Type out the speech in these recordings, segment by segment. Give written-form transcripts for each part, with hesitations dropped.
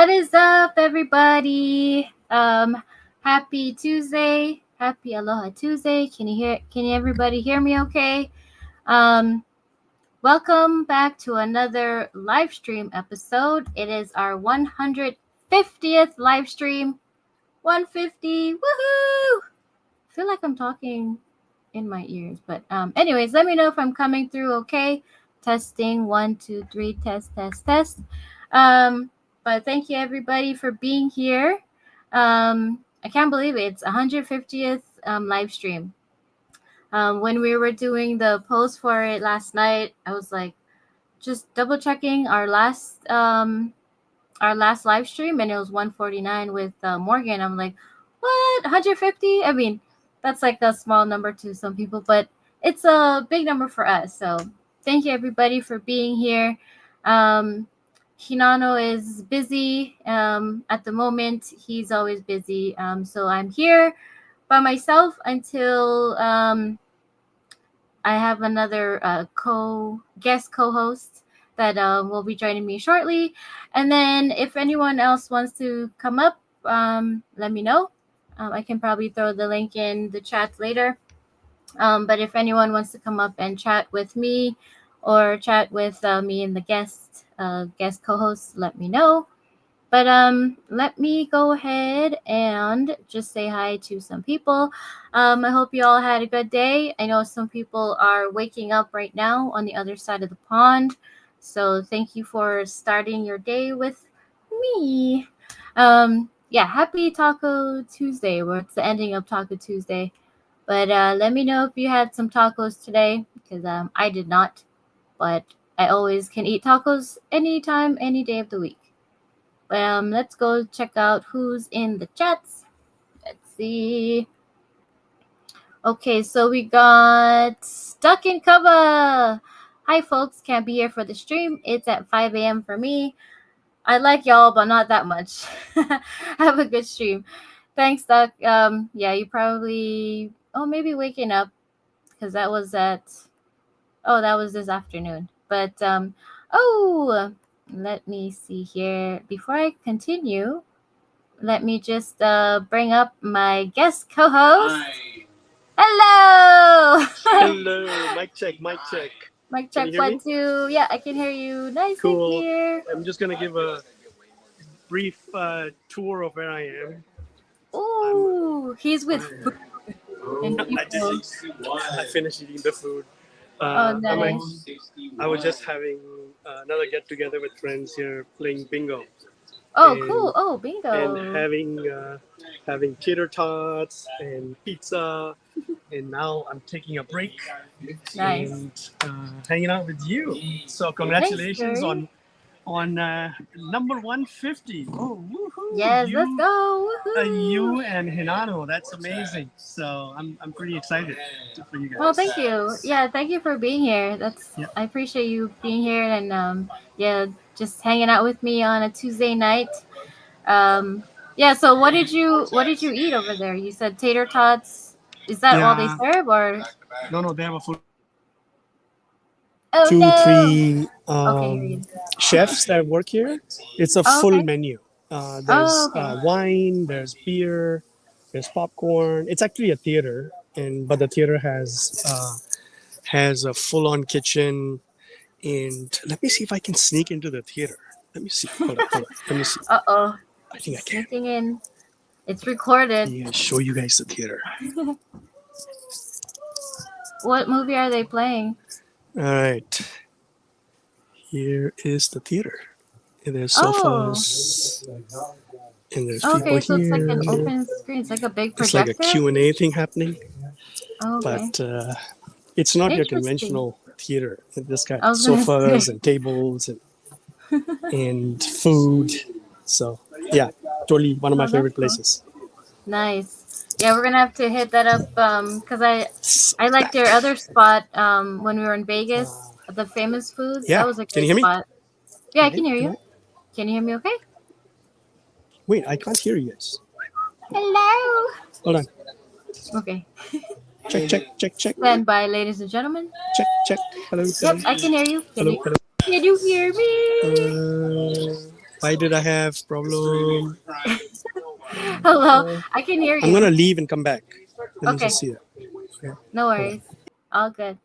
What is up, everybody? Happy Tuesday. Happy Aloha Tuesday. Can everybody hear me okay? Welcome back to another live stream episode. It is our 150th live stream. 150. Woohoo! I feel like I'm talking in my ears, but anyways, let me know if I'm coming through okay. Testing 1 2 3 test. But thank you everybody for being here. I can't believe it. It's 150th live stream. When we were doing the post for it last night, I was like just double checking our last live stream, and it was 149 with Morgan. I'm like, what? 150? I mean, that's like a small number to some people, but it's a big number for us. So thank you everybody for being here. Hinano is busy at the moment. He's always busy. So I'm here by myself until I have another guest co-host that will be joining me shortly. And then if anyone else wants to come up, let me know. I can probably throw the link in the chat later. But if anyone wants to come up and chat with me or chat with me and the guest co-host, let me know. But let me go ahead and just say hi to some people. I hope you all had a good day. I know some people are waking up right now on the other side of the pond. So thank you for starting your day with me. Happy Taco Tuesday. It's the ending of Taco Tuesday. But let me know if you had some tacos today, because I did not. But I always can eat tacos anytime, any day of the week. But let's go check out who's in the chats. Let's see. Okay, so we got Stuck in Cover. Hi, folks. Can't be here for the stream. It's at 5 a.m. for me. I like y'all, but not that much. Have a good stream. Thanks, Stuck. You probably... maybe waking up, because that was this afternoon. But, let me see here. Before I continue, let me just bring up my guest co-host. Hi. Hello! Hello. Mic check. Mic check 1 2. Yeah, I can hear you nice cool. and clear. I'm just going to give a brief tour of where I am. Ooh, he's with food. I finished eating the food. Nice. I was just having another get-together with friends here playing bingo. Cool. Oh, bingo. And having tater tots and pizza. And now I'm taking a break. Nice. And hanging out with you. So congratulations on number 150. Oh, woohoo! Yes, let's go. Woohoo. You and Hinano, that's amazing. So I'm pretty excited for you guys. Well, thank you. Yeah, thank you for being here. I appreciate you being here and just hanging out with me on a Tuesday night. So what did you eat over there? You said tater tots. Is that all they serve, or? No, they have a full 3 chefs that work here. It's a full menu. There's wine, there's beer, there's popcorn. It's actually a theater, but the theater has a full-on kitchen. And let me see if I can sneak into the theater. Let me see. Hold on. Let me see. I think I can. Sneaking in. It's recorded. Yeah, show you guys the theater. What movie are they playing? All right. Here is the theater. And there's sofas. And there's people here. So it's like an open screen. It's like a big projector. It's like a Q&A thing happening. Okay. But it's not your conventional theater. This got sofas and tables and food. So, yeah, totally one of my favorite places. Nice. Yeah, we're gonna have to hit that up because I liked your other spot when we were in Vegas, the famous foods. Yeah. That was a Can great you hear spot. me? Yeah, I can hear you. Can you hear me okay? Wait, I can't hear you guys. Hello. Hold on. Okay. Check. Stand by, ladies and gentlemen. Check. Hello. Yep, I can hear you. Hello. Can you hear me? Why did I have problem? Hello, I can hear I'm gonna you. leave and come back. Let me Okay, just see it. Okay. no Hold on. worries. All good.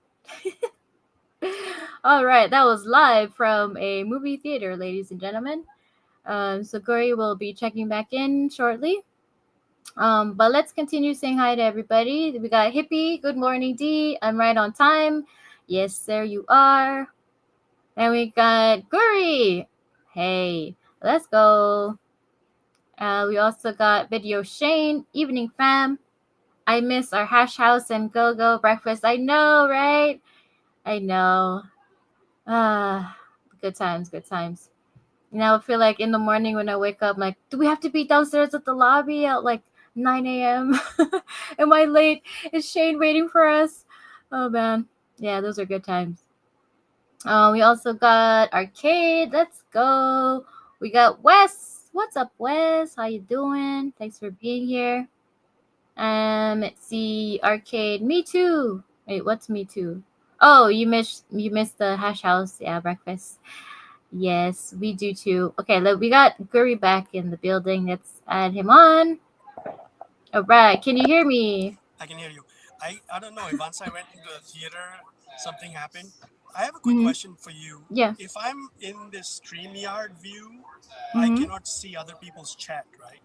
All right, that was live from a movie theater, ladies and gentlemen. So Gory will be checking back in shortly. But let's continue saying hi to everybody. We got Hippie. Good morning, D. I'm right on time. Yes, there you are. And we got Guri. Hey, let's go. We also got Video Shane. Evening, fam. I miss our hash house and go-go breakfast. I know, right? I know. Ah, good times, good times. Now I feel like in the morning when I wake up, I'm like, do we have to be downstairs at the lobby at like 9 a.m.? Am I late? Is Shane waiting for us? Oh man. Yeah, those are good times. We also got Arcade. Let's go. We got Wes. What's up, Wes? How you doing? Thanks for being here. Let's see. Arcade. Me too. Wait, what's me too? Oh, you missed the hash house. Yeah, breakfast. Yes, we do too. Okay, look, we got Guri back in the building. Let's add him on. All right, can you hear me? I can hear you. I don't know. Once I went into the theater, something happened. I have a quick question for you. Yeah. If I'm in this StreamYard view, I Mm-hmm. cannot see other people's chat, right?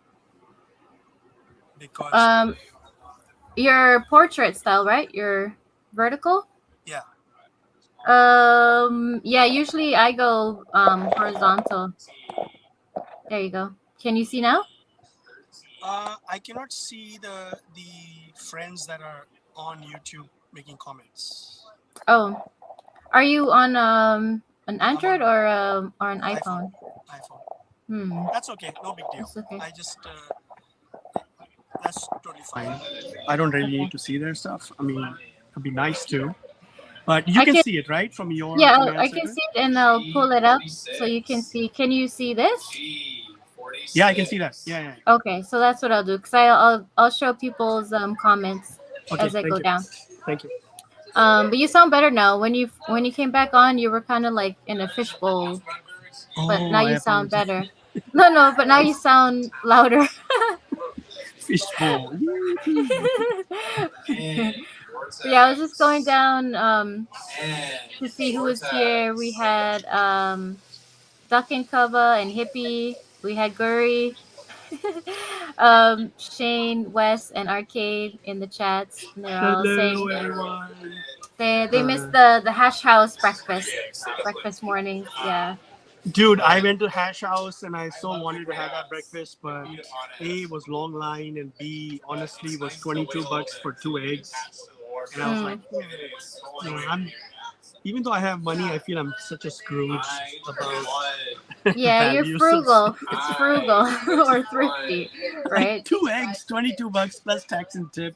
Because your portrait style, right? Your vertical. yeah. Yeah. Usually I go horizontal. There you go. Can you see now? I cannot see the friends that are on YouTube making comments. Oh, are you on an Android or an iPhone? iPhone. That's okay. No big deal. That's okay. I just that's totally fine. I don't really need to see their stuff. I mean, it'd be nice to. But you can see it, right? From your command I can center? see it, and I'll pull it up so you can see. Can you see this? Yeah, I can see that. Yeah. Okay, so that's what I'll do, because I'll show people's comments as I go down. Thank you. But you sound better now. When you came back on, you were kind of like in a fishbowl, but now you sound better. No, but now you sound louder. Fishbowl. Yeah, I was just going down to see who was here. We had 𝗨𝗶𝗀𝗃𝗃𝗃𝗃 and Hippie. We had Guri, Shane, Wes, and Arcade in the chats. And they're all saying they missed the hash house breakfast mornings. Yeah. Dude, I went to Hash House and I so wanted to have that breakfast, but A was long line and B honestly was $22 for 2 eggs. And I was like, even though I have money, I feel I'm such a Scrooge about yeah, you're frugal. It's frugal or thrifty, right? Like 2 eggs, $22 plus tax and tip.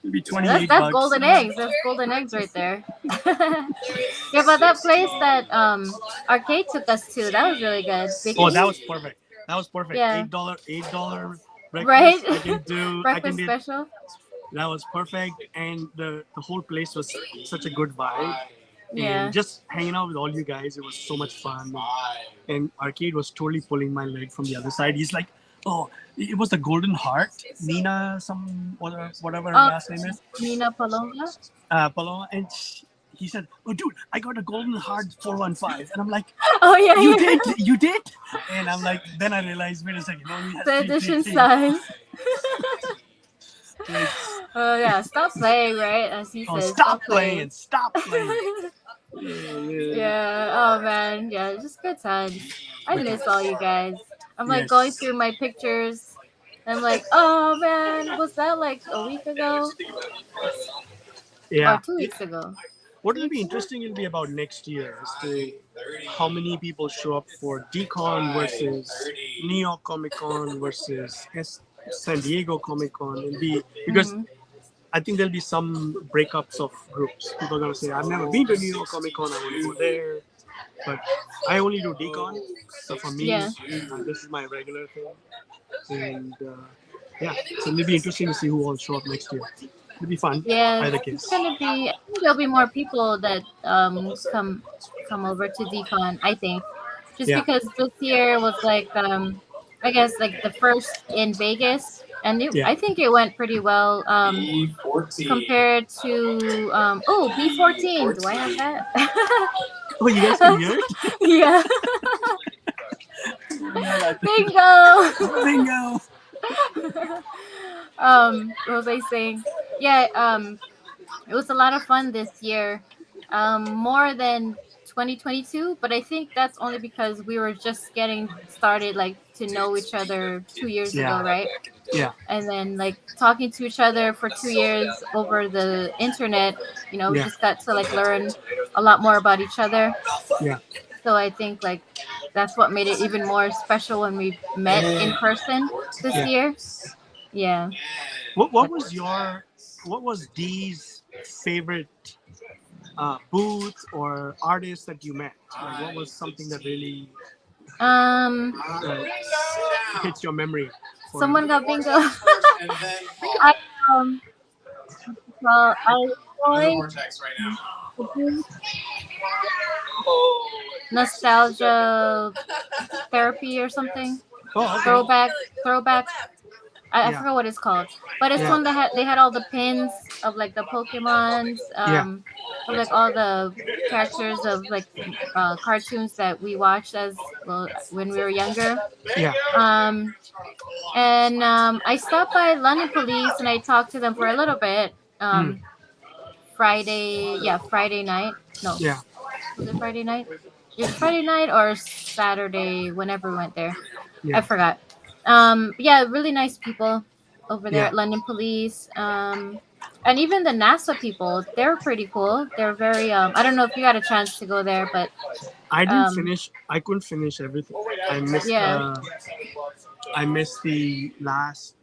It'd be $28. That's golden eggs. That's golden eggs right there. Yeah, but that place that Arcade took us to, that was really good. Oh, that was perfect. Yeah. $8 breakfast. Right? I can do breakfast special. That was perfect, and the whole place was such a good vibe. Yeah. And just hanging out with all you guys, it was so much fun. And Arcade was totally pulling my leg from the other side. He's like, oh, it was the Golden Heart, Nina, whatever her last name is. Nina Paloma. Paloma, and he said, oh, dude, I got a Golden Heart 415. And I'm like, oh, yeah. You did? And I'm like, then I realized, wait a second. The edition size. Oh, yeah, stop playing, right? As he says, stop playing. Yeah, oh man, yeah, just good times. I miss all you guys. I'm like going through my pictures. I'm like, oh man, was that like a week ago? Yeah. Or 2 weeks ago. What will be interesting will be about next year as to how many people show up for DCon versus New York Comic Con versus San Diego Comic Con, because I think there'll be some breakups of groups. People are gonna say, I've never been to New York Comic Con, I want to go there. But I only do DCon, so for me, this is my regular thing. And so it'll be interesting to see who all show up next year. It'll be fun. Yeah, it's gonna be. I think there'll be more people that come over to DCon. I think. just Yeah. because this year was like I guess like the first in Vegas, and Yeah. I think it went pretty well compared to oh B14. Do I have that? Oh, you guys can hear it? Yeah. Bingo. Bingo. What was I saying? Yeah, it was a lot of fun this year. More than 2022, but I think that's only because we were just getting started like to know each other 2 years ago, Yeah. right? Yeah. And then like talking to each other for 2 years over the internet, we Yeah. just got to like learn a lot more about each other. Yeah. So I think like that's what made it even more special when we met in person this Yeah. year. Yeah. What was Dee's favorite booth or artist that you met? Like, what was something that really Um hits your memory? Someone got bingo. I um well I enjoyed the booth nostalgia therapy or something. Oh, okay. Throwback. I Yeah. forgot what it's called, but it's Yeah. one that they had all the pins of like the Pokemons, Yeah. of like all the characters of like cartoons that we watched as well when we were younger. Yeah. Um, and I stopped by London Police and I talked to them for a little bit. Mm. Friday night. No, Yeah. was it Friday night? It was Friday night or Saturday. Whenever we went there, I Yeah. forgot. Yeah, really nice people over there Yeah. at London Police. And even the NASA people, they're pretty cool. They're very I don't know if you got a chance to go there, but I didn't um finish. I couldn't finish everything. I missed. yeah. I missed the last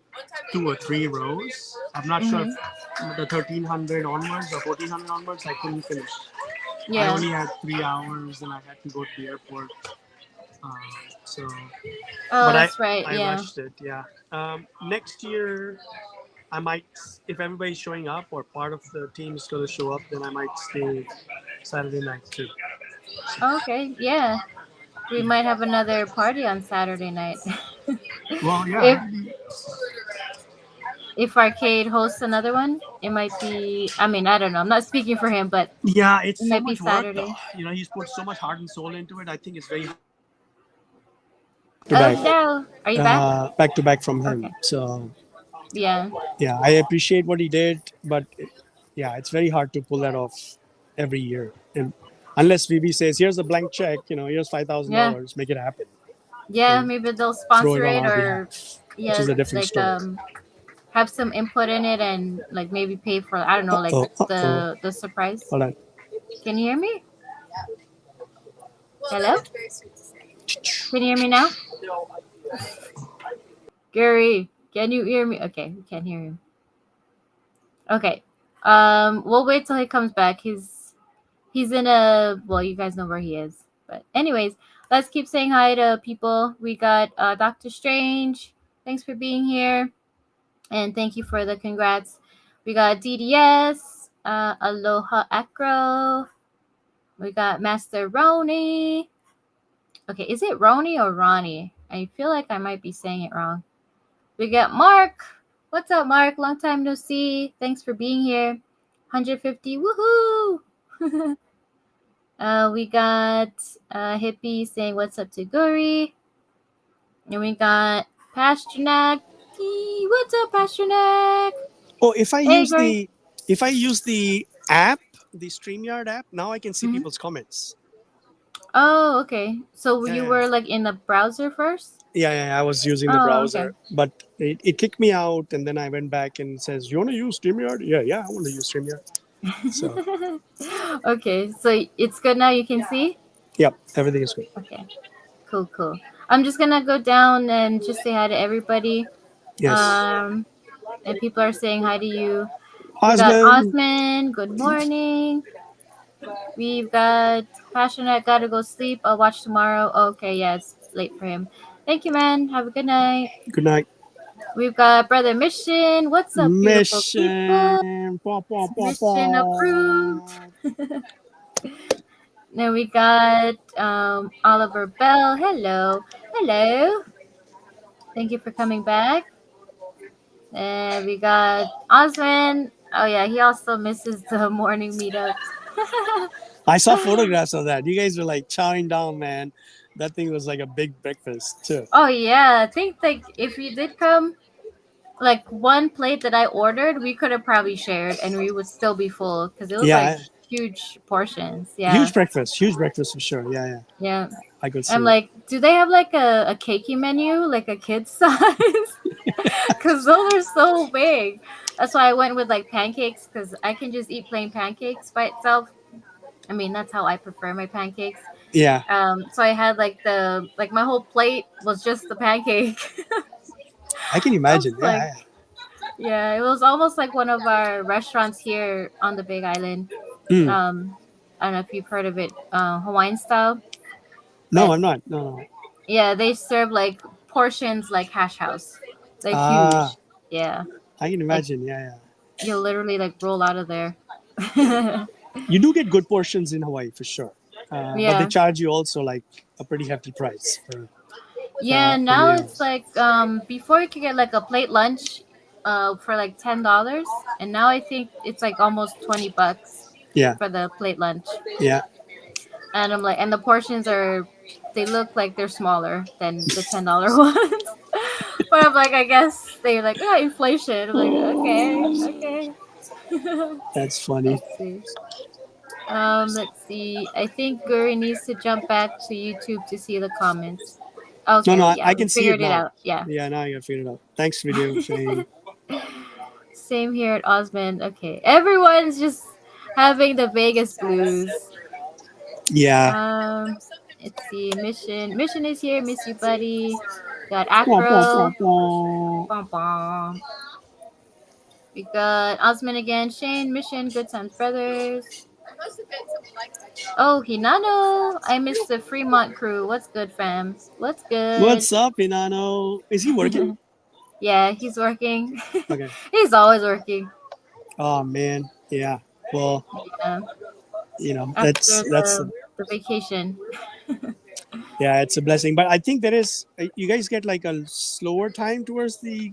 2 or 3 rows. I'm not sure if Mhm. the 1300 onwards or 1400 onwards. I couldn't finish. I Yeah. only had 3 hours and I had to go to the airport. So, Oh, but that's right. I Yeah. rushed it. Yeah. Next year, I might, if everybody's showing up or part of the team is going to show up, then I might stay Saturday night too. Okay. Yeah. We might have another party on Saturday night. Well, if yeah. if Arcade hosts another one, it might be. I mean, I don't know. I'm not speaking for him, but Yeah, it it's so might be much work though. Saturday. He's put so much heart and soul into it. I think it's very Oh, back Dell, are you back? back to back from him. Okay. So Yeah. yeah, I appreciate what he did, but yeah, it's very hard to pull that off every year. And unless VeVe says, "Here's a blank check, here's Yeah. $5,000, make it happen," Yeah. and Maybe they'll throw sponsor it on it our or behalf, which yeah, is a different like story. have some input in it and like maybe pay for I don't know like Uh-oh. the surprise. Hold on. Can you hear me? Hello? Can you hear me now? Gary, can you hear me? Okay, we can't hear him. Okay. We'll wait till he comes back. He's in you guys know where he is. But anyways, let's keep saying hi to people. We got Doctor Strange. Thanks for being here. And thank you for the congrats. We got DDS, Aloha Acro. We got Master Roni. Okay, is it Roni or Ronnie? I feel like I might be saying it wrong. We got Mark. What's up, Mark? Long time no see. Thanks for being here. 150. Woohoo! We got Hippie saying what's up to Guri. And we got Pasternak. What's up, Pasternak? Oh, if I Guri. use the app, the StreamYard app, now I can see people's comments. Oh, okay. So Yeah, you yeah. were like in the browser first? Yeah, I was using the browser, Okay. but it kicked me out, and then I went back and says, "You want to use StreamYard?" Yeah, I want to use StreamYard. So, okay, so it's good now. You can see. yep, everything is good. Okay, cool. I'm just gonna go down and just say hi to everybody. Yes. And people are saying hi to you. We got Osman. Osman. Good morning. We've got Passionate. Gotta go sleep. I'll watch tomorrow. Okay, yeah, it's late for him. Thank you, man. Have a good night. Good night. We've got Brother Mission. What's up, beautiful people? Mission. Mission approved. Then we got Oliver Bell. Hello. Hello. Thank you for coming back. And we got Osman. Oh yeah, he also misses the morning meetups. I saw photographs of that. You guys were like chowing down, man. That thing was like a big breakfast too. Oh yeah, I think like if you did come, like one plate that I ordered, we could have probably shared, and we would still be full because it was like Yeah, huge portions. Yeah, huge breakfast for sure. Yeah, yeah, yeah. I could I'm see it. like, do they have like a cakey menu, like a kid's size? Because those are so big. That's why I went with like pancakes because I can just eat plain pancakes by itself. I mean, that's how I prefer my pancakes. Yeah, So I had like my whole plate was just the pancake. I can I was imagine. like, Yeah, yeah, it was almost like one of our restaurants here on the Big Island. yeah. Mm. I don't know if you've heard of it, Hawaiian style, No, but I'm not. No, no. yeah, they serve like portions like hash house, like Ah, huge. Yeah, I can like imagine. Yeah, yeah. you'll literally like roll out of there. You do get good portions in Hawaii for sure, but they Yeah, charge you also like a pretty hefty price yeah. for Now it's meals. like before you could get like a plate lunch, for like $10, and now I think it's like almost $20 Yeah, for the plate lunch. yeah. And I'm like, and the portions are, they look like they're smaller than the $10 ones. But I'm like, I guess they're like, oh, inflation. I'm like, okay, okay. That's funny. See. Let's see. I think Guri needs to jump back to YouTube to see the comments. No, Okay, no, yeah, I we can see it figured it now. out. Yeah. Yeah, now I got figured out. Thanks, video Shane. Same here at Osmond. Okay, everyone's just having the Vegas blues. Yeah. Um, let's see. Mission is here. Miss you, buddy. Got Bwah, bwah, bwah, Acro. bwah. Bum, bum. We got Osmond again. Shane, Mission, Good Times Brothers. Oh, Hinano. I missed the Fremont crew. What's good, fam? What's good? What's up, Inano? Is he working? Yeah, he's working. Okay. He's always working. Oh man, yeah. Well, Yeah. that's After the vacation. yeah, it's a blessing. But I think there is you guys get like a slower time towards the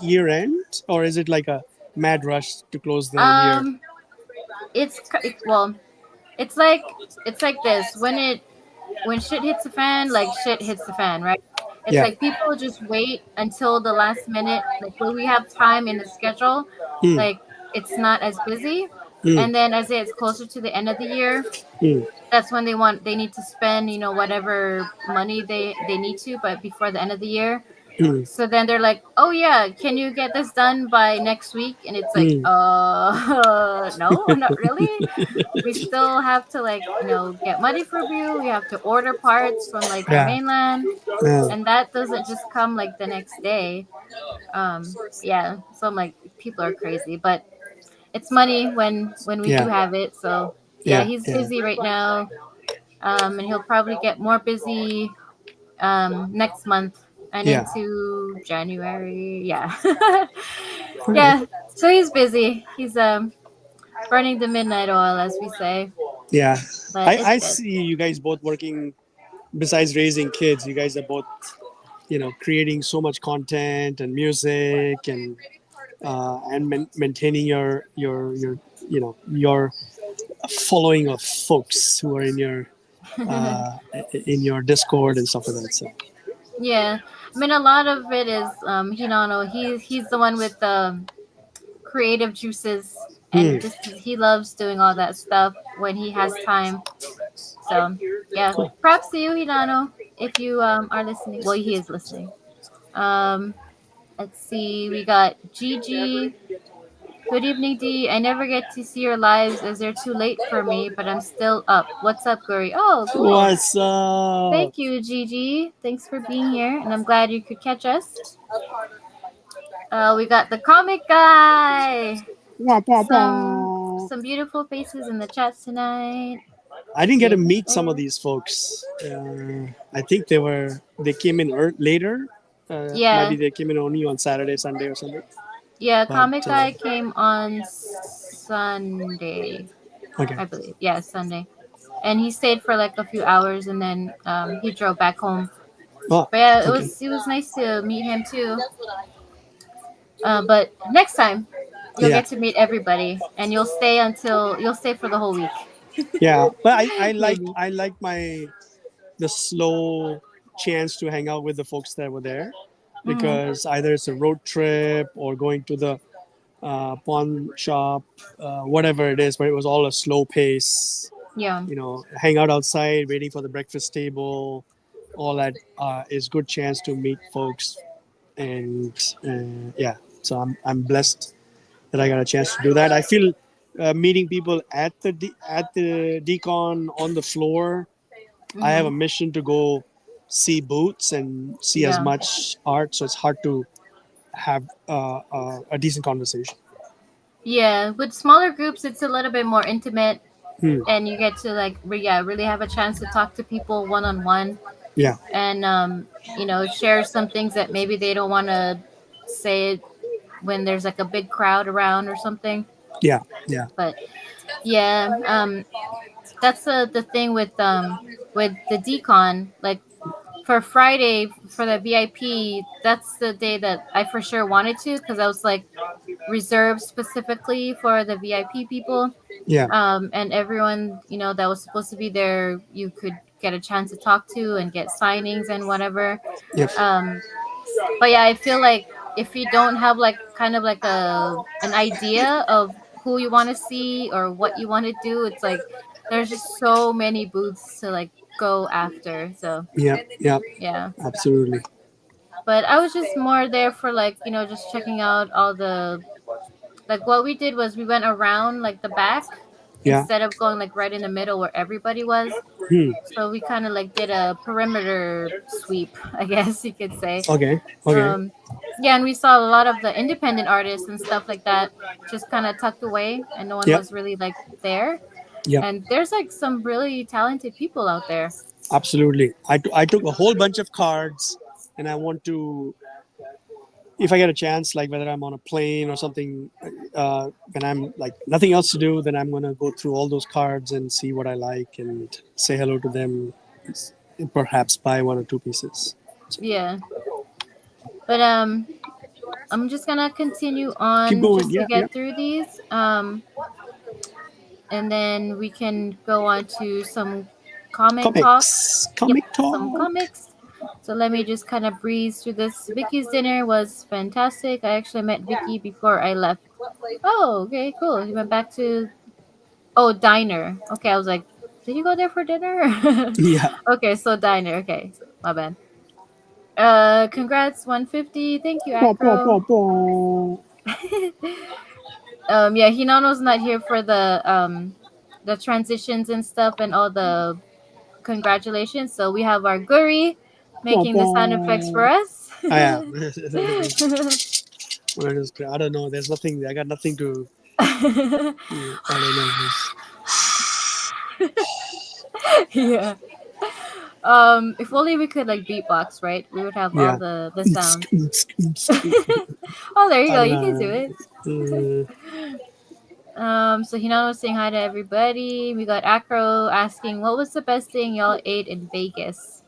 year end, or is it like a mad rush to close the year? Um, well, it's like this. When shit hits the fan, like shit hits the fan, right? It's Yeah. like people just wait until the last minute, like when we have time in the schedule, Hmm. like it's not as busy. Hmm. And then as it's closer to the end of the year, Hmm. that's when they need to spend, whatever money they need to, but before the end of the year. Hmm. So then they're like, "Oh yeah, can you get this done by next week?" And it's like, Hmm. no, not really. We still have to like, get money from you. We have to order parts from like the Yeah. mainland, Yeah. and that doesn't just come like the next day. Yeah. So I'm like, people are crazy, but it's money when we do Yeah. have it. So yeah, Yeah. he's Yeah. busy right now, and he'll probably get more busy next month and Yeah. into January. Yeah. Yeah. So he's busy. He's burning the midnight oil, as we say. Yeah. But it's I good. see you guys both working. Besides raising kids, you guys are both creating so much content and music and maintaining your following of folks who are uh, in your Discord and stuff like that. So Yeah. I mean, a lot of it is Hinano. He's the one with the creative juices, hmm. and he loves doing all that stuff when he has time. So yeah, Cool. props to you, Hinano, if you are listening. Well, he is listening. Um, let's see. We got Gigi. Good evening, D. I never get to see your lives as they're too late for me, but I'm still up. What's up, Guri? Oh, cool. What's up? Thank you, Gigi. Thanks for being here, and I'm glad you could catch us. We got the comic guy. Wah, wah, Some wah. some beautiful faces in the chat tonight. I didn't get to Here we meet some of go. these folks. I think they came in later. Maybe Yeah, they came in only on Saturday, Sunday, or something. yeah. But Comic guy came on Sunday, okay, I believe. Yeah, Sunday. and he stayed for like a few hours, and then he drove back home. Oh, But yeah, okay. it was nice to meet him too. But next time, you'll Yeah, get to meet everybody, and you'll stay for the whole week, yeah. But I like maybe. the slow chance to hang out with the folks that were there, Hmm. because either it's a road trip or going to the pawn shop, whatever it is, but it was all a slow pace. Yeah. Hang out outside, waiting for the breakfast table, all that is good chance to meet folks, and yeah. So I'm blessed that I got a chance to do that. I feel meeting people at the decon on the floor. I have Hmm. a mission to go see booths and see as Yeah. much art, so it's hard to have a decent conversation. Yeah. With smaller groups, it's a little bit more intimate, Hmm. and you get to like really have a chance to talk to people one on one, Yeah, and share some things that maybe they don't want to say when there's like a big crowd around or something. yeah, yeah. But yeah, that's the thing with the decon. Like for Friday for the VIP, that's the day that I for sure wanted to, because I was like reserved specifically for the VIP people. Yeah, And everyone that was supposed to be there, you could get a chance to talk to and get signings and whatever. yep, um but yeah, I feel like if you don't have like kind of like an idea of who you want to see or what you want to do, it's like there's just so many booths to like go after. So yep, yep. yeah. Absolutely. But I was just more there for like just checking out all the, like what we did was we went around like the back Yeah. instead of going like right in the middle where everybody was. Hmm. So we kind of like did a perimeter sweep, I guess you could say. Okay. Okay. um yeah, and we saw a lot of the independent artists and stuff like that just kind of tucked away, and no one Yep. was really like there. Yep. And there's like some really talented people out there. Absolutely. I took a whole bunch of cards, and I want to, if I get a chance, like whether I'm on a plane or something, when I'm like nothing else to do, then I'm gonna go through all those cards and see what I like and say hello to them, and perhaps buy one or two pieces. Yeah. But I'm just gonna continue Keep on going. just to Yeah. Yeah. get through these. And then we can go on to some comic talk. Comics. Yep, Comic some talk. comics. So let me just kind of breeze through this. Vicky's dinner was fantastic. I actually met Vicky before I left. Oh, okay, cool. You went back to diner. Okay, I was like, did you go there for dinner? Yeah. Okay, so diner. Okay, my bad. Congrats, 150. Thank you, Paw, paw, Acro. paw, paw. Yeah, Hinano's not here for the transitions and stuff and all the congratulations. So we have our Guri Paw, making the sound effects for paw. us. I am. I don't know. There's nothing. I got nothing to. I don't know. Yeah. If only we could like beatbox, right? We would have all Yeah. the sounds. I Oh, there you go. don't You can do know. it. So Hinano saying hi to everybody. We got Acro asking what was the best thing y'all ate in Vegas.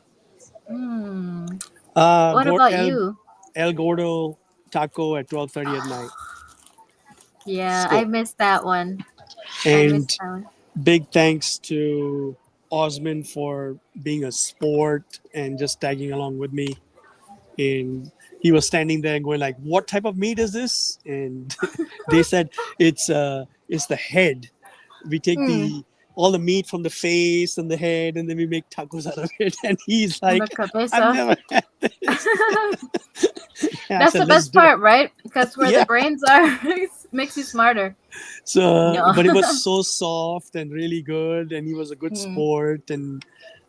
What about you? El Gordo taco at 12:30 at night. Yeah, I Still. missed that one. I And missed that one. big thanks to Osman for being a sport and just tagging along with me. And he was standing there and going like, "What type of meat is this?" And they said it's the head. We take Mm, all the meat from the face and the head, and then we make tacos out of it. And he's from the like, "I've cabeza. never had this." And I That's said, the "Let's best do it." part, right? Because where the Yeah. brains are, it makes you smarter. So, No. but it was so soft and really good, and he was a good Mm, sport. And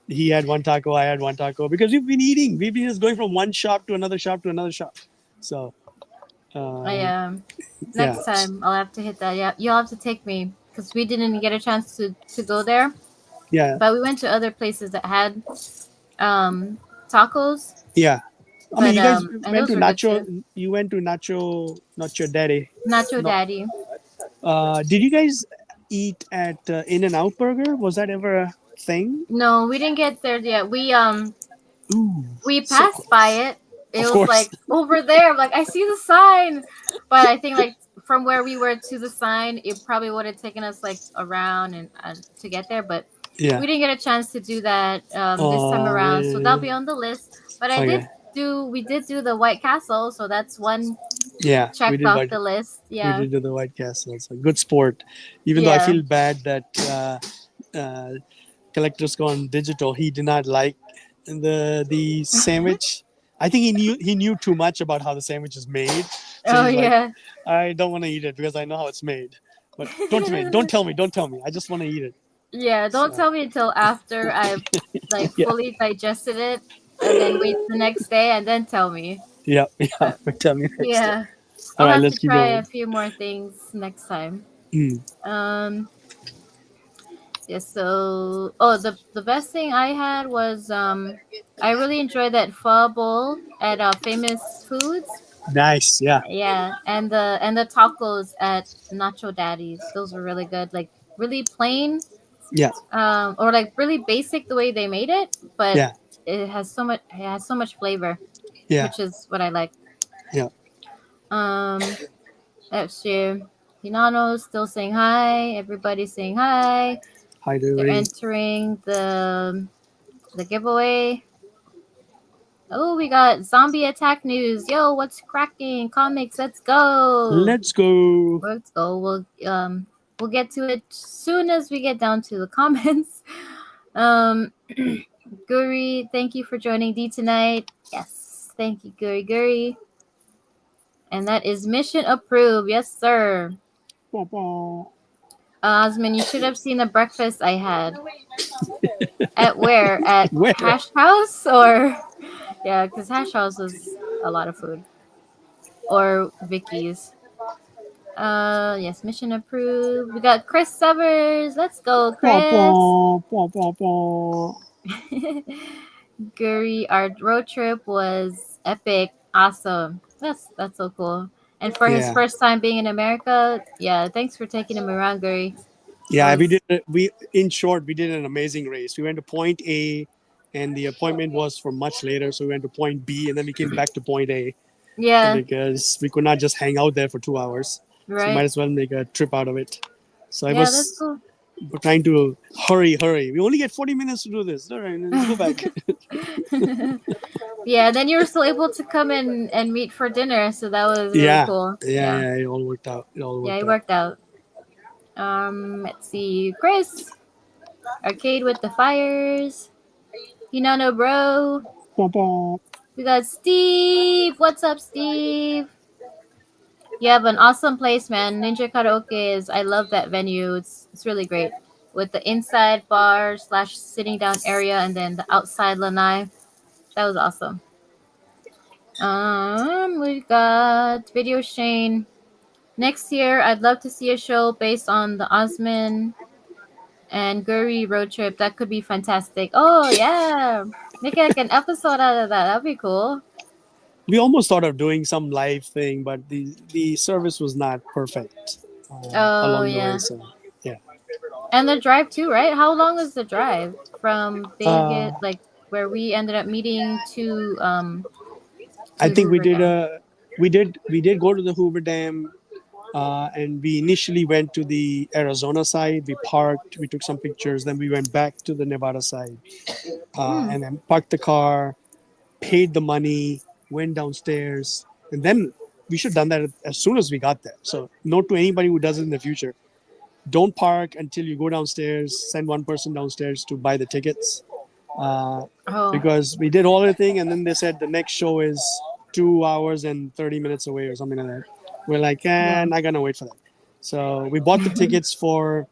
he had one taco, I had one taco, because we've been eating. We've been just going from one shop to another shop to another shop. So, I yeah, next time I'll have to hit that. Yeah, you'll have to take me because we didn't get a chance to go there, yeah, but we went to other places that had tacos. yeah. I mean, But you guys and went those to were good too. Nacho. You went to Nacho Daddy. Nacho No, Daddy. did you guys eat at In and Out Burger? Was that ever? thing? No, we didn't get there yet. Ooh, We so passed by close. it. It Of was course. like over there. I'm like, I see the sign. But I think like from where we were to the sign, it probably would have taken us like around and to get there. But Yeah. we didn't get a chance to do that this time Oh around. So that'll be man. on the list. But Okay. we did do the White Castle. So that's one Yeah, we checked did off White. the list. We Yeah. did do the White Castle. It's a good sport. Even though I Yeah. feel bad that Collector's Gone Digital, he did not like the sandwich. I think he knew too much about how the sandwich is made. So Oh, he's like, yeah. I don't want to eat it because I know how it's made. But don't tell me. I just want to eat it. Yeah, don't So tell me until after I've like yeah, fully digested it and then wait the next day and then tell me. yeah, yeah. But But tell me next day. yeah, All I'll right, have to let's keep try a going. few more things next time. Mm. Um yeah, so oh the best thing I had was I really enjoyed that pho bowl at Famous Foods. Nice. Yeah, Yeah, and the tacos at Nacho Daddy's. Those were really good. Like really plain yeah, or like really basic the way they made it, but yeah, it has so much flavor, yeah, which is what I like. yeah. Um, that's you. Hinano's still saying hi. Everybody's saying hi. Hi, They're everybody. entering the giveaway. Oh, we got zombie attack news. Yo, what's cracking? Comics, let's go. Let's go. Let's go. We'll get to it soon as we get down to the comments. Um Guri, thank you for joining D tonight. Yes, thank you, Guri. And that is mission approved. Yes, sir. Osman, you should have seen the breakfast I had. At where? At Where? Hash House? Or yeah, because Hash House was a lot of food. Or Vicky's. Yes, mission approved. We got Chris Severs. Let's go, Chris. Guri, our road trip was epic, awesome. That's so cool. And for his Yeah. first time being in America, yeah, thanks for taking him around, Guri. It Yeah, we was did. We in short, we did an amazing race. We went to point A, and the appointment was for much later, so we went to point B, and then we came back to point A yeah, because we could not just hang out there for 2 hours. So might right. as well make a trip out of it. So I Yeah, that's was cool. trying to hurry. We only get 40 minutes to do this. All right, let's go back. Yeah, then you were still able to come in and meet for dinner, so that was really Yeah, cool. yeah, Yeah. yeah. It all worked out. It all Yeah, worked it out. worked out. Let's see. Chris. Arcade with the fires. Hinano bro. We got Steve. What's up, Steve? You have an awesome place, man. Ninja Karaoke is. I love that venue. It's really great with the inside bar / sitting down area and then the outside lanai. That was awesome. We got Video Shane. Next year, I'd love to see a show based on the Osman and Guri road trip. That could be fantastic. Oh yeah, make like an episode out of that. That'd be cool. We almost thought of doing some live thing, but the service was not perfect Oh along the way. yeah, So yeah, and the drive too, right? How long is the drive from uh, Vegas, like where we ended up meeting I to think we Hoover did. Dam? We did go to the Hoover Dam, and we initially went to the Arizona side. We parked. We took some pictures. Then we went back to the Nevada side, Hmm. and then parked the car, paid the money, went downstairs, and then we should have done that as soon as we got there. So note to anybody who does it in the future: don't park until you go downstairs. Send one person downstairs to buy the tickets, Oh. because we did all the thing, and then they said the next show is 2 hours and 30 minutes away or something like that. We're like, Yeah. not gonna wait for that. So we bought the tickets for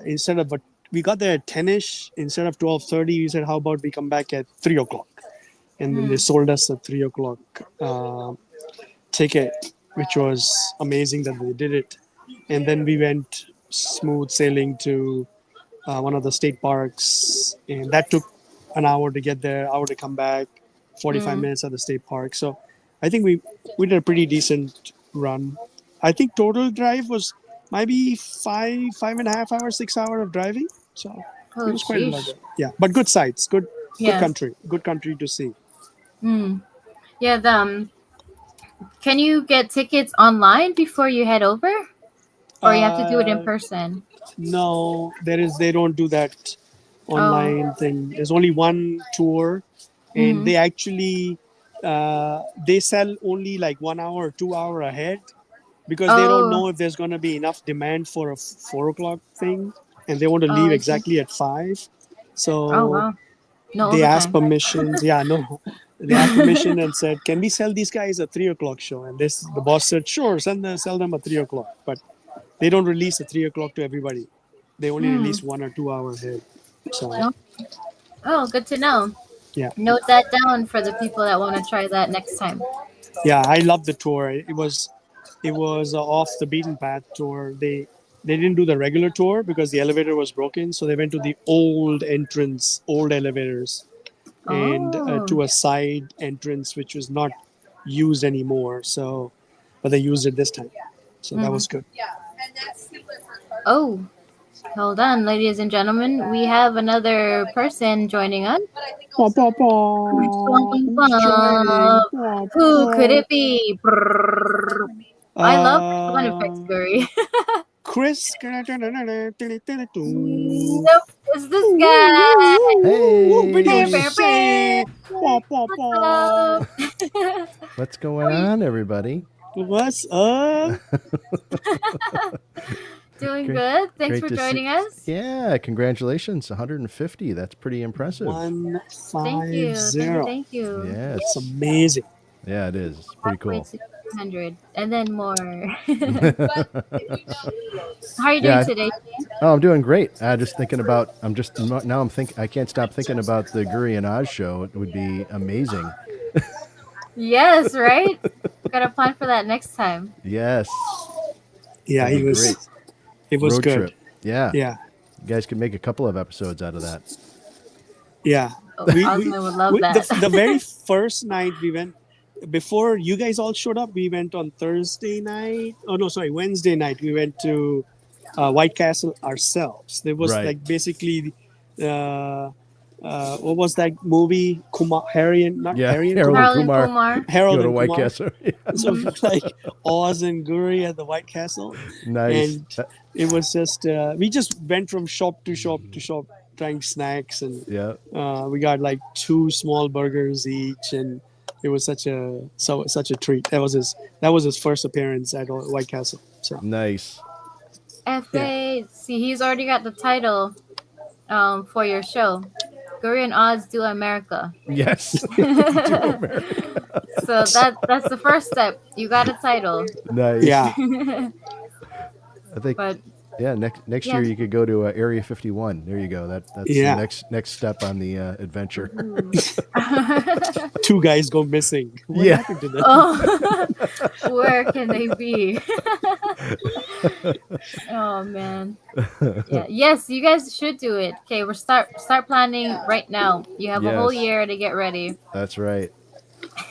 instead of we got there at 10ish instead of 12:30. We said, how about we come back at 3 o'clock? And then they Hmm. sold us a 3 o'clock ticket, which was amazing that they did it. And then we went smooth sailing to one of the state parks, and that took an hour to get there, hour to come back, 45 Hmm. minutes at the state park. So I think we did a pretty decent run. I think total drive was maybe 5.5 hours, 6 hours of driving. So Oh, It was quite a lot. sheesh. Yeah, but good sights, good Yeah. good country to see. Yeah. Can you get tickets online before you head over, or you have to do it in person? No, they don't do that online thing. There's only one tour, and they actually they sell only like 1 hour or 2 hour ahead because they don't know if there's going to be enough demand for a 4 o'clock thing, and they want to leave I see. exactly at 5. Oh, So wow. No they asked overtime. permissions. Yeah, no. They asked permission and said, "Can we sell these guys a 3 o'clock show?" And the boss said, "Sure, sell them a 3 o'clock." But they don't release a 3 o'clock to everybody. They only release 1 or 2 hours ahead. So Oh, good to know. yeah, Note that down for the people that want to try that next time. yeah, I love the tour. It was a off the beaten path tour. They didn't do the regular tour because the elevator was broken, so they went to the old entrance, old elevators, and to a side entrance which was not used anymore. So, but they used it this time, so that was good. Oh, hold on, ladies and gentlemen. We have another person joining us. Who's joining? Who could it be? Brrr. I love sound effects, Guri. Chris. Nope, it's this guy. Hey. What's going on, everybody? What's up? Doing good. Thanks Great for to joining us. Yeah, congratulations, 150. That's pretty impressive. 150. Thank you. Yeah, It's amazing. Yeah, it is. It's pretty cool. 200 and then more. How are you doing today? Oh, I'm doing great. Just thinking about. I can't stop thinking about the Guri and Oz show. It would be amazing. Yes, right. Got a plan for that next time. Yes. Yeah, That'd be was. great. It was Road good. Trip. Yeah. Yeah. You guys could make a couple of episodes out of that. I Yeah. would love that. The very first night we went, before you guys all showed up, we went on Wednesday night. We went to White Castle ourselves. There was like basically, what was that movie? Harold Kumar. Harold and White Kumar. Castle. So it was like Oz and Guri at the White Castle. Nice. And it was just, we just went from shop to shop to shop trying snacks, and we got like 2 small burgers each, and it was such a treat. That was his first appearance at White Castle. So nice. FA, see, he's already got the title for your show. Guri and Oz do America. Yes. So that's the first step. You got a title. Nice. Yeah. I think. Next year you could go to Area 51. There you go. That's the next step on the adventure. 2 guys go missing. What happened to them? Where can they be? Oh man. Yeah. Yes, you guys should do it. Okay, we're start planning right now. You have a whole year to get ready. That's right.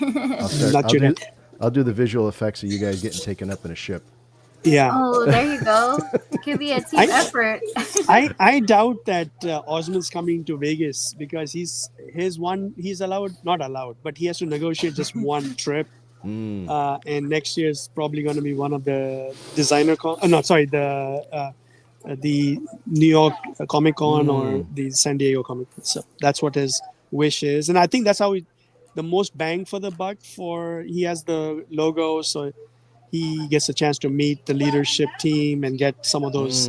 I'll do the visual effects of you guys getting taken up in a ship. Yeah. Oh, there you go. It could be a team effort. I doubt that Osman's coming to Vegas because he's not allowed, but he has to negotiate just one trip. And next year is probably going to be one of the the New York Comic Con or the San Diego Comic Con. So that's what his wish is, and I think that's how the most bang for the buck. He has the logo, so he gets a chance to meet the leadership team and get some of those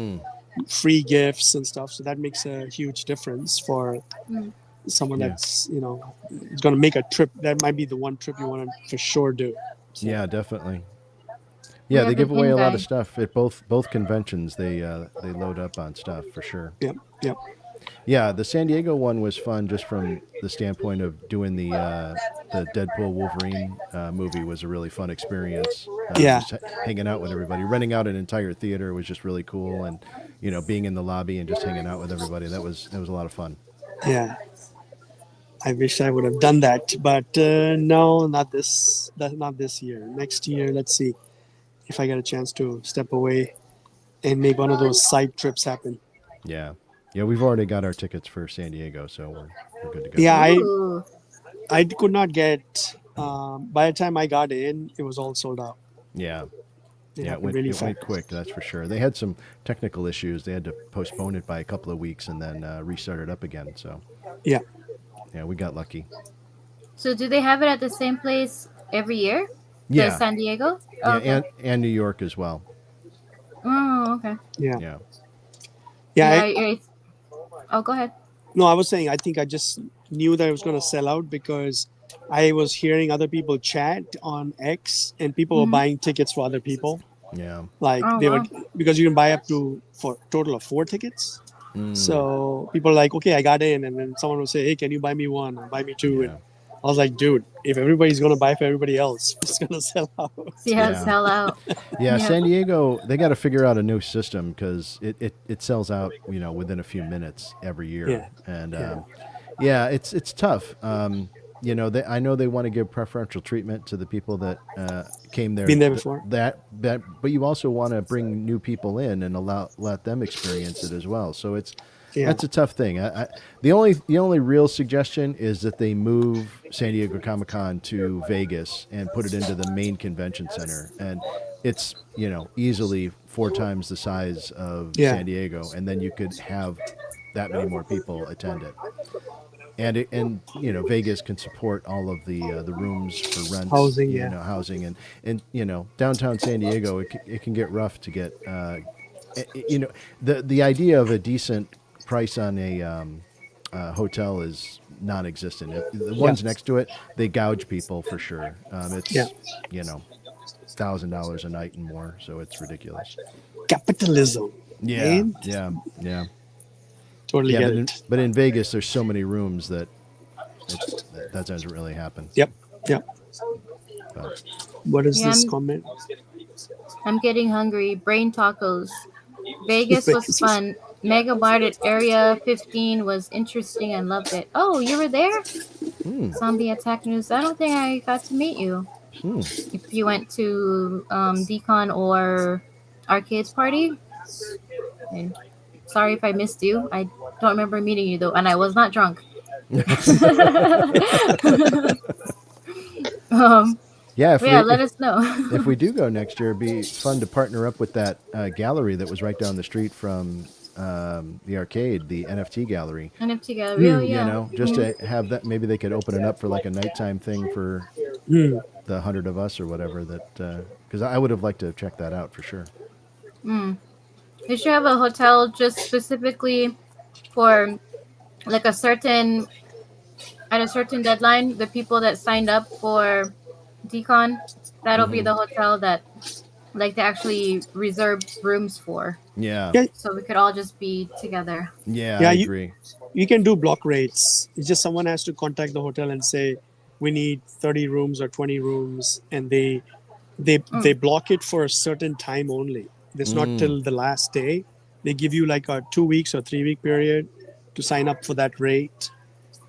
free gifts and stuff. So that makes a huge difference for someone that's is going to make a trip. That might be the one trip you want to for sure do. So. Yeah, definitely. Yeah, they give away a lot of stuff at both conventions. They load up on stuff for sure. Yep. Yeah, the San Diego one was fun just from the standpoint of doing the Deadpool Wolverine movie was a really fun experience. Just hanging out with everybody, renting out an entire theater was just really cool, and being in the lobby and just hanging out with everybody, that was a lot of fun. Yeah, I wish I would have done that, but no, not this year. Next year, let's see if I get a chance to step away and make one of those side trips happen. Yeah. Yeah, we've already got our tickets for San Diego, so we're good to go. Yeah, Ooh. I could not get. By the time I got in, it was all sold out. Yeah. It Yeah, happened really it went fast. quick, that's for sure. They had some technical issues. They had to postpone it by a couple of weeks and then restart it up again. So, Yeah. yeah, we got lucky. So do they have it at the same place every year? Yeah. The San Diego? Yeah, Oh, okay. and New York as well. Oh, okay. Yeah. Yeah. Yeah. Oh, go ahead. No, I was saying, I think I just knew that it was going to sell out because I was hearing other people chat on X and people were buying tickets for other people. Yeah. Like Oh, they wow. would, because you can buy up to for a total of 4 tickets. So people are like, okay, I got in. And then someone will say, hey, can you buy me one or buy me two? Yeah. And I was like, dude, if everybody's going to buy for everybody else, it's going to sell out. See how it Yeah. sell out. Yeah, Yeah. San Diego, they got to figure out a new system because it sells out, within a few minutes every year. Yeah. And yeah, it's tough. I know they want to give preferential treatment to the people that came there. Been there before. But you also want to bring new people in and let them experience it as well. So Yeah. that's a tough thing. The only real suggestion is that they move San Diego Comic-Con to Vegas and put it into the main convention center, and it's easily 4 times the size of San Diego, and then you could have that many more people attend it. And Vegas can support all of the rooms for rent, Housing, housing, and downtown San Diego, it can get rough to get the idea of a decent price on a hotel is non-existent. The ones next to it, they gouge people for sure. It's $1,000 a night and more, so it's ridiculous. Capitalism. Yeah, man. yeah. Totally Yeah, get but it. but in Vegas, there's so many rooms that that doesn't really happen. Yep. But, What is Yeah, this comment? I'm getting hungry. Brain tacos. Vegas was fun. Mega Mart at Area 15 was interesting and loved it. Oh, you were there? Zombie Attack News. I don't think I got to meet you. If you went to Decon or Arcade's party. And sorry if I missed you. I don't remember meeting you though, and I was not drunk. yeah, let us know. if we do go next year, it'd be fun to partner up with that gallery that was right down the street from the arcade, the NFT gallery. NFT gallery, oh, yeah. Just to have that. Maybe they could open it up for like a nighttime thing for the 100 of us or whatever. That because I would have liked to check that out for sure. They should have a hotel just specifically for like at a certain deadline. The people that signed up for Decon, that'll be the hotel that like they actually reserved rooms for. Yeah. So we could all just be together. Yeah, I agree. You can do block rates. It's just someone has to contact the hotel and say, we need 30 rooms or 20 rooms, and they block it for a certain time only. It's not till the last day. They give you like a 2 weeks or 3 week period to sign up for that rate,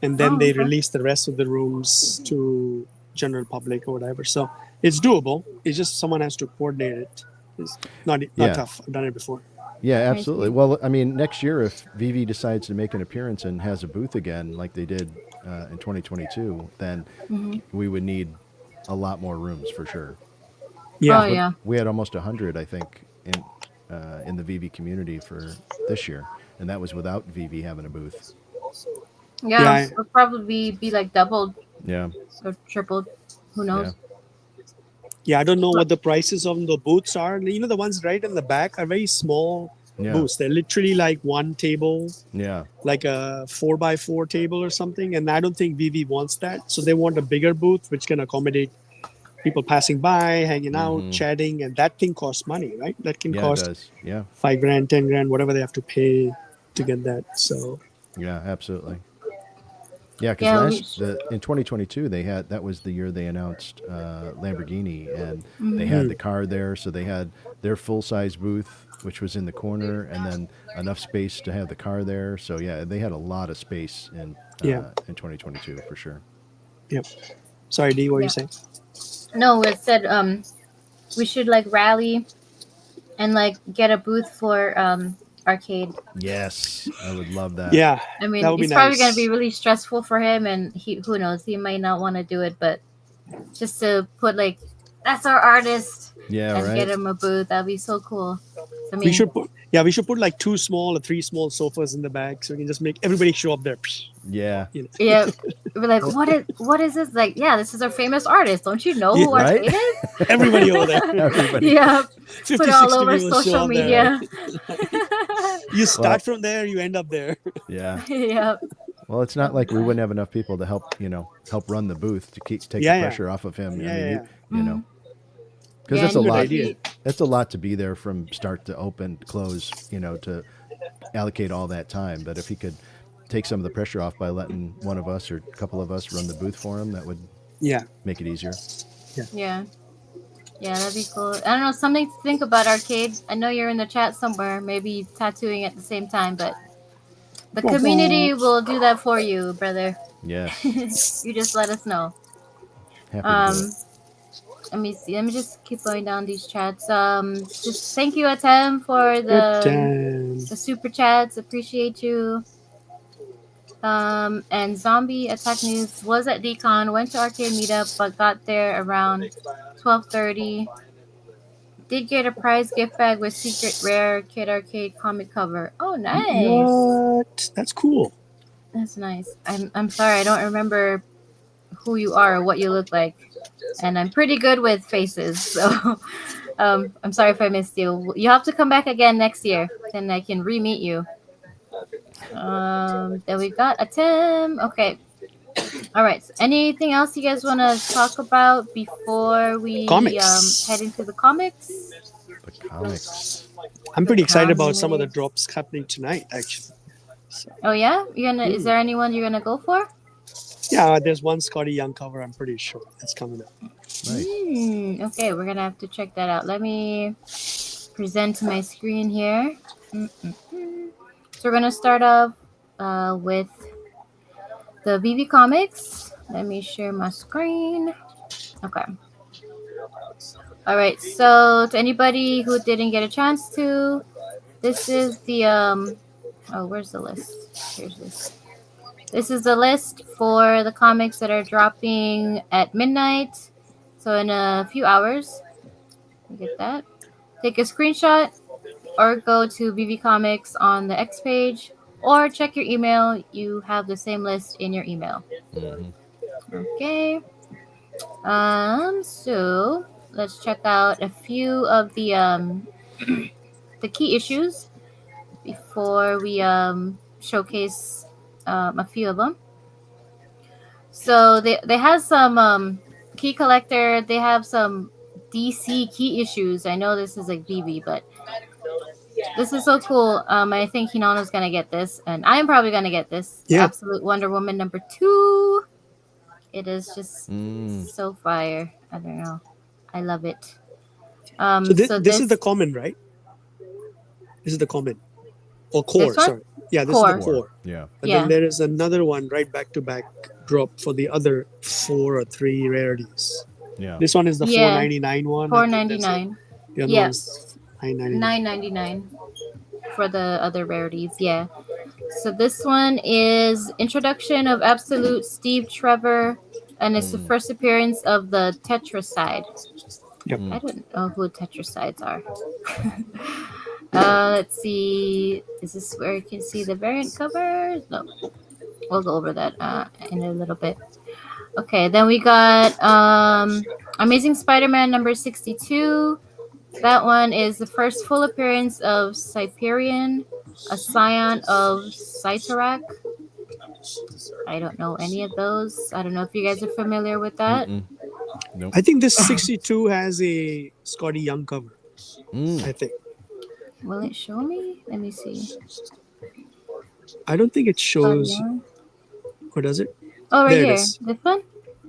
and then they release the rest of the rooms to general public or whatever. So it's doable. It's just someone has to coordinate it. It's not tough. I've done it before. Yeah, absolutely. Well, I mean, next year if VeVe decides to make an appearance and has a booth again, like they did in 2022, then we would need a lot more rooms for sure. Yeah. Oh, yeah. We had almost 100, I think, in the VeVe community for this year, and that was without VeVe having a booth. Yeah, it'll probably be like doubled. Yeah. Or tripled. Who knows? Yeah, I don't know what the prices of the booths are. The ones right in the back are very small booths. They're literally like one table. Yeah. Like a 4x4 table or something. And I don't think VeVe wants that. So they want a bigger booth, which can accommodate people passing by, hanging out, chatting. And that thing costs money, right? That can cost $5,000, $10,000, whatever they have to pay to get that. So. Yeah, absolutely. Yeah, because in 2022 that was the year they announced Lamborghini, and they had the car there, so they had their full-size booth, which was in the corner, and then enough space to have the car there. So yeah, they had a lot of space in 2022 for sure. Yep. Sorry, Dee, what were you saying? No, it said we should like rally and like get a booth for arcade. Yes, I would love that. Yeah, I mean, that would be it's probably nice. going to be really stressful for him, and who knows, he might not want to do it, but just to put like, that's our artist, Yeah, and right. get him a booth, that'd be so cool. I mean, we should put like 2 small or 3 small sofas in the back, so we can just make everybody show up there. Yeah. You know? yeah, we're like, what is this? Like, yeah, this is our famous artist. Don't you know who right? Arcade is? Everybody over there. Everybody. Yeah, 50, put it all 60 over people show social up there. media. You start from there, you end up there. Yeah. Yeah. Well, it's not like we wouldn't have enough people to help run the booth to take the pressure off of him. Yeah, I mean, yeah. you know, because Yeah, that's a and lot. idea. That's a lot to be there from start to open, close. To allocate all that time. But if he could take some of the pressure off by letting one of us or a couple of us run the booth for him, that would make it easier. Yeah, that'd be cool. I don't know, something to think about, Arcade. I know you're in the chat somewhere, maybe tattooing at the same time, but the community will do that for you, brother. Yeah. You just let us know. Happy to do it. Let me see. Let me just keep going down these chats. Just thank you, Atem, for the super chats. Appreciate you. And Zombie Attack News was at Decon, went to Arcade Meetup, but got there around 12:30. Did get a prize gift bag with secret rare Kid Arcade comic cover. Oh, nice. What? That's cool. That's nice. I'm sorry, I don't remember who you are or what you look like, and I'm pretty good with faces, so I'm sorry if I missed you. You have to come back again next year, then I can re-meet you. Then we got a Tim. Okay. All right. So anything else you guys want to talk about before we head into the comics? The comics. I'm pretty excited about some of the drops happening tonight, actually. So. Oh yeah, Is there anyone you're gonna go for? Yeah, there's one Scotty Young cover. I'm pretty sure that's coming up. Nice. Okay, we're gonna have to check that out. Let me present my screen here. So we're gonna start off with the VeVe comics. Let me share my screen. Okay. All right. So to anybody who didn't get a chance to, this is the where's the list? Here's this. This is the list for the comics that are dropping at midnight. So in a few hours. Get that. Take a screenshot or go to VeVe Comics on the X page, or check your email. You have the same list in your email. Okay. So let's check out a few of the the key issues before we showcase a few of them. So they have some key collector. They have some DC key issues. I know this is like VeVe, but this is so cool. I think Hinano's gonna get this, and I am probably gonna get this. Yeah. Absolute Wonder Woman #2. It is just so fire. I don't know. I love it. So this is the common, right? This is the common. Or core, sorry. Yeah, this core. is the core. Yeah. But then there is another one right back to back drop for the other 4 or 3 rarities. Yeah. This one is the $4.99 one. $4.99. The other one's $9.99. $9.99 for the other rarities. Yeah. So this one is introduction of Absolute Steve Trevor, and it's the first appearance of the Tetracide. Yep. I don't know who Tetracides are. Let's see. Is this where you can see the variant covers? No. We'll go over that in a little bit. Okay, then we got Amazing Spider-Man #62. That one is the first full appearance of Cyperion, a scion of Cyttorak. I don't know any of those. I don't know if you guys are familiar with that. Nope. I think this 62 has a Scotty Young cover. I think. Will it show me? Let me see. I don't think it shows. Or does it? Oh, right there here. it is. This one?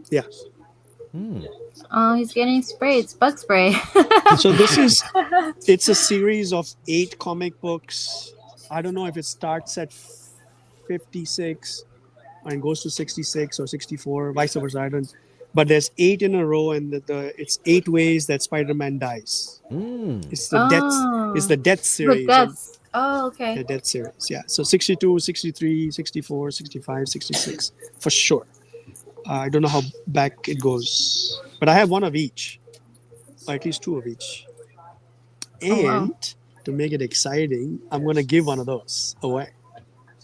Yeah. Oh, he's getting sprayed. It's bug spray. So it's a series of 8 comic books. I don't know if it starts at 56 and goes to 66 or 64, vice versa. I don't. But there's 8 in a row, and it's 8 ways that Spider-Man dies. It's the It's the Death The series. deaths. Oh, okay. The Death series, yeah. So 62, 63, 64, 65, 66, for sure. I don't know how back it goes, but I have one of each, or at least two of each. Oh, wow. And to make it exciting, I'm going to give one of those away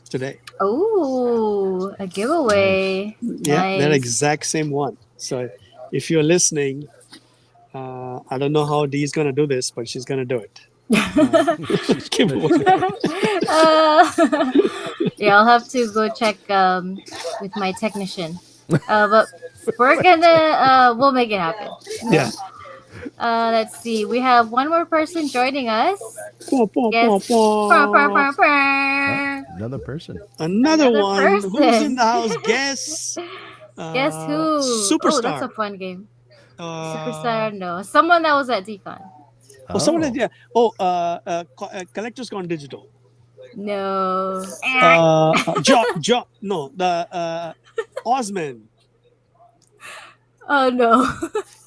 today. Oh, a giveaway. Yeah, that Nice. exact same one. So if you're listening, I don't know how Dee's going to do this, but she's going to do it. Give away. Yeah, I'll have to go check with my technician. But we're gonna we'll make it happen. Yeah. Let's see. We have one more person joining us. Paw, paw, paw, Guess. paw. Another person. Another one. person. Who's in the house? Guess. Guess who? Superstar. Oh, that's a fun game. Uh, Superstar, no. Someone that was at Decon. Oh, someone that, yeah. Oh, Collectors Gone Digital. No. No, the Osman. Oh no.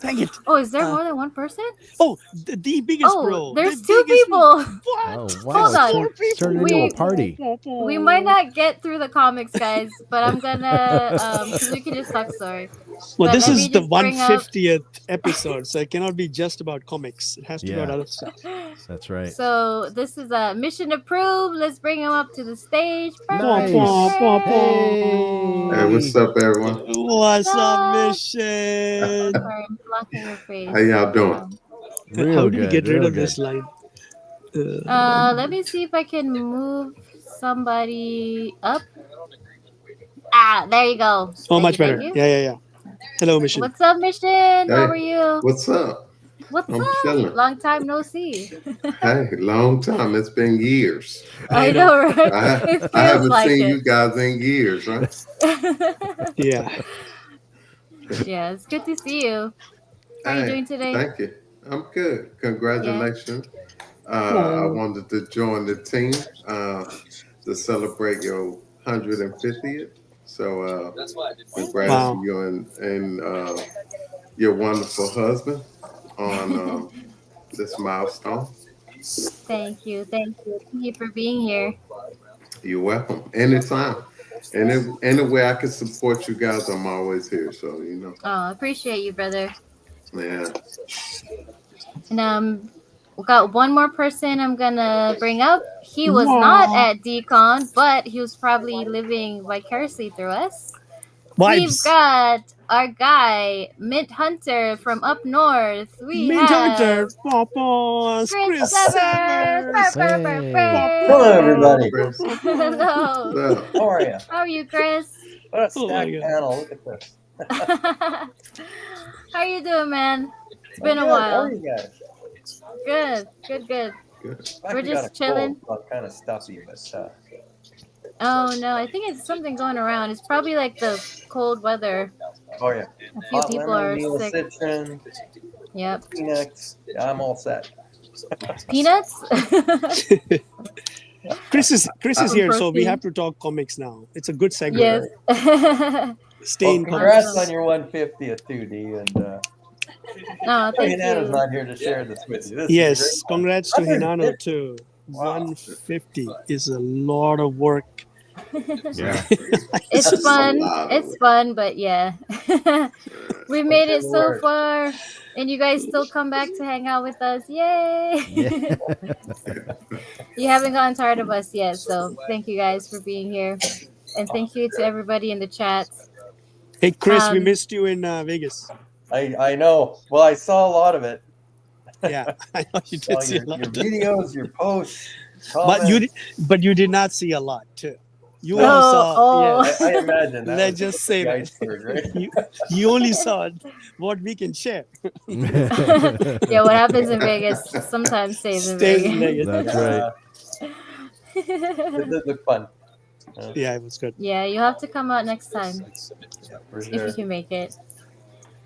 Dang it. Oh, is there more than one person? Oh, the biggest bro. There's The two biggest people. What? Oh, wow. Hold on. It's turned into a party. We might not get through the comics, guys, but I'm gonna because we can just talk story. Well, But this let is me the just bring up- 150th episode, so it cannot be just about comics. It has to be about other stuff. That's right. So this is a mission approved. Let's bring him up to the stage. Nice. Hey, what's up, everyone? What's up, Sorry, Mission? I'm blocking your face. How y'all doing? Real How do you good, get rid real of good. this line? Let me see if I can move somebody up. Ah, there you go. Oh, Thank much you, thank better. you. Yeah. Hello, Mission. What's up, Mission? How are you? What's up? What's I'm up? chilling. Long time no see. Hey, long time. It's been years. I know, right? I It feels haven't like seen it. you guys in years, huh? Yeah. Yeah, it's good to see you. How are you Hey, doing today? Thank you. I'm good. Congratulations. I wanted to join the team to celebrate your 150th. So congrats Wow. to you and your wonderful husband on this milestone. Thank you. Thank you for being here. You're welcome. Anytime. Any way I can support you guys, I'm always here. So, Oh, I appreciate you, brother. Yeah. And we got one more person I'm gonna bring up. He was not at Decon, but he was probably living vicariously through us. We've Vibes. got our guy, Mint Hunter from up north. We Mint Hunter. have Papa. Chris Severs. Severs. Hey. Hello, everybody. Hello. So, How are you? How are you, Chris? What a Oh, my stacked God. panel. Look at this. How you doing, man? It's been a Good. How are while. you guys? Good. good. We're just chilling. I'm kind of stuffy, but Oh no, I think it's something going around. It's probably like the cold weather. oh yeah. A few Hot people lemon, are needle sick. citron, Yep. peanuts. Yeah, I'm all set. Peanuts? Chris is here, so we Protein. have to talk comics now. It's a good segue. Yes. Stay Well, in congrats comics. on your 150th too, D. And No, thank Hinata's you. not here to share this with you. This Yes, is a great congrats to 150. Hinano too. Wow. 150 is a lot of work. Yeah. It's That's fun. a lot of It's work. fun, but yeah. We made it so Work. far, and you guys still come back to hang out with us. Yay! Yeah. You haven't gotten tired of us yet, so thank you guys for being here. And thank you to everybody in the chat. Hey, Chris, we Um, missed you in Vegas. I know. Well, I saw a lot of it. Yeah, I know you Saw did see your, a lot. your videos, your posts, But you did not see a lot too. You No. only saw. Oh. Yes. I imagine that. Let's was just say the that. iceberg, right? You only saw what we can share. Yeah, what happens in Vegas sometimes stays in Stays in Vegas. Vegas. That's right. It did look fun. Yeah, it was good. Yeah, you have to come out next time Yeah, for if you sure. can make it.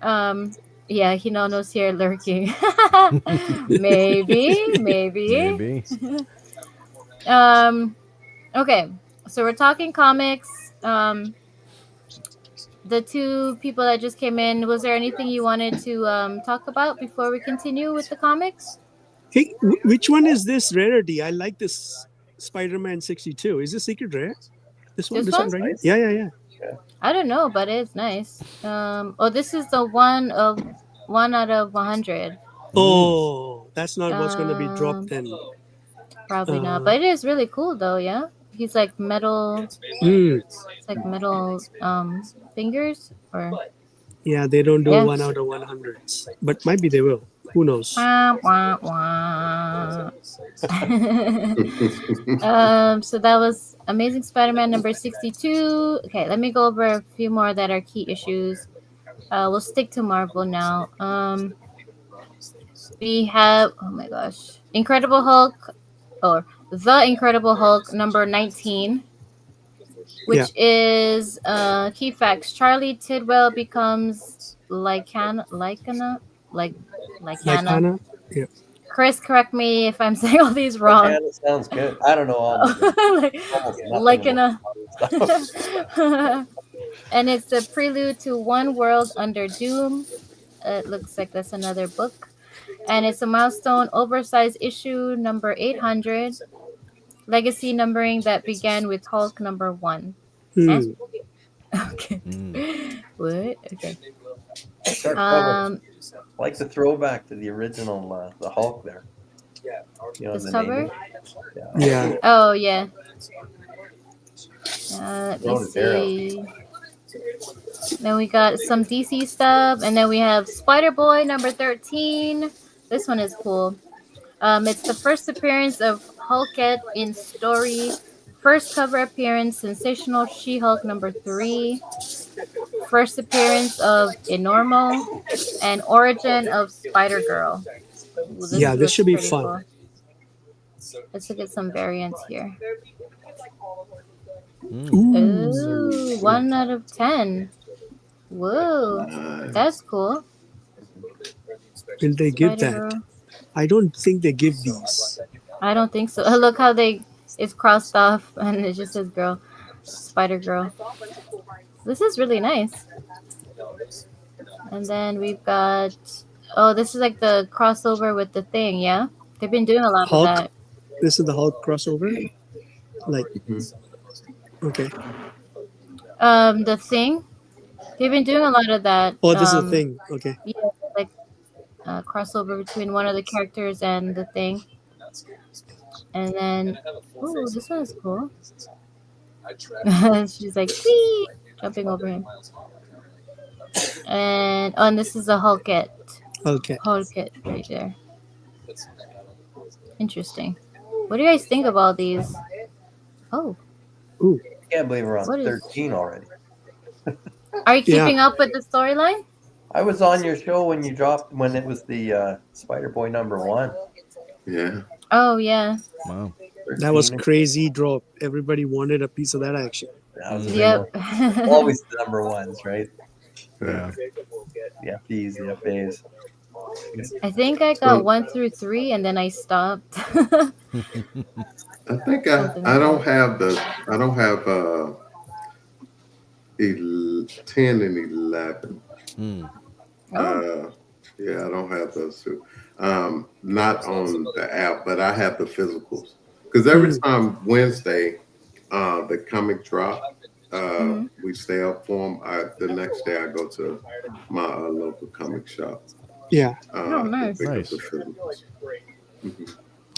Yeah, Hinano's here lurking. maybe. Maybe. Okay, so we're talking comics. The two people that just came in, was there anything you wanted to talk about before we continue with the comics? Hey, which one is this rarity? I like this Spider-Man 62. Is this secret rare? This one right here? Nice. Yeah. I don't know, but it's nice. This is the one out of 100. Oh, that's not what's gonna be dropped then. Probably not, but it is really cool though. Yeah, he's like metal. It's like metal fingers or. Yeah, they don't do 1 out of 100s, but maybe they will. Who knows? Wah, wah, wah. So that was Amazing Spider-Man number 62. Okay, let me go over a few more that are key issues. We'll stick to Marvel now. We have, oh my gosh, Incredible Hulk, or The Incredible Hulk number 19, which is key facts. 𝗟𝗲 Tidwell becomes Lycana. Yeah. Chris, correct me if I'm saying all these wrong. Lycana sounds good. I don't know. Lycana. And it's the prelude to One World Under Doom. It looks like that's another book. And it's a milestone oversized issue number 800. Legacy numbering that began with Hulk number 1. Okay. What? Okay. Like the throwback to the original, the Hulk there. You know, this the cover? Yeah. Oh, yeah. Let me see. Then we got some DC stuff, and then we have Spider-Boy number 13. This one is cool. It's the first appearance of Hulkette in story. First cover appearance, Sensational She-Hulk number 3. First appearance of Enormo, and origin of Spider-Girl. This should be fun. Cool. Let's look at some variants here. Ooh, 1 out of 10. Whoa, that's cool. Will they give that? I don't think they give these. I don't think so. Look how it's crossed off and it just says girl. Spider-Girl. This is really nice. And then we've got, this is like the crossover with the Thing, yeah? They've been doing a lot Hulk? of that. This is the Hulk crossover? Like, okay. The Thing? They've been doing a lot of that. Oh, this is the Thing. Okay. Yeah, like crossover between one of the characters and the Thing. And then, ooh, this one is cool. She's like, whee! Jumping over him. And this is a Hulkette. Hulkette right there. Interesting. What do you guys think about these? Oh. Ooh. I can't believe we're on 13 already. Are you keeping up with the storyline? I was on your show when it was the Spider-Boy number 1. Yeah. Oh, yeah. Wow. That was crazy drop. Everybody wanted a piece of that action. That was yep. Always the number 1s, right? Yeah. The 𝗨𝗹𝗶𝗺𝗃𝗃𝗃. I think I got 1 through 3 and then I stopped. I think I don't have 10 and 11. Yeah, I don't have those two. Not on the app, but I have the physicals. Because every time Wednesday, the comic drop, we stay up for them. The next day I go to my local comic shop. Yeah. Nice.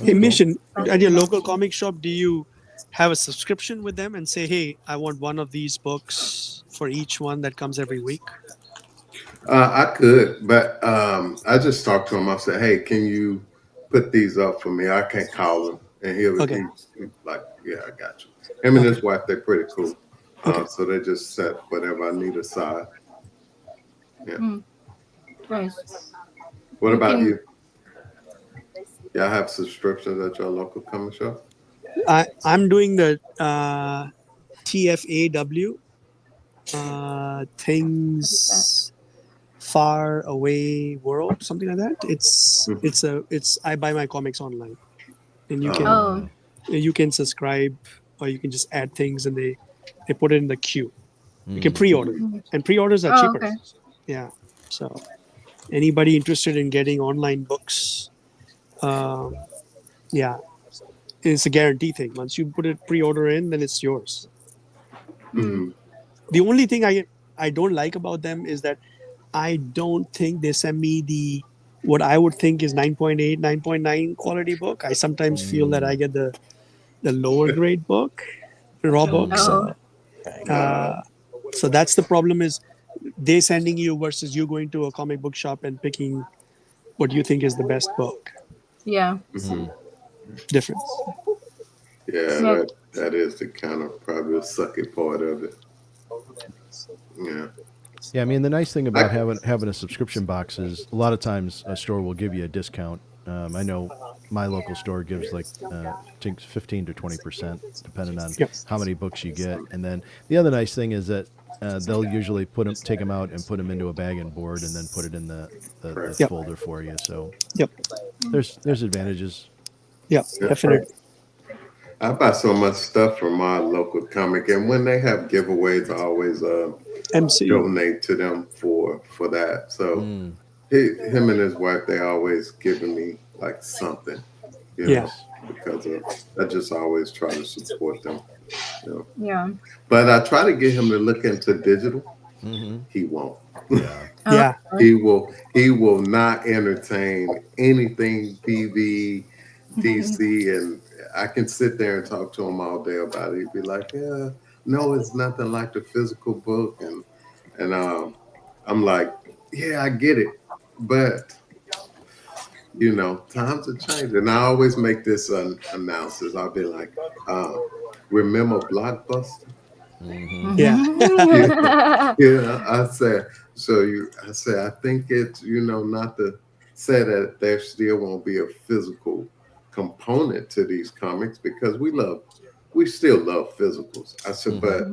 Hey, Mission, at your local comic shop, do you have a subscription with them and say, hey, I want one of these books for each one that comes every week? I could, but I just talked to him. I said, hey, can you put these up for me? I can't call him. And he's like, yeah, I got you. Him and his wife, they're pretty cool. So they just set whatever I need aside. Yeah. Nice. What about you? Y'all have subscriptions at your local comic shop? I'm doing the TFAW things far away world, something like that. It's I buy my comics online, and you can subscribe, or you can just add things, and they put it in the queue. You can pre-order, and pre-orders are cheaper. Yeah, so anybody interested in getting online books, Yeah, it's a guarantee thing. Once you put it pre-order in, then it's yours. Mm-hmm. The only thing I don't like about them is that I don't think they send me what I would think is 9.8, 9.9 quality book. I sometimes feel that I get the lower grade book, raw books. Oh. So that's the problem, is they sending you versus you going to a comic book shop and picking what you think is the best book. Yeah. Mm-hmm. Difference. Yeah, that is the kind of probably the sucky part of it. Yeah. Yeah, I mean, the nice thing about having a subscription box is a lot of times a store will give you a discount. I know my local store gives like I think 15 to 20%, depending on how many books you get. And then the other nice thing is that they'll usually take them out and put them into a bag and board, and then put it in the folder for you. So there's advantages. Yeah, definitely. I buy so much stuff from my local comic, and when they have giveaways, I always donate to them for that. So him and his wife, they always giving me like something, you know, because I just always try to support them. You know? Yeah. But I try to get him to look into digital. He won't. Yeah. He will not entertain anything VeVe, DC, and I can sit there and talk to him all day about it. He'd be like, "Yeah, no, it's nothing like the physical book," and I'm like, "Yeah, I get it, but you know, times are changing." And I always make this analysis. I'll be like, "Remember Blockbuster?" Yeah. I said, I think it's, you know, not to say that there still won't be a physical component to these comics, because we still love physicals. I said, but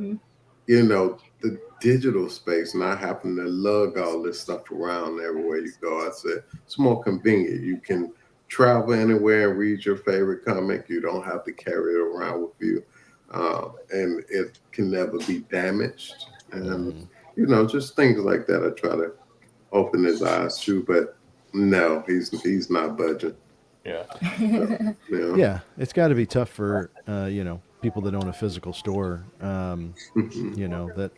you know, the digital space, not having to lug all this stuff around everywhere you go. I said, it's more convenient. You can travel anywhere and read your favorite comic. You don't have to carry it around with you. And it can never be damaged. And, you know, just things like that. I try to open his eyes to, but no, he's not budging. Yeah. Yeah, it's got to be tough for, you know, people that own a physical store, you know, that,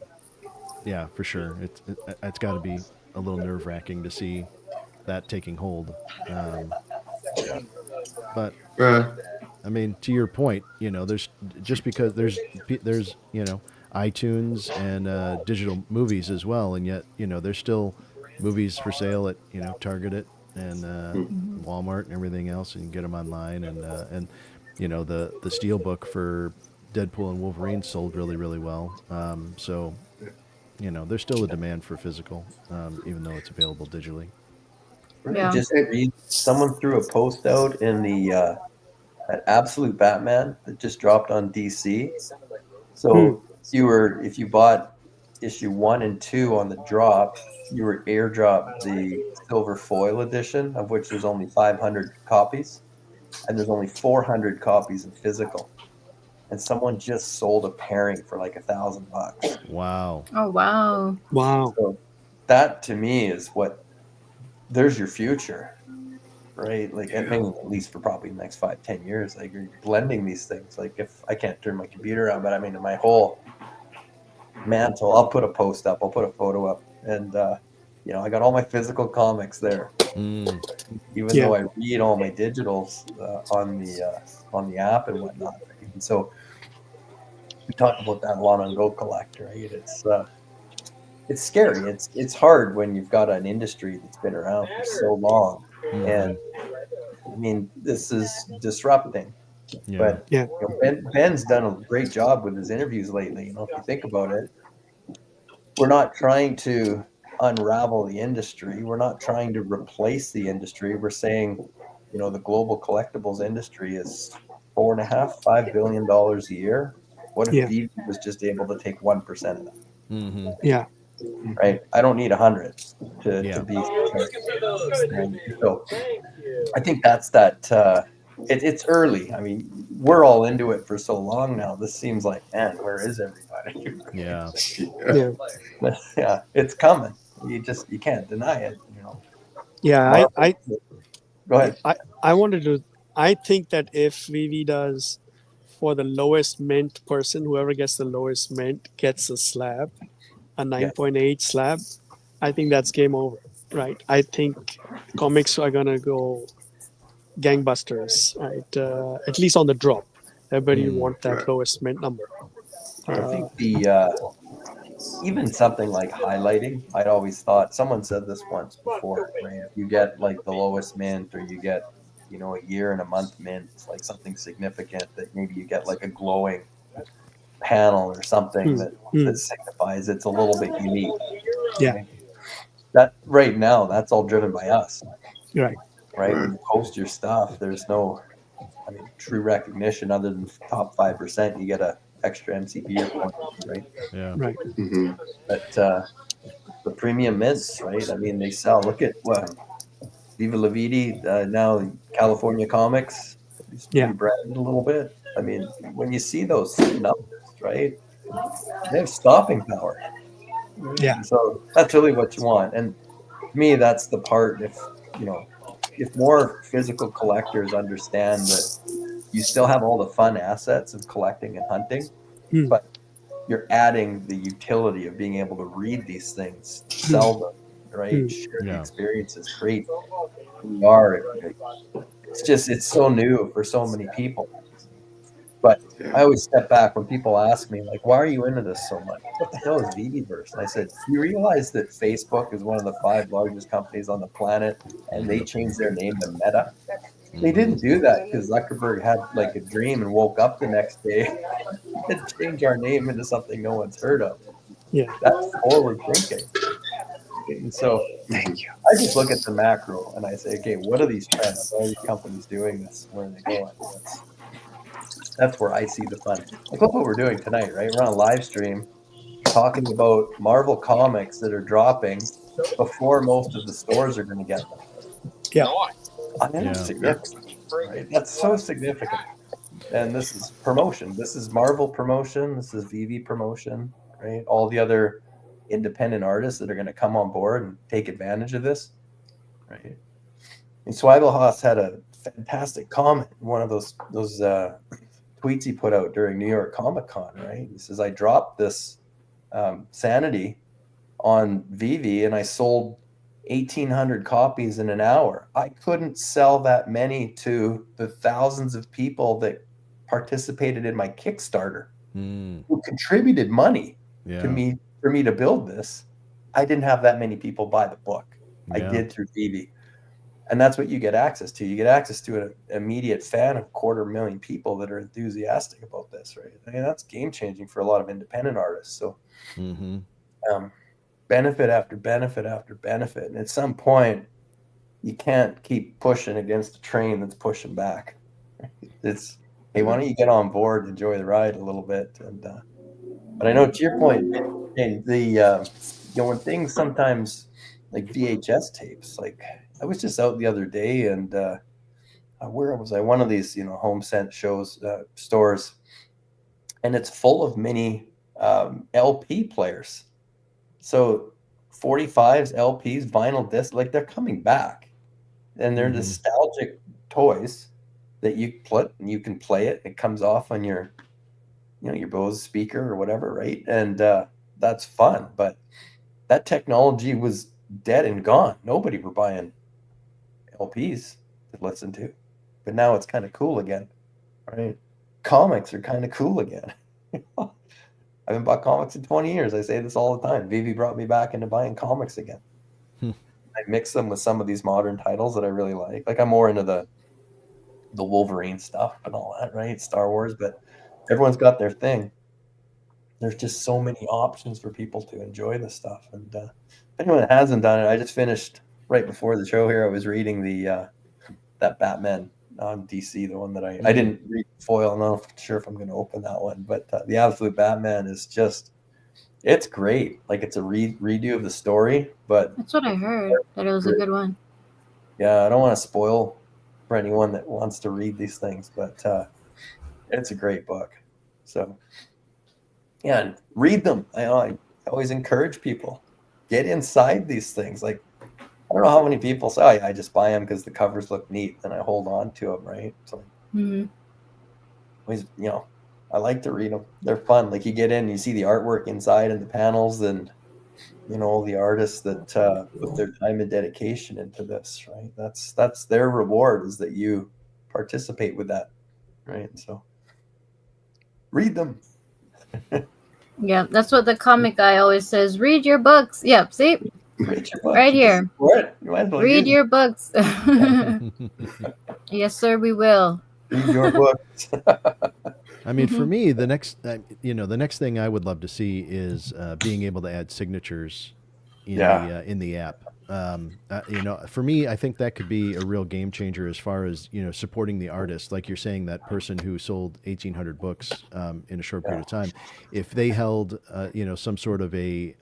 yeah, for sure. It's got to be a little nerve-wracking to see that taking hold. But I mean, to your point, you know, there's just because there's you know, iTunes and digital movies as well, and yet, you know, there's still movies for sale at, you know, Target and Walmart and everything else, and you can get them online, and you know, the Steelbook for Deadpool and Wolverine sold really, really well. So, you know, there's still a demand for physical, even though it's available digitally. Yeah. Just read, someone threw a post out in the that Absolute Batman that just dropped on DC. So if you bought issue 1 and 2 on the drop, you were airdropped the silver foil edition, of which there's only 500 copies, and there's only 400 copies of physical. And someone just sold a pairing for like $1,000. Wow. Oh wow. Wow. So that to me is there's your future, right? Like, I mean, at least for probably the next 5-10 years, like, you're blending these things. Like, if I can't turn my computer on, but I mean, my whole mantle, I'll put a post up, I'll put a photo up, and you know, I got all my physical comics there. Even though I read all my digitals on the app and whatnot. And so we talk about that a lot on Go Collect, right? It's scary. It's hard when you've got an industry that's been around for so long, and I mean, this is disrupting. But you know, Ben's done a great job with his interviews lately. You know, if you think about it, we're not trying to unravel the industry. We're not trying to replace the industry. We're saying, you know, the global collectibles industry is $4.5-5 billion a year. What if VeVe was just able to take 1% of that? Yeah. Right. I don't need 100 to be successful. So I think that's that. It's early. I mean, we're all into it for so long now. This seems like, man, where is everybody? Yeah. Yeah, it's coming. You can't deny it. You know. Yeah, I Go ahead. I think that if VeVe does for the lowest mint person, whoever gets the lowest mint gets a slab, a 9.8 slab. I think that's game over, right? I think comics are gonna go gangbusters, right? At least on the drop. Everybody want that Right. lowest mint number. I think even something like highlighting, I'd always thought, someone said this once before, right? If you get like the lowest mint, or you get, a year and a month mint, like something significant, that maybe you get like a glowing panel or something that signifies it's a little bit unique. Yeah. Right? That right now, that's all driven by us. Right. Right? When you post your stuff, there's no, true recognition other than top 5%. You get a extra MCP point, right? Yeah. Right. Mm-hmm. But the premium mints, right? They sell. Look at 𝗨𝗹𝗶𝗺𝗲𝗃, now California Comics, it's rebranded a little bit. When you see those numbers, right? They have stopping power. Yeah. So that's really what you want. And to me, that's the part. If more physical collectors understand that you still have all the fun assets of collecting and hunting, but you're adding the utility of being able to read these things, sell them, right? Share the experiences, create who you are. It's so new for so many people. But I always step back when people ask me, like, why are you into this so much? What the hell is VeVeverse? And I said, you realize that Facebook is one of the 5 largest companies on the planet, and they changed their name to Meta? They didn't do that because Zuckerberg had like a dream and woke up the next day and change our name into something no one's heard of. Yeah. That's forward thinking. And so Thank you. I just look at the macro and I say, okay, what are these trends? Why are these companies doing this? Where are they going? That's where I see the fun. Like, look what we're doing tonight, right? We're on a live stream talking about Marvel comics that are dropping before most of the stores are going to get them. Yeah. That's significant, right? That's so significant. And this is promotion. This is Marvel promotion. This is VeVe promotion, right? All the other independent artists that are going to come on board and take advantage of this, right? And 𝗨𝗏𝗃𝗃 had a fantastic comment in one of those tweets he put out during New York Comic Con, right? He says, I dropped this Sanity on VeVe and I sold 1,800 copies in an hour. I couldn't sell that many to the thousands of people that participated in my Kickstarter, who contributed money to me for me to build this. I didn't have that many people buy the book. I did through VeVe. And that's what you get access to. You get access to an immediate fan of 250,000 people that are enthusiastic about this, right? That's game changing for a lot of independent artists. So benefit after benefit after benefit. And at some point, you can't keep pushing against a train that's pushing back. It's, hey, why don't you get on board, enjoy the ride a little bit? And but I know to your point, when things sometimes like VHS tapes, like I was just out the other day and where was I? One of these, home sent stores, and it's full of mini LP players. So 45s, LPs, vinyl discs, like they're coming back, and they're nostalgic toys that you put and you can play it. It comes off on your, your Bose speaker or whatever, right? And that's fun. But that technology was dead and gone. Nobody were buying LPs to listen to, but now it's kind of cool again, right? Comics are kind of cool again. I haven't bought comics in 20 years. I say this all the time. VeVe brought me back into buying comics again. I mix them with some of these modern titles that I really like. Like I'm more into the Wolverine stuff and all that, right? Star Wars, but everyone's got their thing. There's just so many options for people to enjoy this stuff. And if anyone hasn't done it, I just finished right before the show here. I was reading that Batman on DC, the one that I didn't read foil. I'm not sure if I'm going to open that one, but the Absolute Batman is just, it's great. Like it's a redo of the story, but that's what I heard, that it was a good one. Yeah, I don't want to spoil for anyone that wants to read these things, but it's a great book. So yeah, and read them. I always encourage people, get inside these things. Like I don't know how many people say, oh, yeah, I just buy them because the covers look neat, and I hold on to them, right? So, always, I like to read them. They're fun. Like, you get in, you see the artwork inside and the panels, and the artists that put their time and dedication into this, right? That's their reward, is that you participate with that, right? And so, read them. Yeah, that's what the comic guy always says. Read your books. Yep, see? Read your books. Right here. Read your books. Yes, sir, we will. Read your books. I mean, for me, the next thing I would love to see is being able to add signatures in the app. For me, I think that could be a real game changer as far as supporting the artist. Like you're saying, that person who sold 1,800 books in a short period of time, if they held some sort of a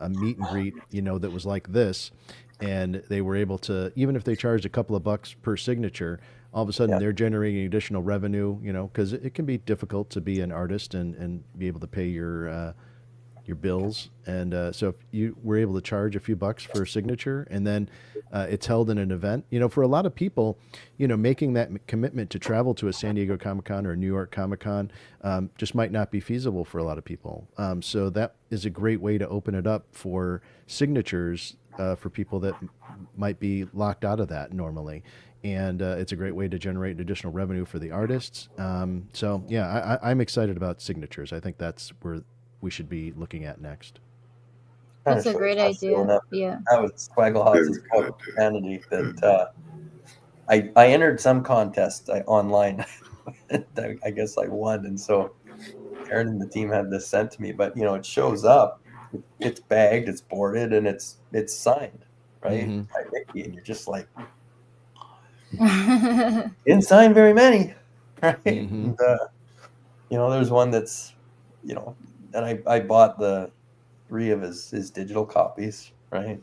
meet and greet that was like this, and they were able to, even if they charged a couple of bucks per signature, all of a sudden they're generating additional revenue. Because it can be difficult to be an artist and be able to pay your bills, and so if you were able to charge a few bucks for a signature, and then it's held in an event, for a lot of people, making that commitment to travel to a San Diego Comic-Con or a New York Comic-Con just might not be feasible for a lot of people. So that is a great way to open it up for signatures for people that might be locked out of that normally. And it's a great way to generate additional revenue for the artists. So yeah, I'm excited about signatures. I think that's where we should be looking at next. That's a great idea. Yeah. That was $𝗨𝗶𝗀𝗄𝗃 candidate that I entered some contest online. I guess I won, and so Aaron and the team had this sent to me. But it shows up, it's bagged, it's boarded, and it's signed, right, by Mickey, and you're just like, didn't sign very many, right? And, there's one that's, and I bought the 3 of his digital copies, right?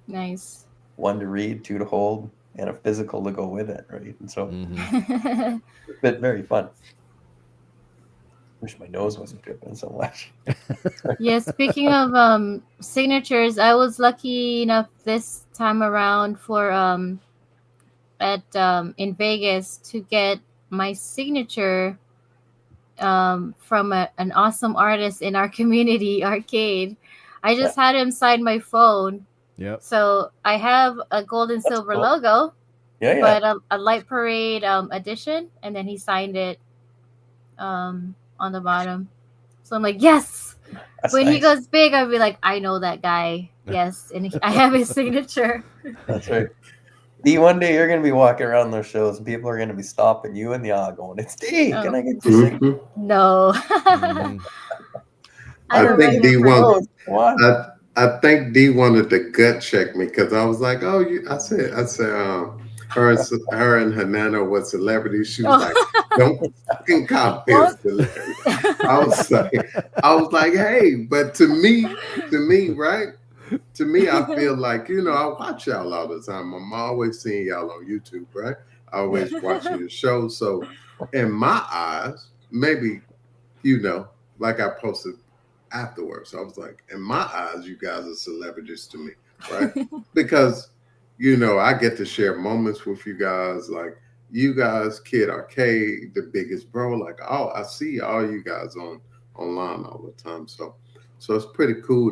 Nice. 1 to read, 2 to hold, and a physical to go with it, right? And so it's been very fun. Wish my nose wasn't dripping so much. Yeah, speaking of signatures, I was lucky enough this time around for in Vegas to get my signature from an awesome artist in our community, Arcade. I just had him sign my phone. Yeah. So I have a gold and silver logo. Yeah. But a Light Parade edition, and then he signed it on the bottom. So I'm like, yes. That's when nice. he goes big, I'll be like, I know that guy. Yes, and I have his signature. That's right. One day you're going to be walking around those shows, and people are going to be stopping you in the aisle going, it's D, can I get your signature? No. I think D wanted. I think D wanted to gut check me because I was like, "Oh, I said, her and Hanana was celebrities." She was like, "Don't fucking call me a celebrity." I was like, "Hey," but to me, right? To me, I feel like I watch y'all all the time. I'm always seeing y'all on YouTube, right? Always watching your show. So, in my eyes, maybe like I posted afterwards, I was like, in my eyes, you guys are celebrities to me, right? Because I get to share moments with you guys, like you guys, Kid Arcade, the biggest bro, like I see all you guys online all the time. So it's pretty cool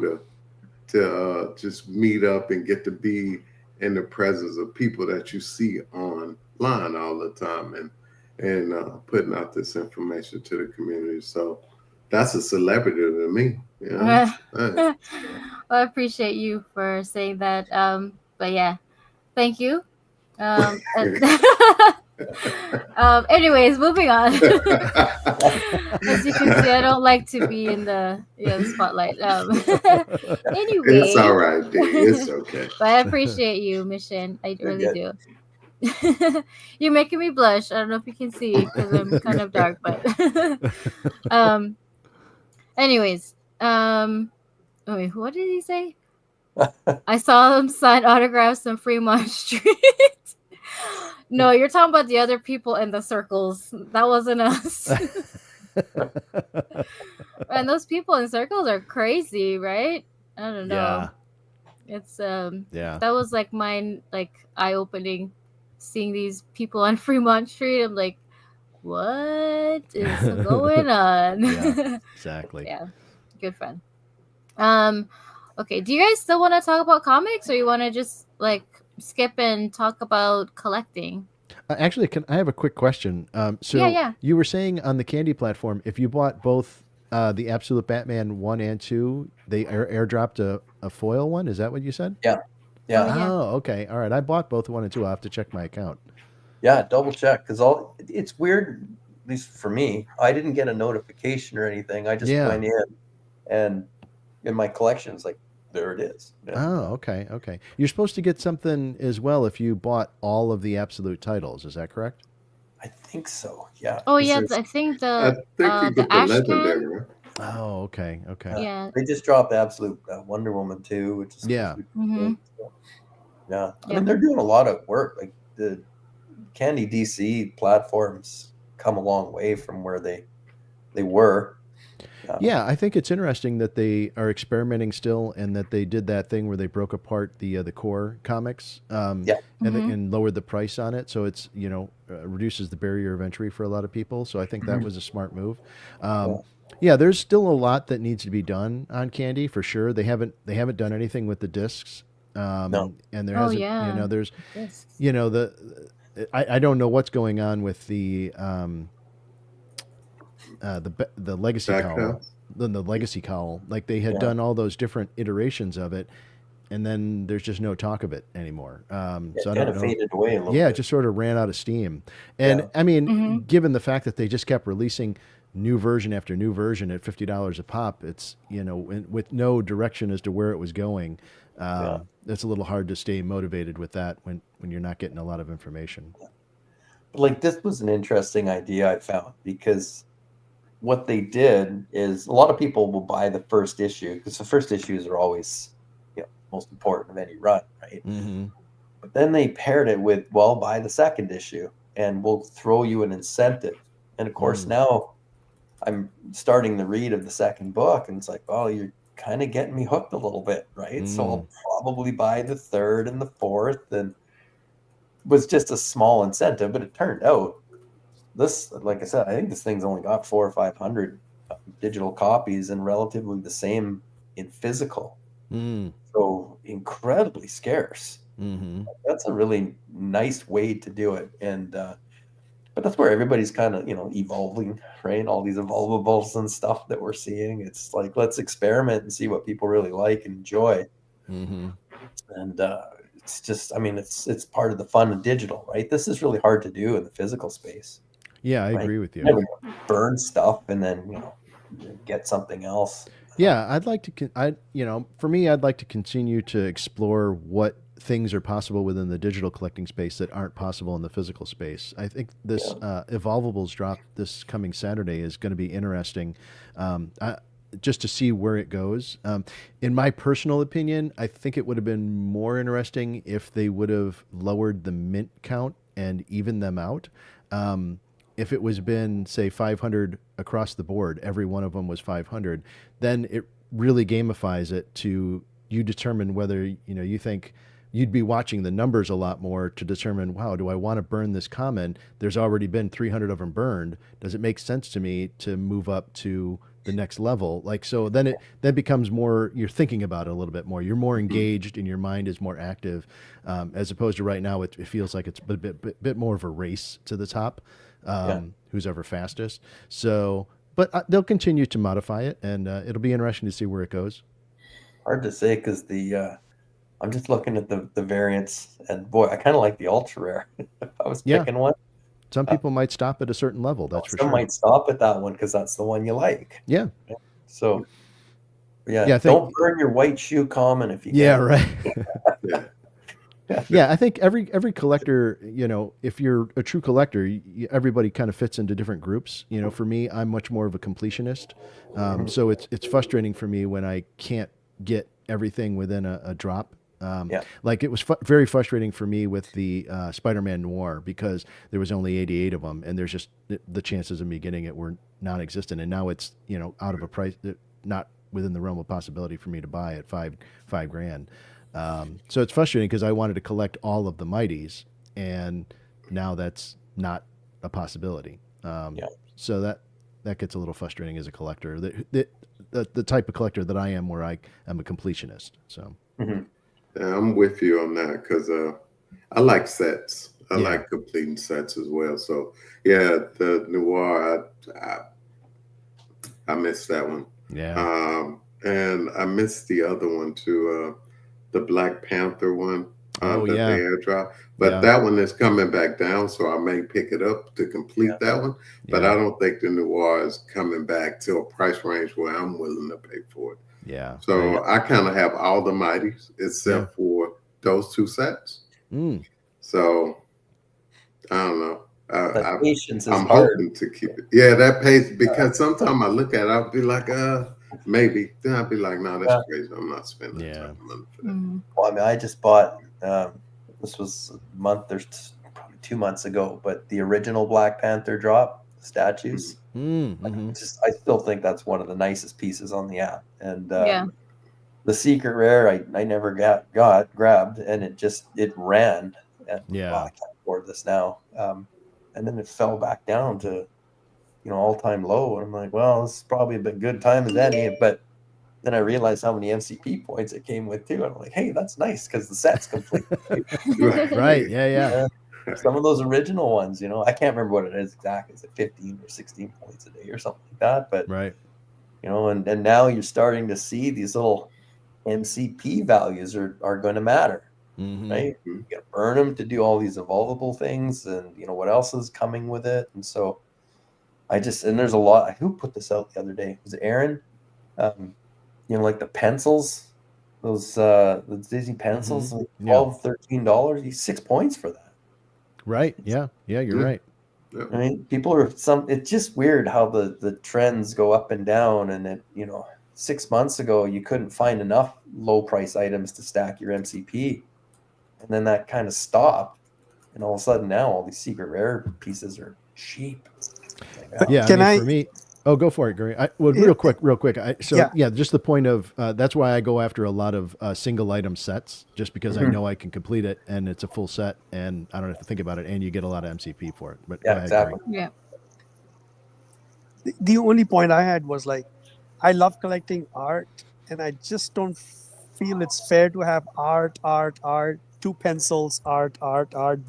to just meet up and get to be in the presence of people that you see online all the time and putting out this information to the community. So that's a celebrity to me. Well, I appreciate you for saying that. But yeah, thank you. Anyways, moving on. As you can see, I don't like to be in the spotlight. Anyway, it's all right, dude. It's okay. But I appreciate you, Mission. I really do. You're making me blush. I don't know if you can see because I'm kind of dark, but anyways, wait, what did he say? I saw him sign autographs on Fremont Street. No, you're talking about the other people in the circles. That wasn't us. And those people in circles are crazy, right? I don't know. It's Yeah. that was like mine, like eye-opening, seeing these people on Fremont Street. I'm like, what is going on? Yeah, exactly. Yeah, good fun. Okay, do you guys still want to talk about comics, or you want to just like skip and talk about collecting? Actually, I have a quick question? Yeah. You were saying on the Candy platform, if you bought both the Absolute Batman 1 and 2, they airdropped a foil one. Is that what you said? Yeah. Yeah. Oh, yeah. Oh, okay. All right. I bought both 1 and 2. I'll have to check my account. Yeah, double check, because it's weird, at least for me. I didn't get a notification or anything. I just went in, and in my collections, like, there it is. Yeah. Oh, okay. Okay. You're supposed to get something as well if you bought all of the Absolute titles. Is that correct? I think so. Yeah. Oh yeah, I think the you get the legendary Ashcan. one. Oh, okay. Okay. Yeah. They just dropped Absolute Wonder Woman 2, which is Yeah. Mhm. Yeah. I mean, they're doing a lot of work. Like the Candy DC platforms come a long way from where they were. Yeah, I think it's interesting that they are experimenting still, and that they did that thing where they broke apart the core comics, and lowered the price on it, so it's reduces the barrier of entry for a lot of people. So I think that was a smart move. Yeah, there's still a lot that needs to be done on Candy for sure. They haven't done anything with the discs, No. and there hasn't. There's I don't know what's going on with the legacy cowl, then the legacy cowl. Like they had done all those different iterations of it, and then there's just no talk of it anymore. So I don't know. Faded away a little Yeah, bit. it just sort of ran out of steam. And I mean, given the fact that they just kept releasing new version after new version at $50 a pop, it's with no direction as to where it was going. It's a little hard to stay motivated with that when you're not getting a lot of information. Like this was an interesting idea I found, because what they did is a lot of people will buy the first issue because the first issues are always most important of any run, right? Mm-hmm. But then they paired it with, well, buy the second issue and we'll throw you an incentive. And of course now I'm starting the read of the second book, and it's like, well, you're kind of getting me hooked a little bit, right? So I'll probably buy the third and the fourth, and it was just a small incentive. But it turned out this, like I said, I think this thing's only got 400 or 500 digital copies, and relatively the same in physical. So incredibly scarce. That's a really nice way to do it. And but that's where everybody's kind of evolving, right? All these evolvables and stuff that we're seeing, it's like, let's experiment and see what people really like and enjoy. And it's just, I mean, it's part of the fun of digital, right? This is really hard to do in the physical space. Yeah, I agree with you. Burn stuff and then get something else. Yeah, I'd like to. For me, I'd like to continue to explore what things are possible within the digital collecting space that aren't possible in the physical space. I think this Evolvables drop this coming Saturday is going to be interesting, just to see where it goes. In my personal opinion, I think it would have been more interesting if they would have lowered the mint count and evened them out. If it was been, say, 500 across the board, every one of them was 500, then it really gamifies it to you determine whether, you think you'd be watching the numbers a lot more to determine, wow, do I want to burn this common? There's already been 300 of them burned. Does it make sense to me to move up to the next level? Like, so then it becomes more, you're thinking about it a little bit more. You're more engaged and your mind is more active, as opposed to right now, it feels like it's a bit more of a race to the top. Who's ever fastest. So, but they'll continue to modify it, and it'll be interesting to see where it goes. Hard to say, because I'm just looking at the variants, and boy, I kind of like the ultra rare. If I was picking one, some people might stop at a certain level. That's for sure. Some might stop at that one because that's the one you like. Yeah. So, don't burn your white shoe common if you can. Yeah, right. Yeah, I think every collector, if you're a true collector, everybody kind of fits into different groups. For me, I'm much more of a completionist. So it's frustrating for me when I can't get everything within a drop. Like it was very frustrating for me with the Spider-Man Noir, because there was only 88 of them, and there's just the chances of me getting it were non-existent. And now it's, out of a price, not within the realm of possibility for me to buy at $5,000. So it's frustrating because I wanted to collect all of the Mighties, and now that's not a possibility. So that gets a little frustrating as a collector. The type of collector that I am, where I am a completionist. So yeah, I'm with you on that because I like sets. I like completing sets as well. So yeah, the Noir, I missed that one. Yeah. And I missed the other one too, the Black Panther one. The airdrop, but that one is coming back down, so I may pick it up to complete that one. But I don't think the Noir is coming back to a price range where I'm willing to pay for it. Yeah. So I kind of have all the Mighties except for those two sets. So I don't know. I'm hoping to keep it. Yeah, that pays because sometimes I look at it, I'll be like, maybe. Then I'll be like, no, that's crazy. I'm not spending that money for that. Well, I mean, I just bought. This was a month or probably 2 months ago, but the original Black Panther drop statues. I still think that's one of the nicest pieces on the app. And the secret rare, I never grabbed, and it ran. And, well, I can't afford this now. And then it fell back down to, all-time low. And I'm like, well, this is probably a good time as any. But then I realized how many MCP points it came with too. And I'm like, hey, that's nice because the set's complete. Right. Yeah. Some of those original ones, I can't remember what it is exactly. Is it 15 or 16 points a day or something like that? But and now you're starting to see these little MCP values are going to matter. Right? You got to earn them to do all these evolvable things, and what else is coming with it. And so and there's a lot. Who put this out the other day? Was it Aaron? Like the pencils, those the Disney pencils, like $12, $13. You 6 points for that. Right. Yeah. You're right. I mean, people are it's just weird how the trends go up and down, and it 6 months ago you couldn't find enough low price items to stack your MCP, and then that kind of stopped, and all of a sudden now all these secret rare pieces are cheap. For me. Oh, go for it, Gary. Real quick. Just the point of that's why I go after a lot of single item sets, just because I know I can complete it and it's a full set and I don't have to think about it, and you get a lot of MCP for it. But go ahead, exactly. Gary. Yeah. The only point I had was like, I love collecting art, and I just don't feel it's fair to have art, 2 pencils, art,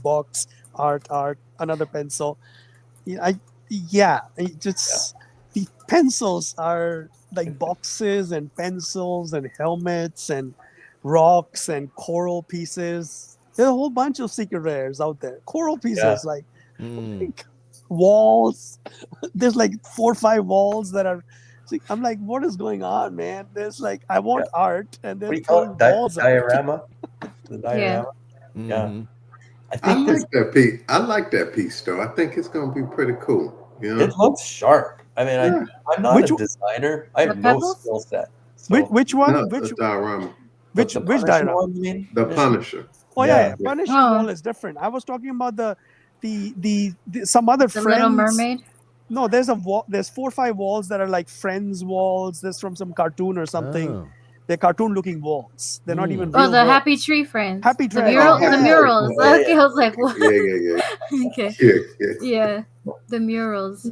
box, art, another pencil. The pencils are like boxes and pencils and helmets and rocks and coral pieces. There's a whole bunch of secret rares out there. Coral pieces, like walls. There's like 4 or 5 walls that are. I'm like, what is going on, man? There's like, I want art, and there's walls. Diorama. The diorama. Yeah. I like that piece, though. I think it's going to be pretty cool. It looks sharp. I mean, I'm not a designer. I have no skill set. So. Which one? No, which diorama? Which diorama? One, you mean? The Punisher. Oh yeah. Punisher wall is different. I was talking about the some other Friends. Little Mermaid. No, there's a wall. There's 4 or 5 walls that are like Friends walls. There's from some cartoon or something. Oh. They're cartoon-looking walls. They're not even. Oh, the walls. Happy Tree Friends. Happy Tree. The murals. Okay, I was like, what? Yeah. Okay. Yeah. The murals.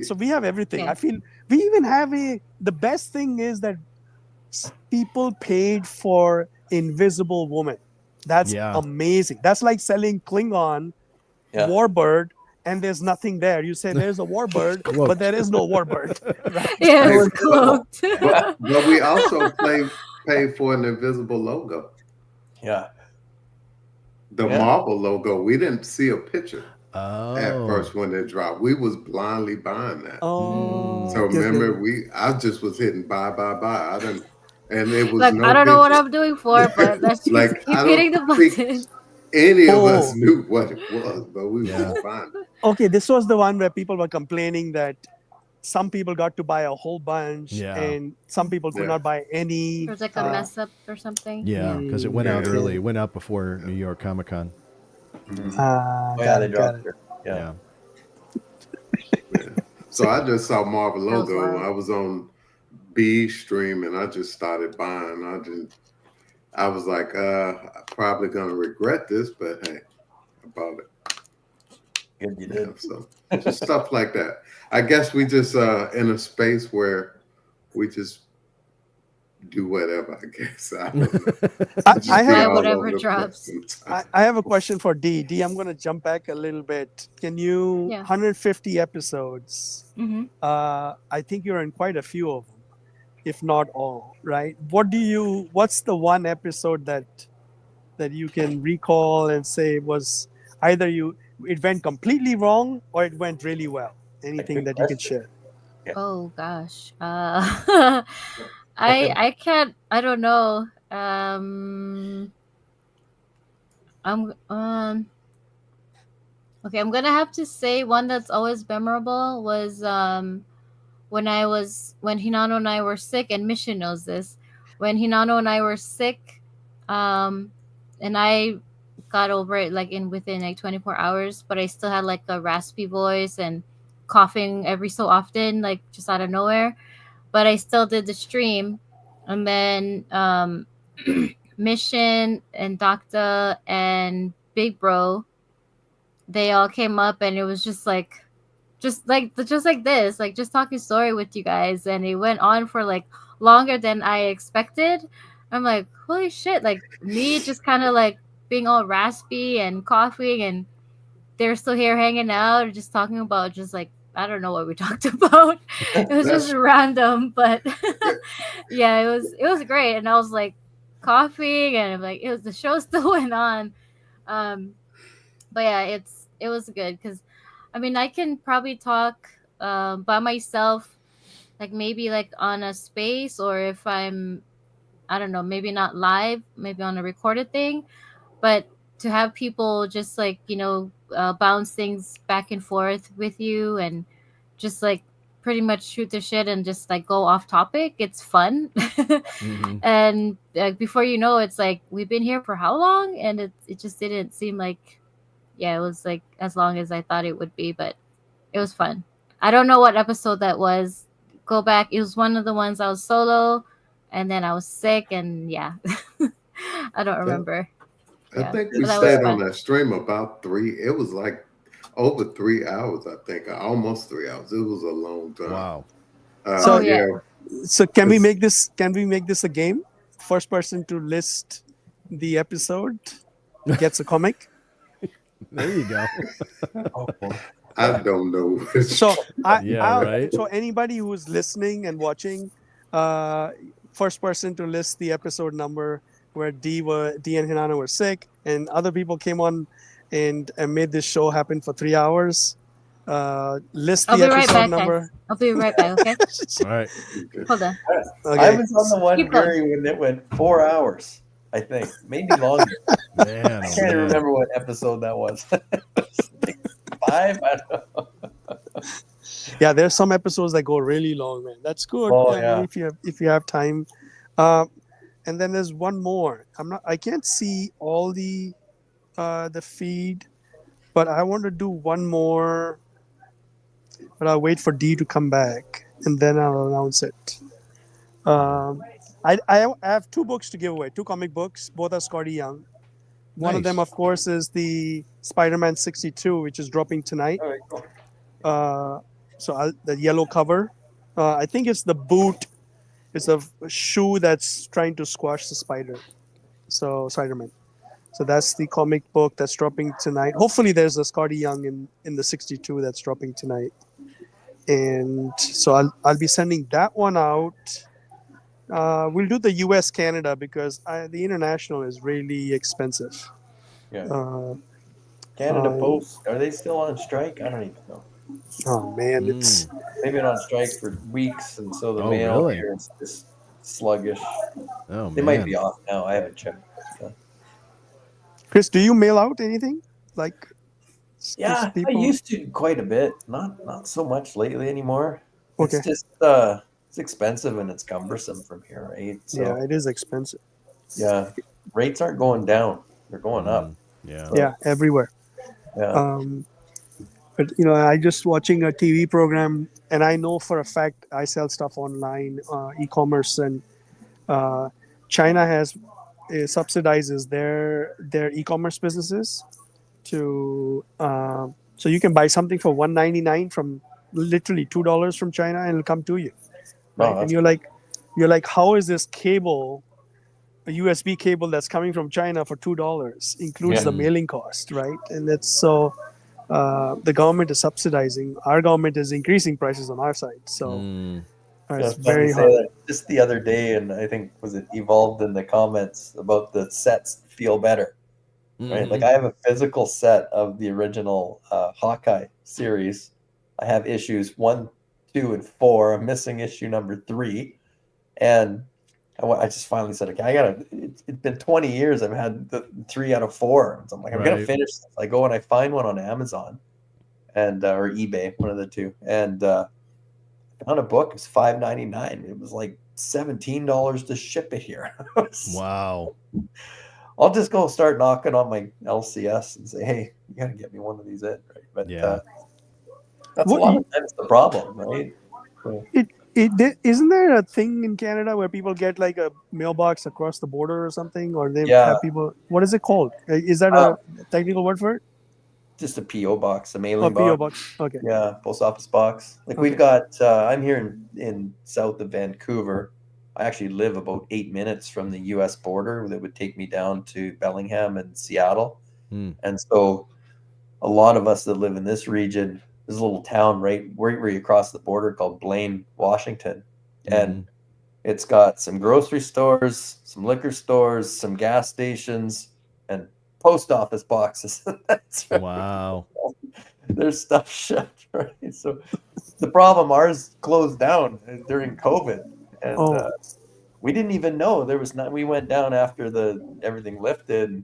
So we have everything. I feel we even have the best thing is that people paid for Invisible Woman. That's amazing. That's like selling Klingon Warbird, and there's nothing there. You say there's a Warbird, but there is no Warbird. Right? Yeah, it's cloaked. But we also pay for an invisible logo. Yeah. The Marvel logo, we didn't see a picture. Oh. At first when it dropped, we was blindly buying that. Oh, so remember, I just was hitting buy. I didn't, and it was like no I don't picture. know what I'm doing for, but let's just like, keep hitting the button. Any of us knew what it was, but we were buying it. Okay, this was the one where people were complaining that some people got to buy a whole bunch, and some people could not buy any. There's like a mess up or something. Yeah, because it went out early. It went out before New York Comic Con. They dropped it. Yeah. So I just saw Marvel logo. I was on B stream and I just started buying. I was like, I'm probably gonna regret this, but hey, I bought it. Good you did. So just stuff like that. I guess we just in a space where we just do whatever. I guess I don't know. I have whatever drops. I have a question for D. D, I'm going to jump back a little bit. Can you 150 episodes? Mm-hmm. I think you're in quite a few of them, if not all, right? What's the one episode that you can recall and say was either it went completely wrong or it went really well? Anything that you could share? Yeah. Oh gosh. I can't, I don't know. Okay, I'm gonna have to say one that's always memorable was when Hinano and I were sick, and Mission knows this. When Hinano and I were sick, and I got over it like within like 24 hours, but I still had like a raspy voice and coughing every so often, like just out of nowhere. But I still did the stream, and then Mission and Doctor and Big Bro, they all came up, and it was just like this, like just talking story with you guys, and it went on for like longer than I expected. I'm like, holy shit! Like me, just kind of like being all raspy and coughing, and they're still here hanging out, just talking about just like. I don't know what we talked about. It was just random, but yeah, it was great. And I was like coughing, and like the show still went on. But yeah, it was good because I mean I can probably talk by myself, like maybe like on a space, or if I don't know, maybe not live, maybe on a recorded thing, but to have people just like bounce things back and forth with you and just like pretty much shoot the shit and just like go off topic, it's fun. Mm-hmm. And before you know, it's like we've been here for how long, and it just didn't seem like it was like as long as I thought it would be, but it was fun. I don't know what episode that was. Go back. It was one of the ones I was solo, and then I was sick, and I don't remember. I think we stayed on that stream about it was like over 3 hours, I think, almost 3 hours. It was a long time. Wow. So can we make this a game? First person to list the episode gets a comic. There you go. I don't know. So right. So anybody who's listening and watching, first person to list the episode number where D and Hinano were sick, and other people came on and made this show happen for 3 hours. List the episode number. Guys. I'll be right back. Okay. All right. Hold on. Okay. I was on the one during when it went 4 hours. I think maybe longer. Man, I can't remember what episode that was. 5. I don't know. Yeah, there's some episodes that go really long, man. That's good. Oh, yeah. If you have time. And then there's one more. I can't see all the feed, but I want to do one more. But I'll wait for D to come back, and then I'll announce it. I have 2 books to give away, 2 comic books. Both are Scotty Young. One of them, of course, is the Spider-Man 62, which is dropping tonight. All right, cool. So the yellow cover. I think it's the boot. It's a shoe that's trying to squash the Spider-Man. So that's the comic book that's dropping tonight. Hopefully there's a Scotty Young in the 62 that's dropping tonight. And so I'll be sending that one out. We'll do the US Canada because the international is really expensive. Yeah. Canada Post, are they still on strike? I don't even know. Oh man, they've been on strike for weeks, and so the mail here is just sluggish. Oh, they might be off now. I haven't checked. Chris, do you mail out anything like? Yeah, I used to quite a bit. Not so much lately anymore. Okay. It's just it's expensive and it's cumbersome from here, right? So, yeah, it is expensive. Yeah, rates aren't going down; they're going up. Yeah. So, yeah, everywhere. Yeah. But I just watching a TV program, and I know for a fact I sell stuff online, e-commerce, and China has subsidizes their e-commerce businesses to so you can buy something for $1.99 from literally $2 from China and it'll come to you, right? And you're like, how is this cable, a USB cable that's coming from China for $2 includes the mailing cost, right? And it's so the government is subsidizing. Our government is increasing prices on our side, so it's very hard. Just the other day, and I think was it Evolved in the comments about the sets feel better, right? Like I have a physical set of the original Hawkeye series. I have issues 1, 2, and 4. I'm missing issue number 3, and I just finally said, okay, I gotta. It's been 20 years. I've had the 3 out of 4. So I'm like, I'm gonna finish this. I go and I find one on Amazon, and or eBay, one of the two, and found a book. It was $5.99. It was like $17 to ship it here. Wow. I'll just go start knocking on my LCS and say, hey, you gotta get me one of these in, right? But that's a lot of times the problem, right? So, Isn't there a thing in Canada where people get like a mailbox across the border or something, or they have people? What is it called? Is that a technical word for it? Just a PO box, a mailing PO box. Okay. Yeah, post office box. Like we've got. I'm here in south of Vancouver. I actually live about 8 minutes from the U.S. border. That would take me down to Bellingham and Seattle. And so, a lot of us that live in this region. There's a little town right where you cross the border called Blaine, Washington. And it's got some grocery stores, some liquor stores, some gas stations, and post office boxes. That's right. Wow. There's stuff shipped, right? So the problem, ours closed down during COVID. And we didn't even know there was not. We went down after everything lifted.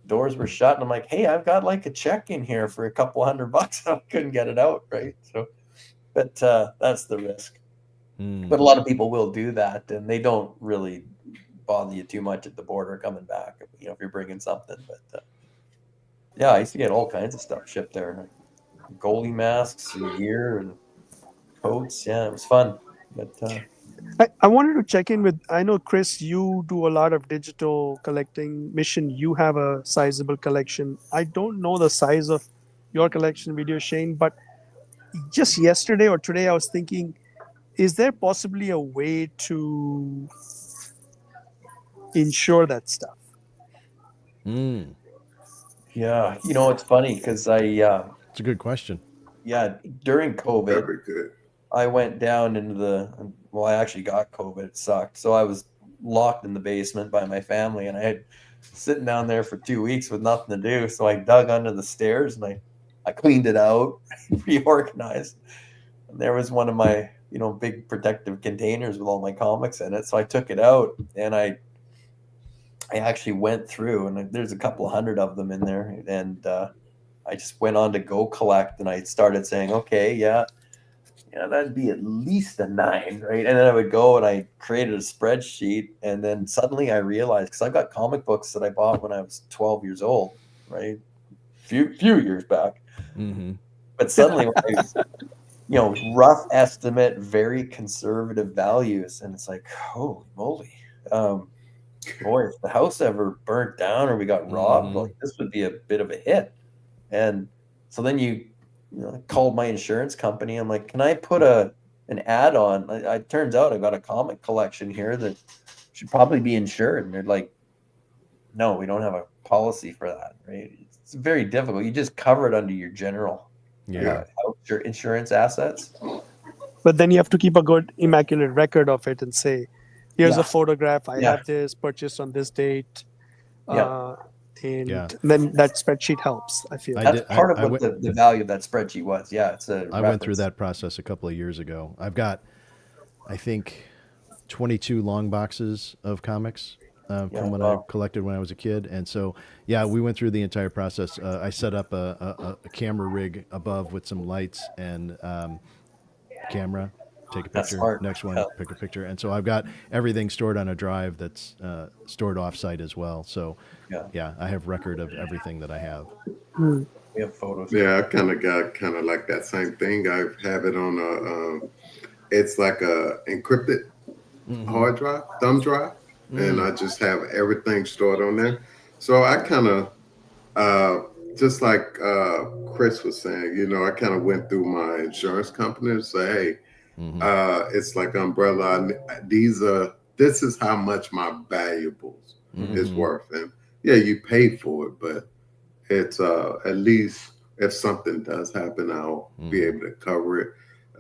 Doors were shut, and I'm like, hey, I've got like a check in here for a couple $100. I couldn't get it out, right? So, but that's the risk. But a lot of people will do that, and they don't really bother you too much at the border coming back, if you're bringing something. But yeah, I used to get all kinds of stuff shipped there, like goalie masks and gear and coats. Yeah, it was fun. But I wanted to check in with. I know, Chris, you do a lot of digital collecting. Mission, you have a sizable collection. I don't know the size of your collection, Video Shane, but just yesterday or today, I was thinking, is there possibly a way to insure that stuff? Yeah, it's funny because it's a good question. Yeah, during COVID, I went down into I actually got COVID. It sucked. So I was locked in the basement by my family, and I had sitting down there for 2 weeks with nothing to do. So I dug under the stairs and I cleaned it out, reorganized. And there was one of my, big protective containers with all my comics in it. So I took it out and I actually went through, and there's a couple of hundred of them in there. And I just went on to Go Collect, and I started saying, okay, that'd be at least a 9, right? And then I would go and I created a spreadsheet, and then suddenly I realized, because I've got comic books that I bought when I was 12 years old, right? Few years back. But suddenly, rough estimate, very conservative values, and it's like, holy moly. Boy, if the house ever burnt down or we got robbed, like, this would be a bit of a hit. And so then I called my insurance company. I'm like, can I put an ad on? It turns out I got a comic collection here that should probably be insured. And they're like, no, we don't have a policy for that, right? It's very difficult. You just cover it under your general insurance assets. But then you have to keep a good, immaculate record of it and say, here's a photograph. I have this purchased on this date. And then that spreadsheet helps, I feel. That's part of what the value of that spreadsheet was. Yeah, I went through that process a couple of years ago. I've got, I think, 22 long boxes of comics from when I collected when I was a kid. And so, we went through the entire process. I set up a camera rig above with some lights and camera. Take a picture. Next one, pick a picture. And so I've got everything stored on a drive that's stored offsite as well. So, I have record of everything that I have. We have photos. Yeah, I kind of got like that same thing. I have it on it's like a encrypted hard drive, thumb drive. and I just have everything stored on there. So I kind of, just like Chris was saying, you know, I kind of went through my insurance company and say, hey, it's like umbrella. This is how much my valuables is worth. And yeah, you pay for it, but it's at least if something does happen, I'll be able to cover it.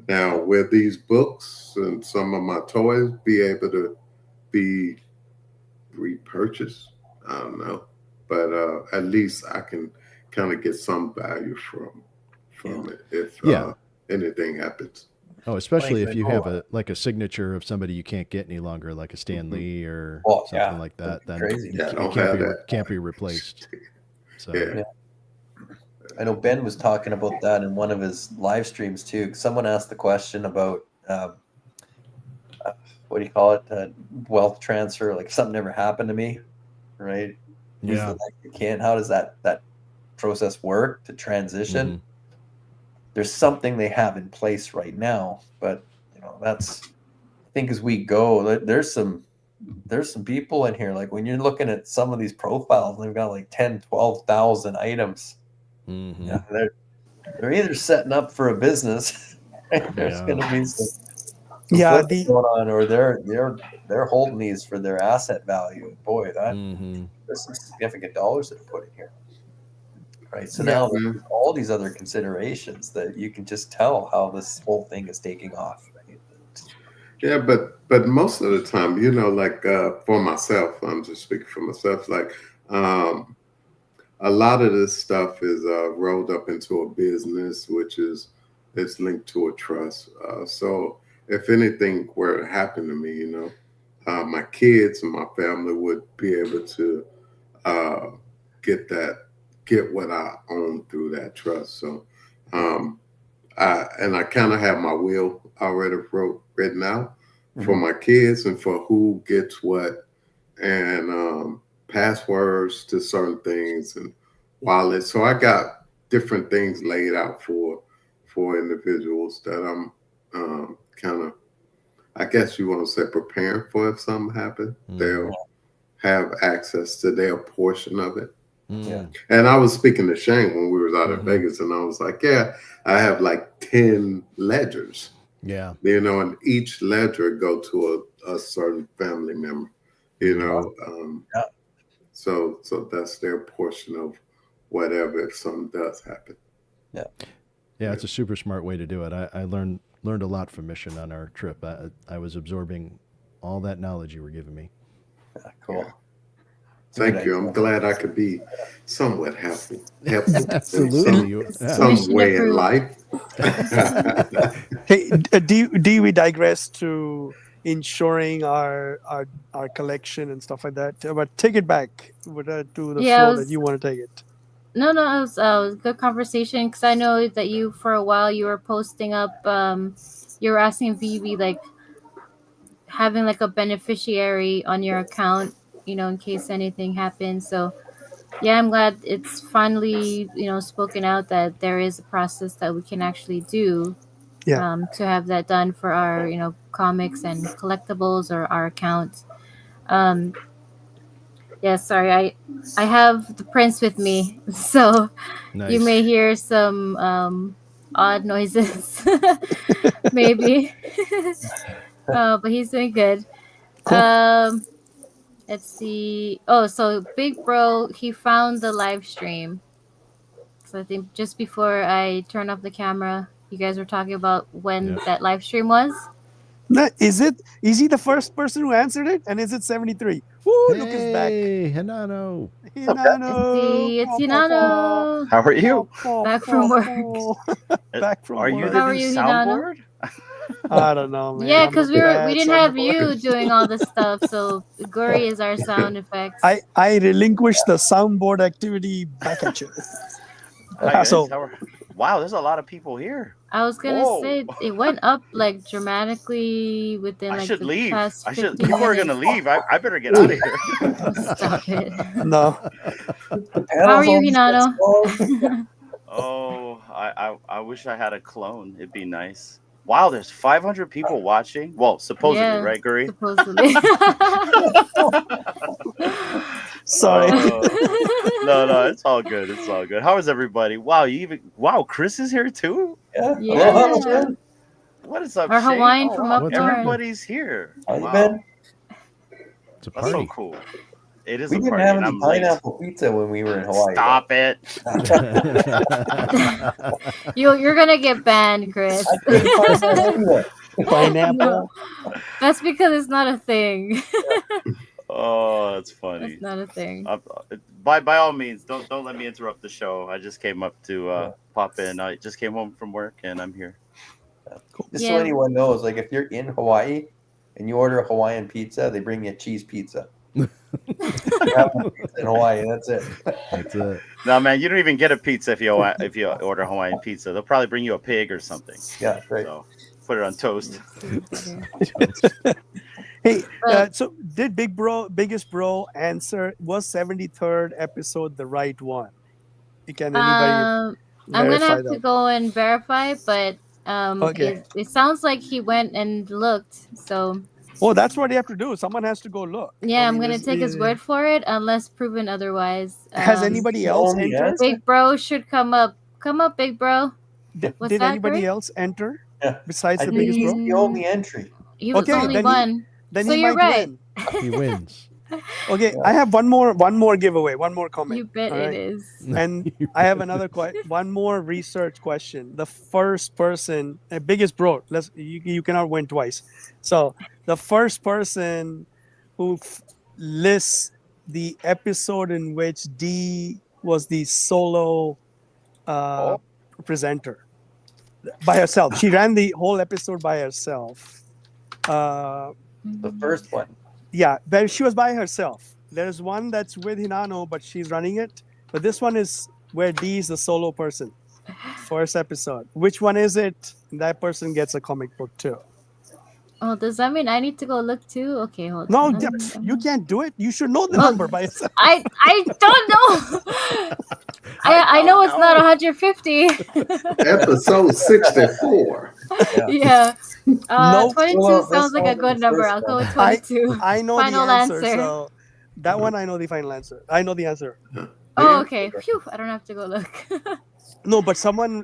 Now, will these books and some of my toys be able to be repurchased? I don't know, but at least I can kind of get some value from it if anything happens. Oh, especially if you have a signature of somebody you can't get any longer, like a Stan Lee or something like that. Then crazy. It can't be replaced. So I know Ben was talking about that in one of his live streams too. Someone asked the question about what do you call it? Wealth transfer. Like if something never happened to me, right? Yeah. You can't. How does that process work to transition? There's something they have in place right now, but you know, that's, I think as we go, there's some people in here, like when you're looking at some of these profiles, they've got like 10, 12,000 items. Yeah, they're either setting up for a business, there's going to be some going on, or they're holding these for their asset value. Boy, that there's some significant dollars that are put in here. Right. So now there's all these other considerations that you can just tell how this whole thing is taking off. Right? Yeah, but most of the time, you know, like for myself, I'm just speaking for myself, like a lot of this stuff is rolled up into a business, which is it's linked to a trust. So if anything were to happen to me, you know, my kids and my family would be able to get what I own through that trust. So, I kind of have my will already written out for my kids and for who gets what, and passwords to certain things and wallets. So I got different things laid out for individuals that I'm kind of, I guess you want to say, preparing for if something happens. They'll have access to their portion of it. Yeah. And I was speaking to Shane when we was out in Vegas, and I was like, yeah, I have like 10 ledgers. Yeah. You know, and each ledger go to a certain family member, you know. So that's their portion of whatever if something does happen. Yeah. Yeah, it's a super smart way to do it. I learned a lot from Mission on our trip. I was absorbing all that knowledge you were giving me. Yeah, cool. Thank you. I'm glad I could be somewhat helpful. Absolutely. Some way in life. Hey, do we digress to insuring our collection and stuff like that? But take it back to the floor that you want to take it. No, it was a good conversation, because I know that you, for a while, you were posting up, you were asking VeVe, like, having like a beneficiary on your account, you know, in case anything happens. So yeah, I'm glad it's finally, you know, spoken out that there is a process that we can actually do to have that done for our, you know, comics and collectibles or our accounts. Yeah, sorry, I have the prince with me, so you may hear some odd noises, maybe. But he's doing good. Let's see. Oh, so Big Bro, he found the live stream. So I think just before I turn off the camera, you guys were talking about when that live stream was. Is he the first person who answered it? And is it 73? Woo, look who's back. Hey, Hinano. It's Hinano. How are you? Back from work. Back from work. You How are you, Hinano? I don't know, man. Yeah, because we didn't have you doing all this stuff, so Guri is our sound effects. I relinquished the soundboard activity back at you. Wow, there's a lot of people here. I was gonna say it went up like dramatically within like the past 15 People are gonna leave. I better get out of here. Stop it. No. How are you, Hinano? Oh, I wish I had a clone. It'd be nice. Wow, there's 500 people watching. Well, supposedly, right, Guri? Supposedly. Sorry. No, it's all good. It's all good. How is everybody? Wow, Chris is here too. Yeah. What is up, Our Shane? Hawaiian from up north. Everybody's here. How you Wow. been? It's a That's party. so cool. It is We a didn't party. have And any I'm late. pineapple pizza when we were in Hawaii. Stop it. You're gonna get banned, Chris. I couldn't find that anywhere. Pineapple. No, that's because it's not a thing. Oh, that's funny. It's not a thing. By all means, don't let me interrupt the show. I just came up to pop in. I just came home from work and I'm here. Just so anyone knows, like if you're in Hawaii and you order a Hawaiian pizza, they bring you a cheese pizza. You have one pizza in Hawaii, that's it. That's it. No, man, you don't even get a pizza if you order Hawaiian pizza. They'll probably bring you a pig or something. Yeah, right. So put it on toast. Hey, so did Biggest Bro answer, was 73rd episode the right one? Can anybody I'm gonna verify have to that? go and verify, but Okay. it sounds like he went and looked. So Oh, that's what you have to do. Someone has to go look. yeah, I'm gonna it's- take his word for it, unless proven otherwise. Has anybody else only entered? answer? Big Bro should come up. Come up, Big Bro. Did that, anybody Gary? else enter Yeah. besides I the think Biggest he's Bro? the only entry. He was Okay, only then one. Then So he you're might right. win. He wins. Okay, I have one more giveaway, one more comment. You bet all it right? is. And I have one more research question. The first person, Biggest Bro, you cannot win twice. So the first person who lists the episode in which D was the solo presenter by herself. She ran the whole episode by herself. The first one. Yeah, but she was by herself. There's one that's with Hinano, but she's running it. But this one is where D is the solo person. First episode. Which one is it? That person gets a comic book too. Oh, does that mean I need to go look too? Okay, hold No, on. you can't do it. You should know the number by yourself. I don't know. I know it's not 150. Episode 64. Yeah. Nope. 22 Well, sounds like a good number. I'll go with 22. I know Final the answer, answer. so that one I know the final answer. I know the answer. Oh, okay. Phew, I don't have to go look. No, but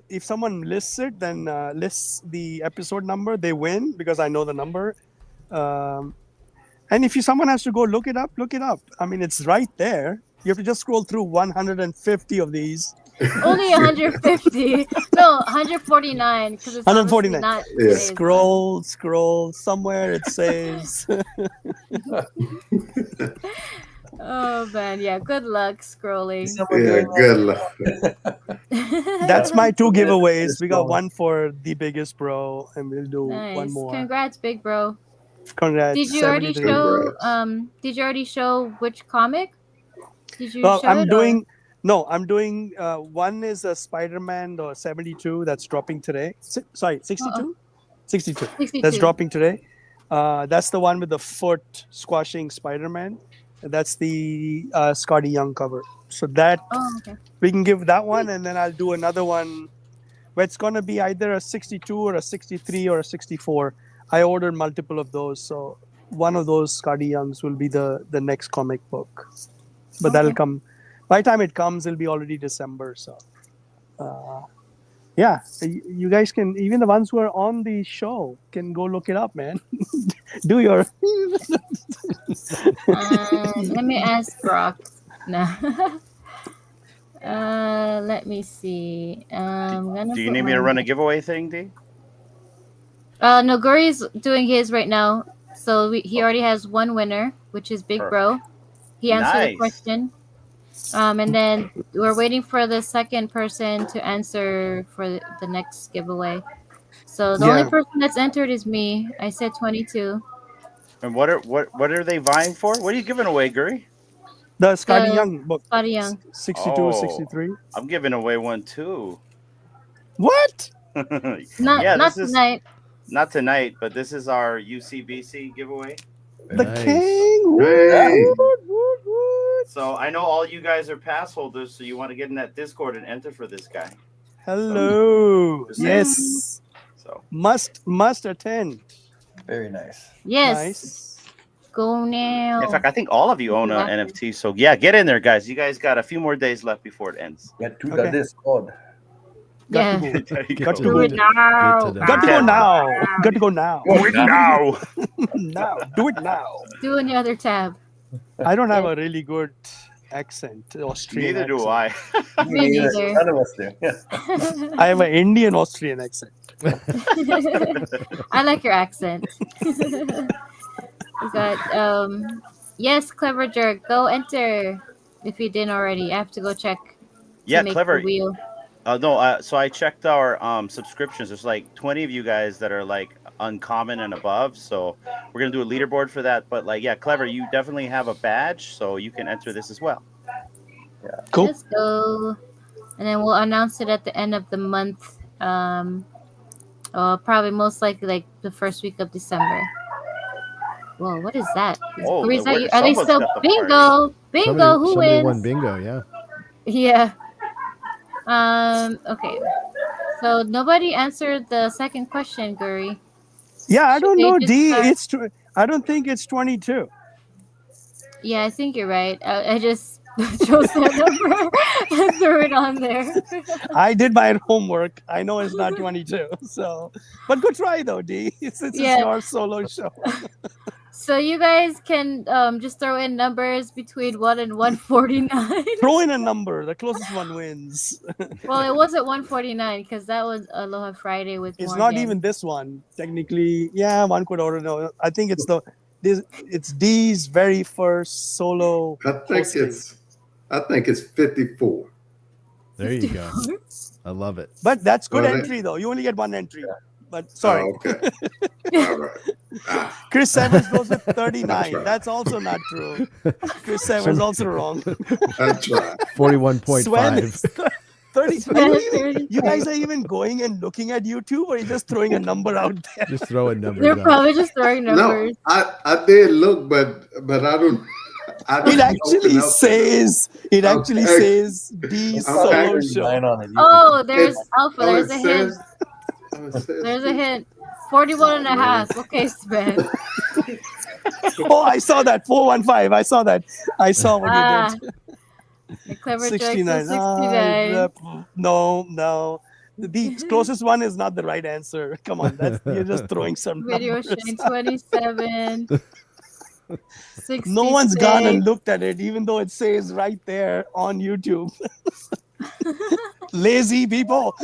if someone lists it, then lists the episode number, they win because I know the number. And if someone has to go look it up. I mean, it's right there. You have to just scroll through 150 of these. Only 150. No, 149 because it's 149. not Yeah. today's Scroll. Somewhere it says. one. Oh man, yeah. Good luck scrolling. Yeah, good luck. That's my two giveaways. We got one for the Biggest Bro, and we'll do Nice. one more. Congrats, Big Bro. Congrats. Did you already 73. show? Congrats. Did you already show which comic? Did you Well, show I'm it, doing. No, I'm doing. One is a Spider-Man 72 that's dropping today. 62. 62. 62. That's dropping today. That's the one with the foot squashing Spider-Man. That's the Scotty Young cover. So that Oh, okay. we can give that one, and then I'll do another one where it's gonna be either a 62 or a 63 or a 64. I ordered multiple of those, so one of those Scotty Youngs will be the next comic book. But that'll come. By the time it comes, it'll be already December. So, yeah, you guys can, even the ones who are on the show can go look it up, man. Do your. Let me ask Brock. No. Let me see. Do you need me to run a giveaway thing, D? No, Guri's doing his right now. So he already has one winner, which is Big Bro. He answered the Nice. question. And then we're waiting for the second person to answer for the next giveaway. So the only person that's entered is me. I said 22. And what are they vying for? What are you giving away, Guri? The Scotty Young book. Scotty Young. 62, Oh. 63. I'm giving away one too. What? Not tonight. Not tonight, but this is our UCBC giveaway. The Nice. king. Hey. Woot. So I know all you guys are pass holders, so you want to get in that Discord and enter for this guy. Hello. Just Yes. So must attend. Very nice. Yes. Nice. Go now. in fact, I think all of you own an NFT. So yeah, get in there, guys. You guys got a few more days left before it ends. Get to the Discord. Yeah. There you Got go. to Do it now. Got to go now. Got to go now. Do it now. Now. Do it now. Do any other tab. I don't have a really good accent, Austrian Neither do accent. I. Me neither. None of us do. Yeah. I have an Indian Austrian accent. I like your accent. We got yes, Clever Jerk. Go enter if you didn't already. I have to go check. Yeah, make Clever. the wheel. No, so I checked our subscriptions. There's like 20 of you guys that are like uncommon and above. So we're gonna do a leaderboard for that. But like, yeah, Clever, you definitely have a badge, so you can enter this as well. Yeah. Cool. Let's go. And then we'll announce it at the end of the month. Probably most likely like the first week of December. Whoa, what is that? Oh, Are they someone's still got the bingo? Bingo, who somebody wins? won bingo, yeah. Yeah. Okay. So nobody answered the second question, Guri. Yeah, I don't They know, just D. start- I don't think it's 22. Yeah, I think you're right. I just chose that number and threw it on there. I did my homework. I know it's not 22. So, but good try though, D. Since Yeah. it's your solo show. So you guys can just throw in numbers between 1 and 149. Throw in a number. The closest one wins. Well, it wasn't 149 because that was Aloha Friday with It's Morgan. not even this one. Technically, yeah, one could order. No, I think it's it's D's very first solo. I think it's 54. There you go. I love it. But that's good Well, entry though. You only get one entry. But sorry, Oh, okay. All right. Chris Severs goes with 39. That's right. That's also not true. Chris Severs also wrong. That's right. 41.5. 30. You guys are even going and looking at YouTube, or are you just throwing a number out there? Just throwing numbers They're out. probably just throwing numbers. No, I did look, but I don't. It actually says D's solo show. Oh, there's It's- Alpha. There's a hint. There's a hint. 41 and a half. Okay, Sven. Oh, I saw that 415. I saw that. I saw what you did. The Clever Jerk 69. is 69. No. The closest one is not the right answer. Come on, you're just throwing some Video numbers. Shane 27. 66. No one's gone and looked at it, even though it says right there on YouTube. Lazy people.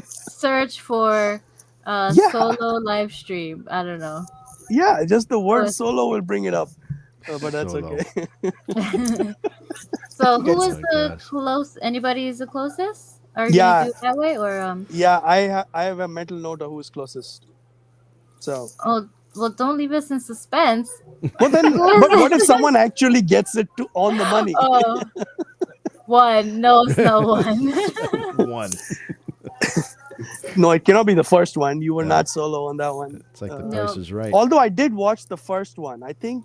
Search for solo live stream. I don't know. Yeah, just the word Oh, solo will bring it up. But that's Solo. okay. So who was Oh, the gosh. close? Anybody is the closest? Are you Yeah. gonna do it that way or Yeah, I have a mental note of who's closest. So, Oh, well, don't leave us in suspense. but then, but what if someone actually gets it on the money? Oh, one. No, it's not one. One. No, it cannot be the first one. You were No. not solo on that one. It's like the No. price is right. Although I did watch the first one. I think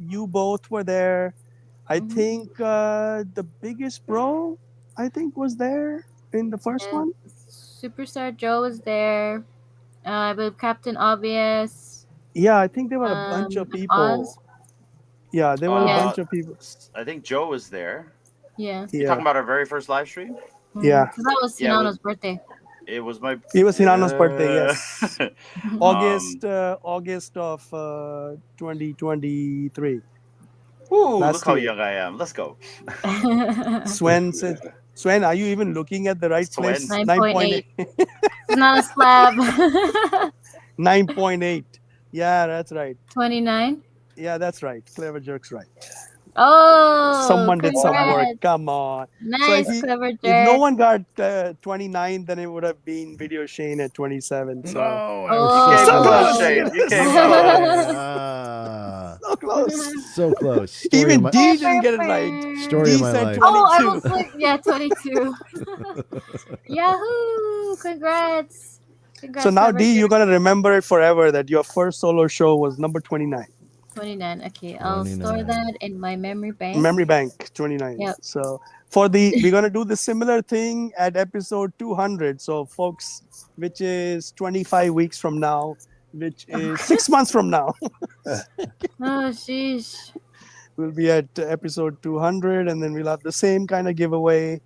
you both were there. I Mhm. think the biggest bro, I think, was there in the first Yeah. one. Superstar Joe was there. I believe Captain Obvious. Yeah, I think there were a bunch of people. Oz. Yeah, there were Yeah. a bunch of people. I think Joe was there. Yeah. You Yeah, talking about our very first live stream? Yeah. So that was Yeah, Sinano's birthday. It was my. it was Hinano's birthday. Yes, August. August of 2023. Ooh, Last look how year. young I am. Let's go. Sven said, "Sven, are you even looking at the right Sven. place?" 9.8. It's not a slab. 9.8. Yeah, that's right. 29. Yeah, that's right. Clever Jerk's right. Oh, Someone did some congrats. work. Come on. Nice, if Clever Jerk. If no one got 29, then it would have been Video Shane at 27. So No, I Oh. was You so came So close, close. Shane. You came So close. Ah, so close. so close. Story Even of my, D didn't get it right. story D of my said life. 22. Oh, I was like, yeah, 22. Yahoo! Congrats. So now, Clever D, you're Jerk. going to remember it forever that your first solo show was number 29. 29. Okay, I'll store that in my memory bank. Memory bank 29. Yep. So we're gonna do the similar thing at episode 200. So folks, which is 25 weeks from now, which is 6 months from now. Oh, sheesh. We'll be at episode 200, and then we'll have the same kind of giveaway.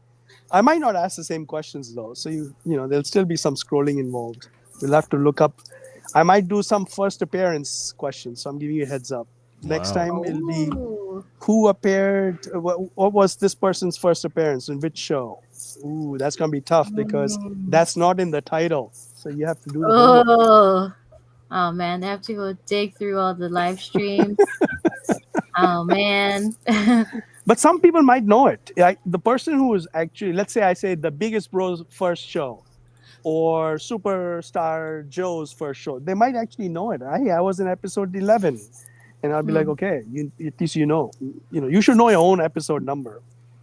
I might not ask the same questions though, so you know there'll still be some scrolling involved. We'll have to look up. I might do some first appearance questions, so I'm giving you a heads up. Next time it'll be who appeared. What was this person's first appearance in which show? Ooh, that's gonna be tough because that's not in the title, so you have to do the homework. Oh man, they have to go dig through all the live streams. Oh man. But some people might know it. Like the person who is actually, let's say I say the Biggest Bro's first show or Superstar Joe's first show, they might actually know it. I was in episode 11, and I'll be like, okay, at least you know, you should know your own episode number,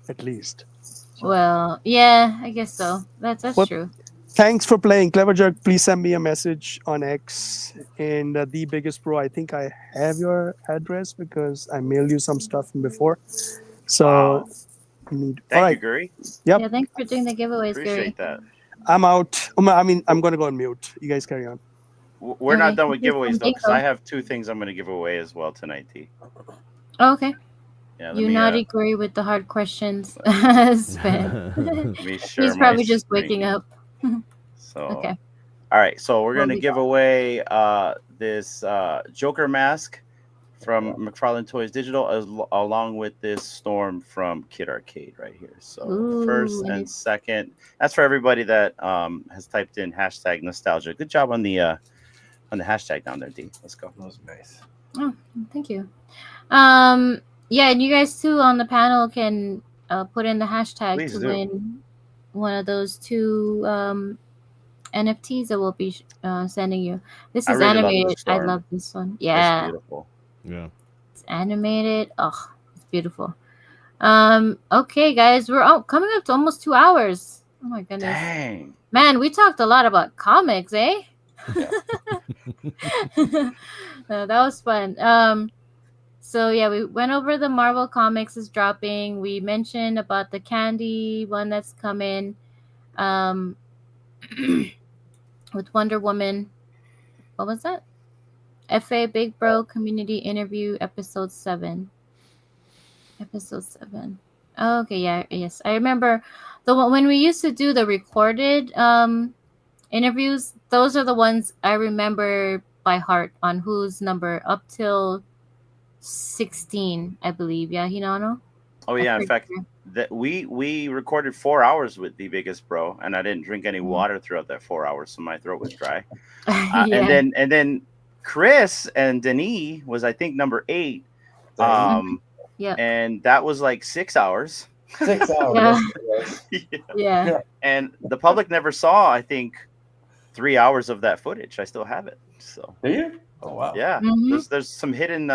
at least. Well, yeah, I guess so. That's true. Thanks for playing, Clever Jerk. Please send me a message on X and The Biggest Bro. I think I have your address because I mailed you some stuff from before. So, Thank you, Guri. Yep. Yeah, thanks for doing the giveaways, Appreciate Guri. that. I'm out. I'm going to go on mute. You guys carry on. We're not done with giveaways though, because I have 2 things I'm going to give away as well tonight, T. Oh, okay. Yeah, You naughty Guri with the hard questions. Let me share He's probably my just screen. waking up. So, okay. All right, so we're going to give away this Joker mask from McFarlane Toys Digital, along with this Storm from Kid Arcade right here. So first and second, that's for everybody that has typed in hashtag nostalgia. Good job on the hashtag down there, D. Let's go. That was nice. Oh, thank you. Yeah, and you guys too on the panel can put in the hashtag Please to do. win one of those 2 NFTs that we'll be sending you. This is really animated. Love I love this one. Yeah. It's beautiful. Yeah. It's animated. Oh, it's beautiful. Okay, guys, we're coming up to almost 2 hours. Oh my goodness. Dang. Man, we talked a lot about comics, eh? Yeah. That was fun. So yeah, we went over the Marvel Comics is dropping. We mentioned about the candy one that's coming. With Wonder Woman. What was that? FA Big Bro Community Interview Episode 7. Episode 7. Oh, okay, yeah, yes. I remember the one when we used to do the recorded interviews. Those are the ones I remember by heart on who's number up till 16, I believe. Yeah, Hinano? Oh yeah, in fact, that we recorded 4 hours with The Biggest Bro, and I didn't drink any water throughout that 4 hours, so my throat was dry. Yeah. And then Chris and Denis was, I think, number 8. Yeah. And that was like 6 hours. 6 hours. Yeah. And the public never saw, I think, 3 hours of that footage. I still have it. So. Do you? Oh wow. Yeah. There's some hidden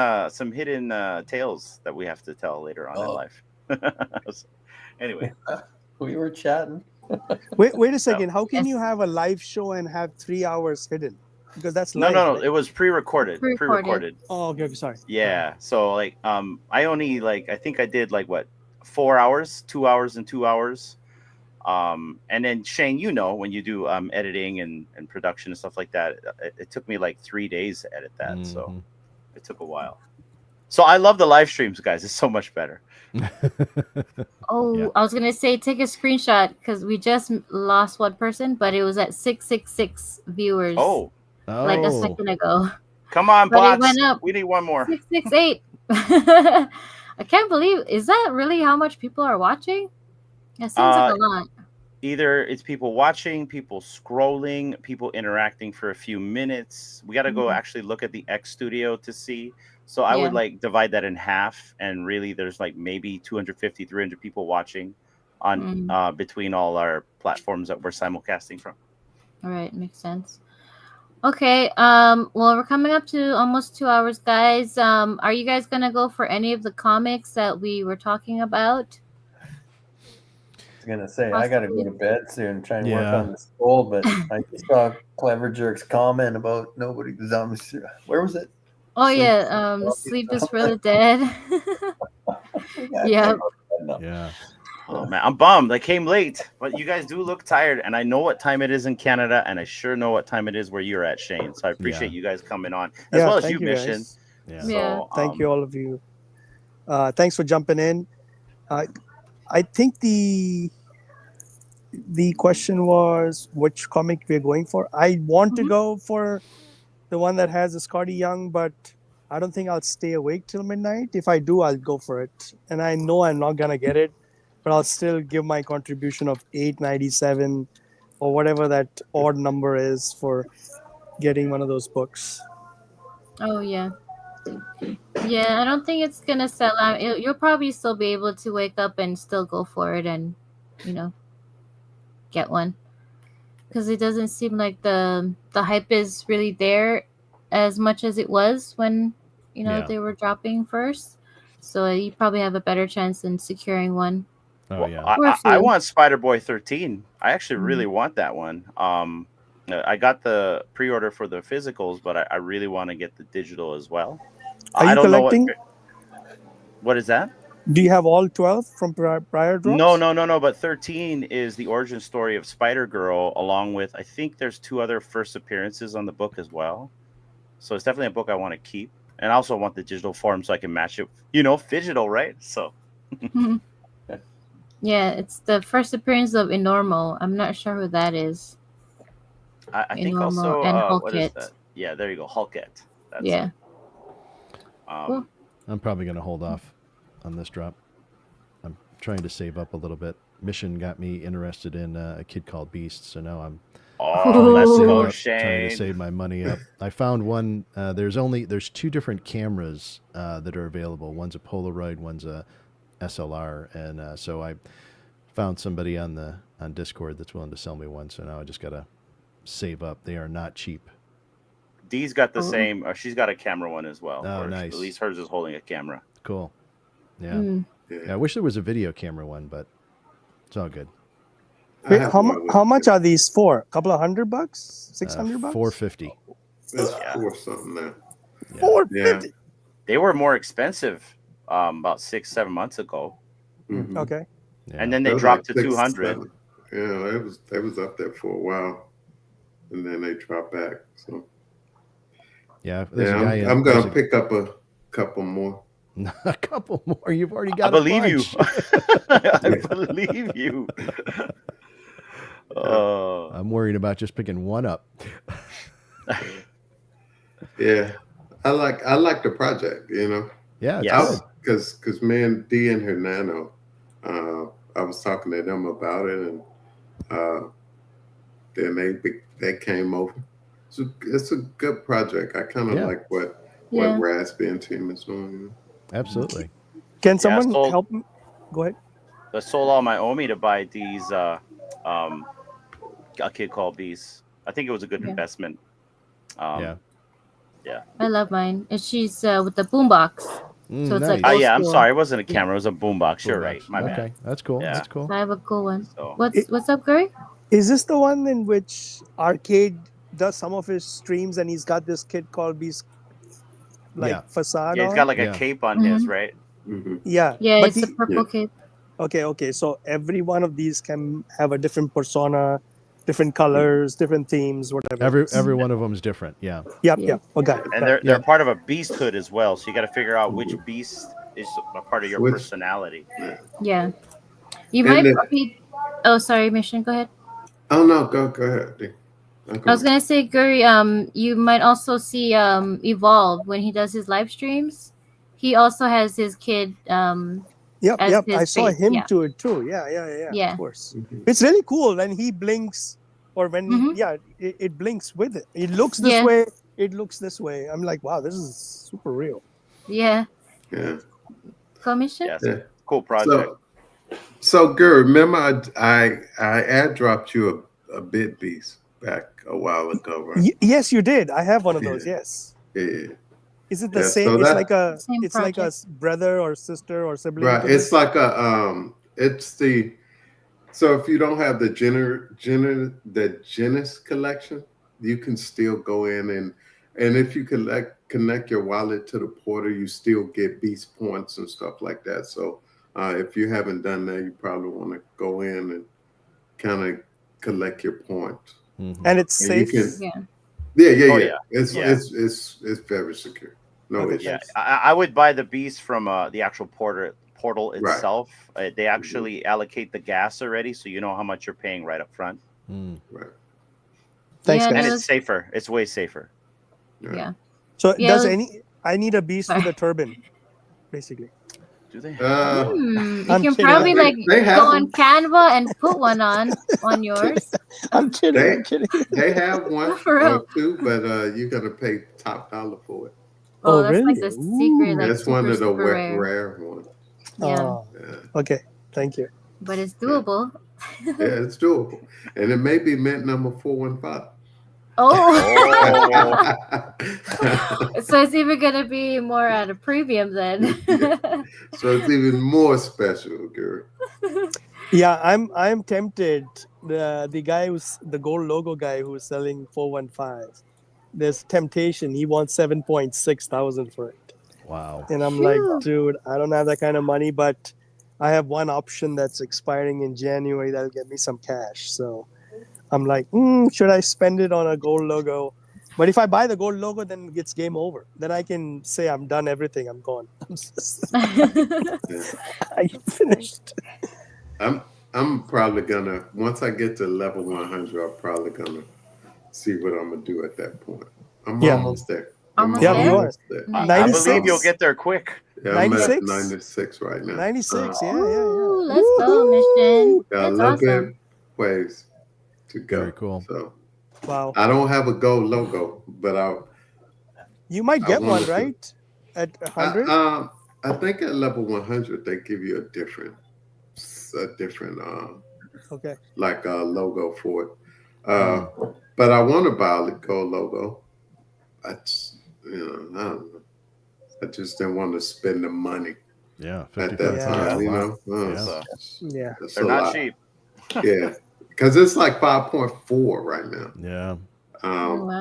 tales that we have to tell later on in life. So, anyway, we were chatting. Wait a second. How can you have a live show and have 3 hours hidden? Because that's live, no. right? It was pre-recorded. Oh, okay. Sorry. Yeah. So like, I only I think I did 4 hours, 2 hours, and 2 hours. And then Shane, when you do editing and production and stuff like that, it took me 3 days to edit that. So it took a while. So I love the live streams, guys. It's so much better. I was gonna say take a screenshot because we just lost one person, but it was at 666 viewers. Like a second ago. Come on, but bots. It went up. We need one more. 668. I can't believe. Is that really how much people are watching? It seems like a lot. Either it's people watching, people scrolling, people interacting for a few minutes. We got to go actually look at the X Studio to see. So I would divide that in half, and really there's maybe 250, 300 people watching on between all our platforms that we're simulcasting from. All right, makes sense. Okay, well, we're coming up to almost 2 hours, guys. Are you guys gonna go for any of the comics that we were talking about? I was gonna say I gotta go to bed soon, try and work on this goal, but I just saw Clever Jerk's comment about nobody. Where was it? Oh yeah, Sleep is for the Dead. Yeah. Yeah. Oh man, I'm bummed. I came late, but you guys do look tired, and I know what time it is in Canada, and I sure know what time it is where you're at, Shane. So I appreciate you guys coming on, as well as you, Mission. Guys. Yeah. So, thank you, all of you. Thanks for jumping in. I think the question was which comic we're going for. I want to go for the one that has a Scotty Young, but I don't think I'll stay awake till midnight. If I do, I'll go for it. And I know I'm not gonna get it, but I'll still give my contribution of $8.97 or whatever that odd number is for getting one of those books. Oh yeah. Yeah, I don't think it's gonna sell out. You'll probably still be able to wake up and still go for it and, get one. Because it doesn't seem like the hype is really there as much as it was when, they were dropping first. So you probably have a better chance in securing one. Oh yeah. I want Spider-Boy 13. I actually really want that one. I got the pre-order for the physicals, but I really want to get the digital as well. Are you collecting? What is that? Do you have all 12 from prior drops? No. But 13 is the origin story of Spider-Girl, along with, I think there's 2 other first appearances on the book as well. So it's definitely a book I want to keep. And I also want the digital form so I can match it, digital, right? So. Yeah, it's the first appearance of Enormo. I'm not sure who that is. I think also, and what is that? Yeah, there you go, 𝗏𝗂𝗏𝗏. That's it. Cool. I'm probably going to hold off on this drop. I'm trying to save up a little bit. Mission got me interested in a kid called Beast, so now I'm let's Shane. Trying to save my money up. I found one. There's 2 different cameras that are available. One's a Polaroid, one's a SLR, and so I found somebody on Discord that's willing to sell me one. So now I just gotta save up. They are not cheap. Dee's got the same. She's got a camera one as well. Oh, nice. At least hers is holding a camera. Cool. Yeah. Yeah. I wish there was a video camera one, but it's all good. Wait, how much are these for? A couple of $100? $600? $450. That's for something now. Yeah. $450. They were more expensive about 6-7 months ago. Mm-hmm. Okay. Yeah. And then they dropped to 200. Yeah, they was up there for a while, and then they dropped back. So yeah, I'm gonna pick up a couple more. A couple more? You've already got. I believe you. I believe you. I'm worried about just picking one up. Yeah, I like the project. Yeah, because me and D and Hernando, I was talking to them about it, and then they came over. So it's a good project. I kind of like what Raspy and Team is doing. Absolutely. Can someone help me? Go ahead. I sold all my Omi to buy these a kid called Beast. I think it was a good investment. I love mine. And she's with the boombox. So it's like I'm sorry, it wasn't a camera, it was a boombox. You're right. My bad. Okay, that's cool. Yeah. That's cool. I have a cool one. So, what's up, Gary? Is this the one in which Arcade does some of his streams and he's got this kid called Beast facade? Yeah, he's got like a cape on his, right? Mm-hmm. Yeah. Yeah, it's a purple cape. Okay. So every one of these can have a different persona, different colors, different themes, whatever. Every one of them is different. Yeah. Yep. Okay. And they're part of a beast hood as well. So you got to figure out which beast is a part of your personality. Yeah. You might be. Oh, sorry, Mission. Go ahead. Oh no, go ahead. I was gonna say, Guri, you might also see Evolve when he does his live streams. He also has his kid. Yep. I saw him do it too. Yeah. Of course, it's really cool when he blinks, or when it blinks with it. It looks this way. It looks this way. I'm like, wow, this is super real. Yeah. Commission. Yeah. Cool project. So Guri, remember I airdropped you a bit beast back a while ago, right? Yes, you did. I have one of those. Yes. Yeah. Is it the same? So it's like a brother or sister or sibling. Right. It's like so if you don't have the genus collection, you can still go in And if you connect your wallet to the portal, you still get beast points and stuff like that. So if you haven't done that, you probably want to go in and kind of collect your points. Mm-hmm. And it's safe. Yeah. It's very secure. No, I would buy the beast from the actual portal itself. Right. They actually allocate the gas already, so you know how much you're paying right up front. Right. Thanks, guys. And it's safer. It's way safer. Yeah. So I need a beast with a turban, basically. Do they? You can probably go on Canva and put one on yours. I'm kidding. They have one or two, but you got to pay top dollar for it. Oh, that's really? Like the secret. Like that's one of the rare ones. Yeah. Okay. Thank you. But it's doable. Yeah, it's doable, and it may be mint number 415. Oh. So it's even gonna be more at a premium then. So it's even more special, Gary. Yeah, I'm tempted. The guy who's the gold logo guy who's selling 415. There's temptation. He wants 7,600 for it. Wow. And I'm like, dude, I don't have that kind of money, but I have one option that's expiring in January that'll get me some cash. So I'm like, should I spend it on a gold logo? But if I buy the gold logo, then it's game over. Then I can say I'm done everything. I'm gone. I finished. I'm probably gonna, once I get to level 100, I'm probably gonna see what I'm gonna do at that point. I'm almost there. You are. 96. I believe you'll get there quick. Yeah, I'm 96? At 96 right now. 96, yeah. Let's go, Mission. Got a little bit ways to go. Very cool. So, wow. I don't have a gold logo, but you might get one, right? At 100? I think at level 100 they give you a different okay, like a logo for it. But I want to buy the gold logo. I don't know. I just didn't want to spend the money. Yeah, at that time, you know. Yeah, they're not cheap. Yeah, because it's like 5.4 right now. Yeah.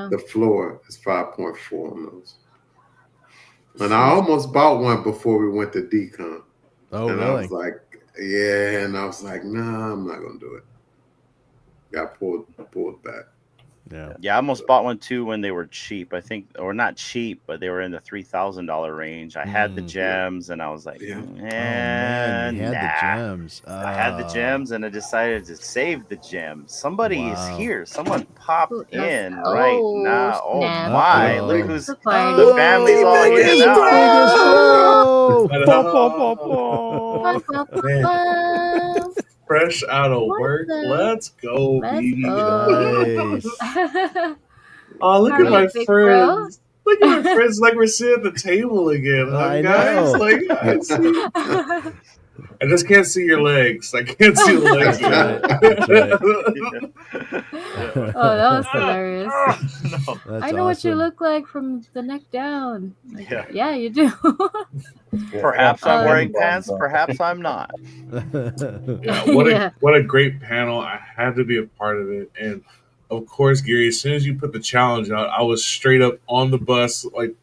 The floor is 5.4 on those. And I almost bought one before we went to Decon. Oh, and really? I was like, yeah, and I was like, nah, I'm not gonna do it. Got pulled back. Yeah, I almost bought one too when they were cheap. I think, or not cheap, but they were in the $3,000 range. I had the gems, and I was like, man, you had the gems. I had the gems, and I decided to save the gems. Somebody is here. Someone popped in right now. Oh my! Look who's the family's all here now. Fresh out of work. Let's go, baby. Nice. Oh, look at my friends. Look at my friends like we're sitting at the table again. I guys. know. Like, I just can't see your legs. I can't see the legs. Oh, that was hilarious. I know what you awesome. look like from the neck down. Like, yeah, you do. Perhaps I'm wearing pants. Perhaps I'm not. What a great panel. I had to be a part of it. And of course, Gary, as soon as you put the challenge out, I was straight up on the bus, like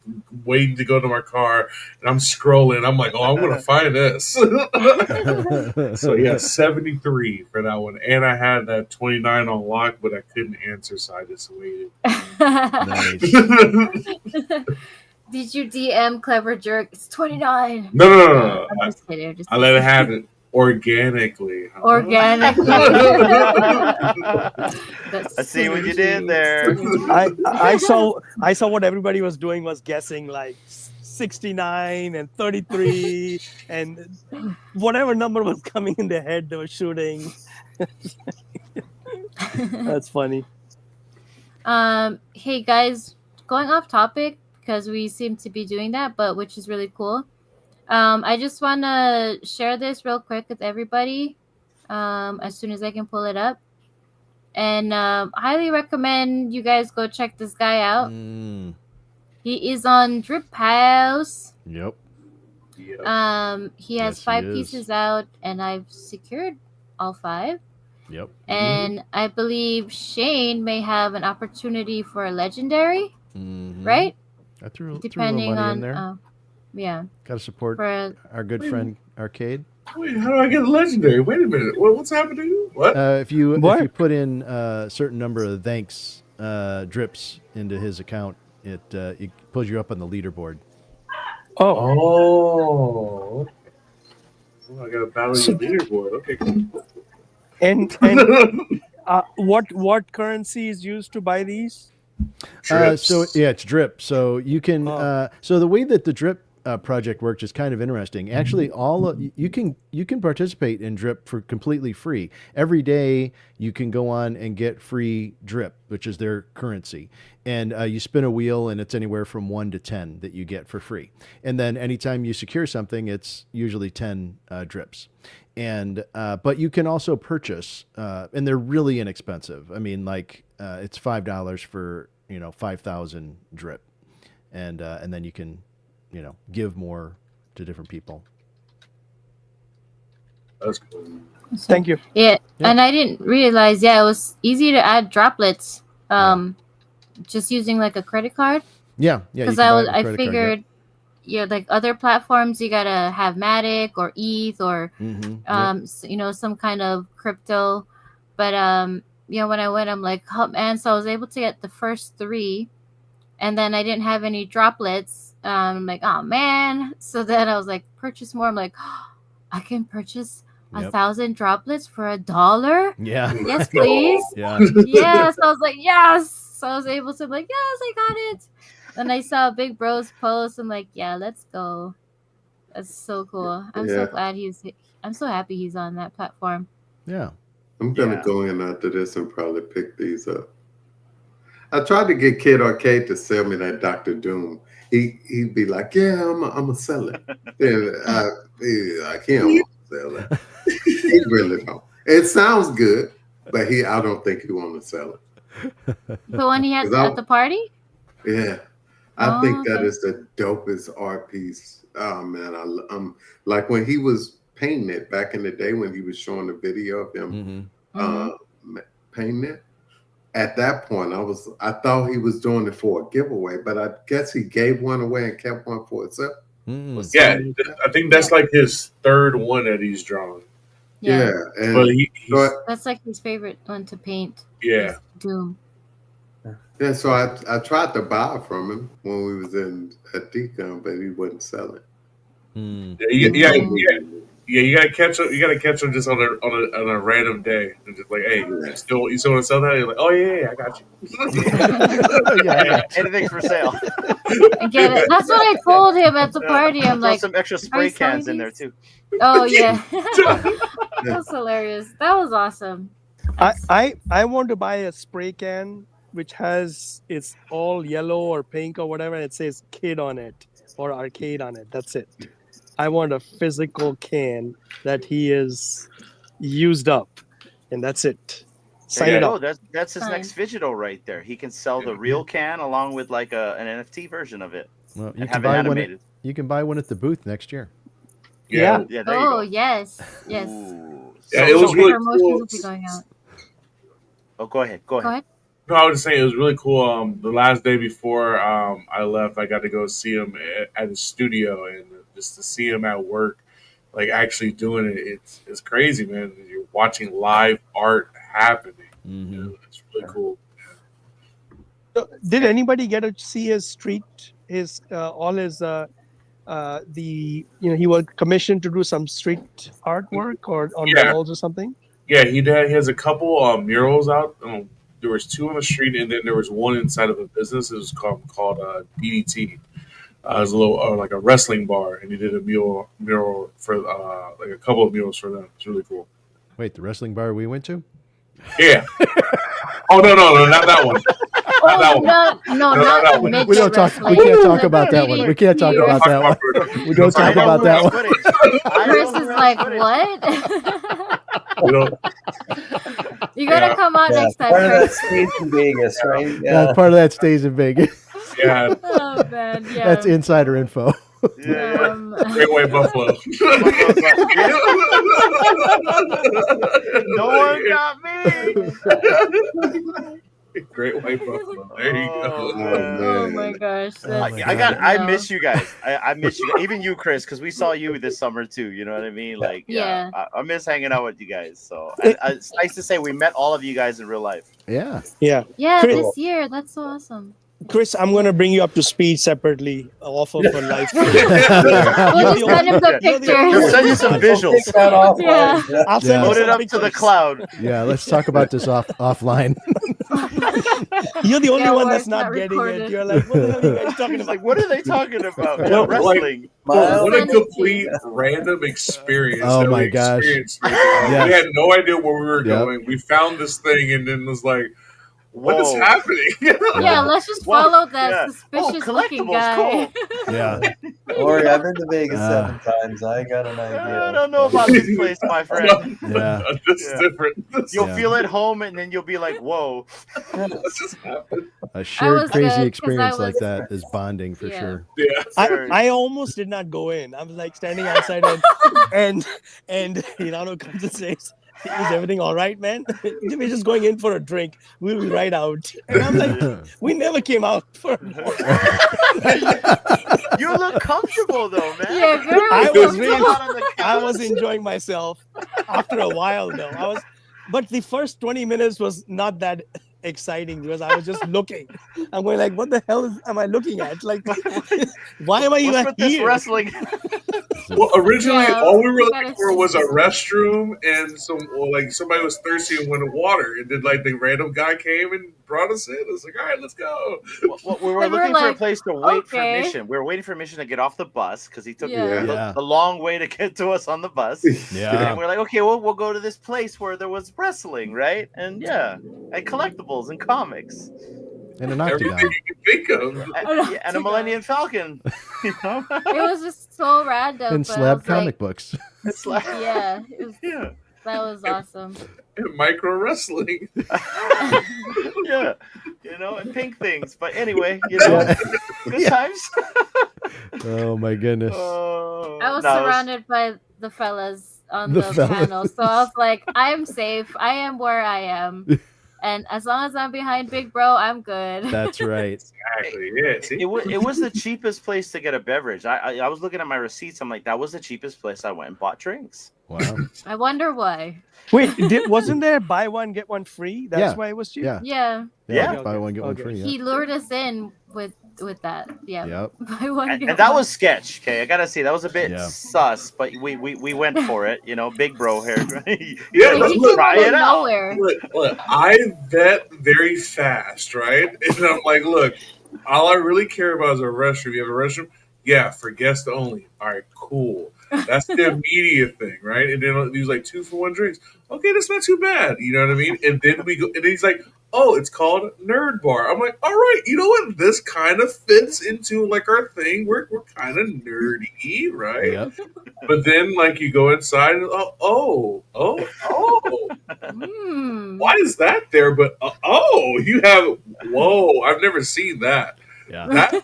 waiting to go to my car, and I'm scrolling. I'm like, I'm going to find this. So, yeah, 73 for that one. And I had that 29 on lock, but I couldn't answer, so I just waited. Nice. Did you DM Clever Jerk? It's 29. No. I'm just kidding. I let it happen organically. Organically. I see what you did there. I saw what everybody was doing was guessing like 69 and 33 and whatever number was coming in their head they were shooting. That's funny. Hey guys, going off topic because we seem to be doing that, but which is really cool. I just want to share this real quick with everybody as soon as I can pull it up. And highly recommend you guys go check this guy out. He is on Drip House. Yep. He has 5 pieces out, and I've secured all 5. Yep. And I believe Shane may have an opportunity for a legendary. right? I threw Depending a little money on in there. Yeah. Got to support our good friend Arcade. Wait, how do I get a legendary? Wait a minute. What's happening? What? If you put in a certain number of thanks drips into his account, it pulls you up on the leaderboard. Oh, I got to battle your leaderboard. Okay, cool. And what currency is used to buy these? It's drip. So you can. So the way that the drip project works is kind of interesting. Actually, you can participate in drip for completely free. Every day you can go on and get free drip, which is their currency, and you spin a wheel, and it's anywhere from 1 to 10 that you get for free. And then anytime you secure something, it's usually 10 drips. And but you can also purchase, and they're really inexpensive. I mean, like it's $5 for 5,000 drip, and then you can give more to different people. That's cool. Thank you. Yeah, and I didn't realize. Yeah, it was easy to add droplets. Just using like a credit card. Yeah. Because I figured. Yeah, like other platforms, you gotta have Matic or ETH or some kind of crypto. But when I went, I'm like, oh man! So I was able to get the first 3, and then I didn't have any droplets. I'm like, oh man! So then I was like, purchase more. I'm like, oh, I can purchase 1,000 droplets for $1. Yeah. Yes, please. Yeah. Yes. So I was like, yes. So I was able to yes, I got it. And I saw Big Bro's post. I'm like, yeah, let's go. That's so cool. I'm so glad I'm so happy he's on that platform. Yeah. I'm gonna go in after this and probably pick these up. I tried to get Kid Arcade to sell me that Dr. Doom. He'd be like, yeah, I'm gonna sell it. Then I can't sell it. He really don't. It sounds good, but I don't think he want to sell it. The one he had at the party? Yeah. I think that is the dopest art piece. Oh man, I'm like when he was painting it back in the day when he was showing the video of him painting it. At that point, I thought he was doing it for a giveaway, but I guess he gave one away and kept one for himself. Yeah, I think that's like his 3rd one that he's drawn. Yeah, and that's like his favorite one to paint. Yeah, Doom. Yeah, so I tried to buy from him when we was at Deacon, but he wouldn't sell it. Yeah, you gotta catch him. You gotta catch him just on a random day, and just like, hey, you still want to sell that? You're like, oh yeah, I got you. Anything for sale. I get it. That's what I told him at the party. I'm like, some extra spray cans in there too. Oh yeah, that was hilarious. That was awesome. I want to buy a spray can which it's all yellow or pink or whatever, and it says Kid on it or Arcade on it. That's it. I want a physical can that he is used up, and that's it. Sign it up. That's his next digital right there. He can sell the real can along with like an NFT version of it. Well, you can buy one. You can buy one at the booth next year. Yeah. There you go. Yes. Yeah, it was really cool. Going out. Oh, go ahead. No, I was just saying it was really cool. The last day before I left, I got to go see him at his studio, and just to see him at work, like actually doing it, it's crazy, man. You're watching live art happening. It's really cool. So, did anybody get to see his street? He was commissioned to do some street artwork or on the walls or something. Yeah, he has a couple murals out. There was 2 on the street, and then there was one inside of a business. It was called DDT. It was a little like a wrestling bar, and he did a mural for like a couple of murals for them. It's really cool. Wait, the wrestling bar we went to? Yeah. Oh no, not that one. Not that one. No, not that one. We don't talk. We can't talk about that one. We can't talk about that one. We don't talk about that one. Chris is like, what? You gotta come out next time. Part of that stays in Vegas, right? Yeah, part of that stays in Vegas. Yeah. Oh man, yeah. That's insider info. Yeah. Great White Buffalo. No one got me. Great White Buffalo. There you go. Oh my gosh. I miss you guys. I miss you. Even you, Chris, because we saw you this summer too. You know what I mean? Like, yeah. I miss hanging out with you guys. So it's nice to say we met all of you guys in real life. Yeah. Yeah. Yeah, this year. That's so awesome. Chris, I'm gonna bring you up to speed separately off of a live stream. We'll just send him the pictures. We'll send you some visuals. Yeah. I'll send you Load it some up pictures. to the cloud. Yeah, let's talk about this offline. You're the only Yeah, one where that's it's not not getting recorded. it. You're like, what the hell are you guys talking It's about? like, what are they talking about? Well, like, Wrestling. What a Send it to complete random experience. Oh that my we gosh. experienced. Yes. We had no idea where we were Yep. going. We found this thing and then was like, what is Whoa. happening? Yeah, let's just Well, follow that yeah. suspicious looking collectibles, guy. cool. Yeah. Ori, I've been to Vegas 7 times. I got an idea. I don't know about this place, my friend. Yeah. This is Yeah. different. You'll Yeah. feel at home, and then you'll be like, "Whoa!" What just happened? A shared was crazy good 'cause I experience like was- that is bonding for Yeah. sure. Yeah. I almost did not go in. I was like standing outside and Hirano comes and says, "Is everything all right, man? We're just going in for a drink. We'll be right out." And I'm like, we never came out for a You look comfortable though, man. Yeah, very I was comfortable. really- Out on the I was couch. enjoying myself after a while though. But the first 20 minutes was not that exciting because I was just looking. I'm going like, what the hell am I looking at? Like, why am I What's even with this here? wrestling? Well, originally, Yeah, all we were we looking gotta for see was a this. restroom and somebody was thirsty and wanted water. And then the random guy came and brought us in. I was like, all right, let's go. Well, we were And we're looking for a like, place to wait for okay. Mission. We were waiting for Mission to get off the bus because he took Yeah. Yeah. the long way to get to us on the bus. Yeah. And we're like, okay, well, we'll go to this place where there was wrestling, right? And and collectibles and comics. And an Everything octagon. you can think of. And a Millennium Falcon. You know? It was just so random. And but I slab was like, comic books. It's like, Yeah, it was, yeah. that was awesome. And micro wrestling. Yeah, and pink things. But anyway, good Yeah. times. Oh my goodness. I was surrounded by the fellas on The the fellas. panel, so I was like, I'm safe. I am where I am, and as long as I'm behind Big Bro, I'm good. That's right. Exactly. Yeah. See? It was the cheapest place to get a beverage. I was looking at my receipts. I'm like, that was the cheapest place I went and bought drinks. Wow. I wonder why. Wait, wasn't there buy one get one free? That's Yeah. why it was cheap. Yeah. Yeah, Yeah. Buy one, get one Okay. free. he Yeah. lured us in with that. Yeah, Yep. buy one And get that one. was sketch. Okay, I gotta say that was a bit Yeah. sus, but we went for it. Big bro here. Yeah, Like, look, he look, came out try of it out. nowhere. Look, I vet very fast, right? And I'm like, look, all I really care about is a restroom. You have a restroom? Yeah, for guests only. All right, cool. That's the immediate thing, right? And then he's like 2-for-1 drinks. Okay, that's not too bad. You know what I mean? And then we go, and then he's like, oh, it's called Nerd Bar. I'm like, all right, you know what? This kind of fits into like our thing. We're kind of nerdy, right? Yep. But then like you go inside and oh. Hmm. Why is that there? But you have. Whoa! I've never seen that. Yeah. That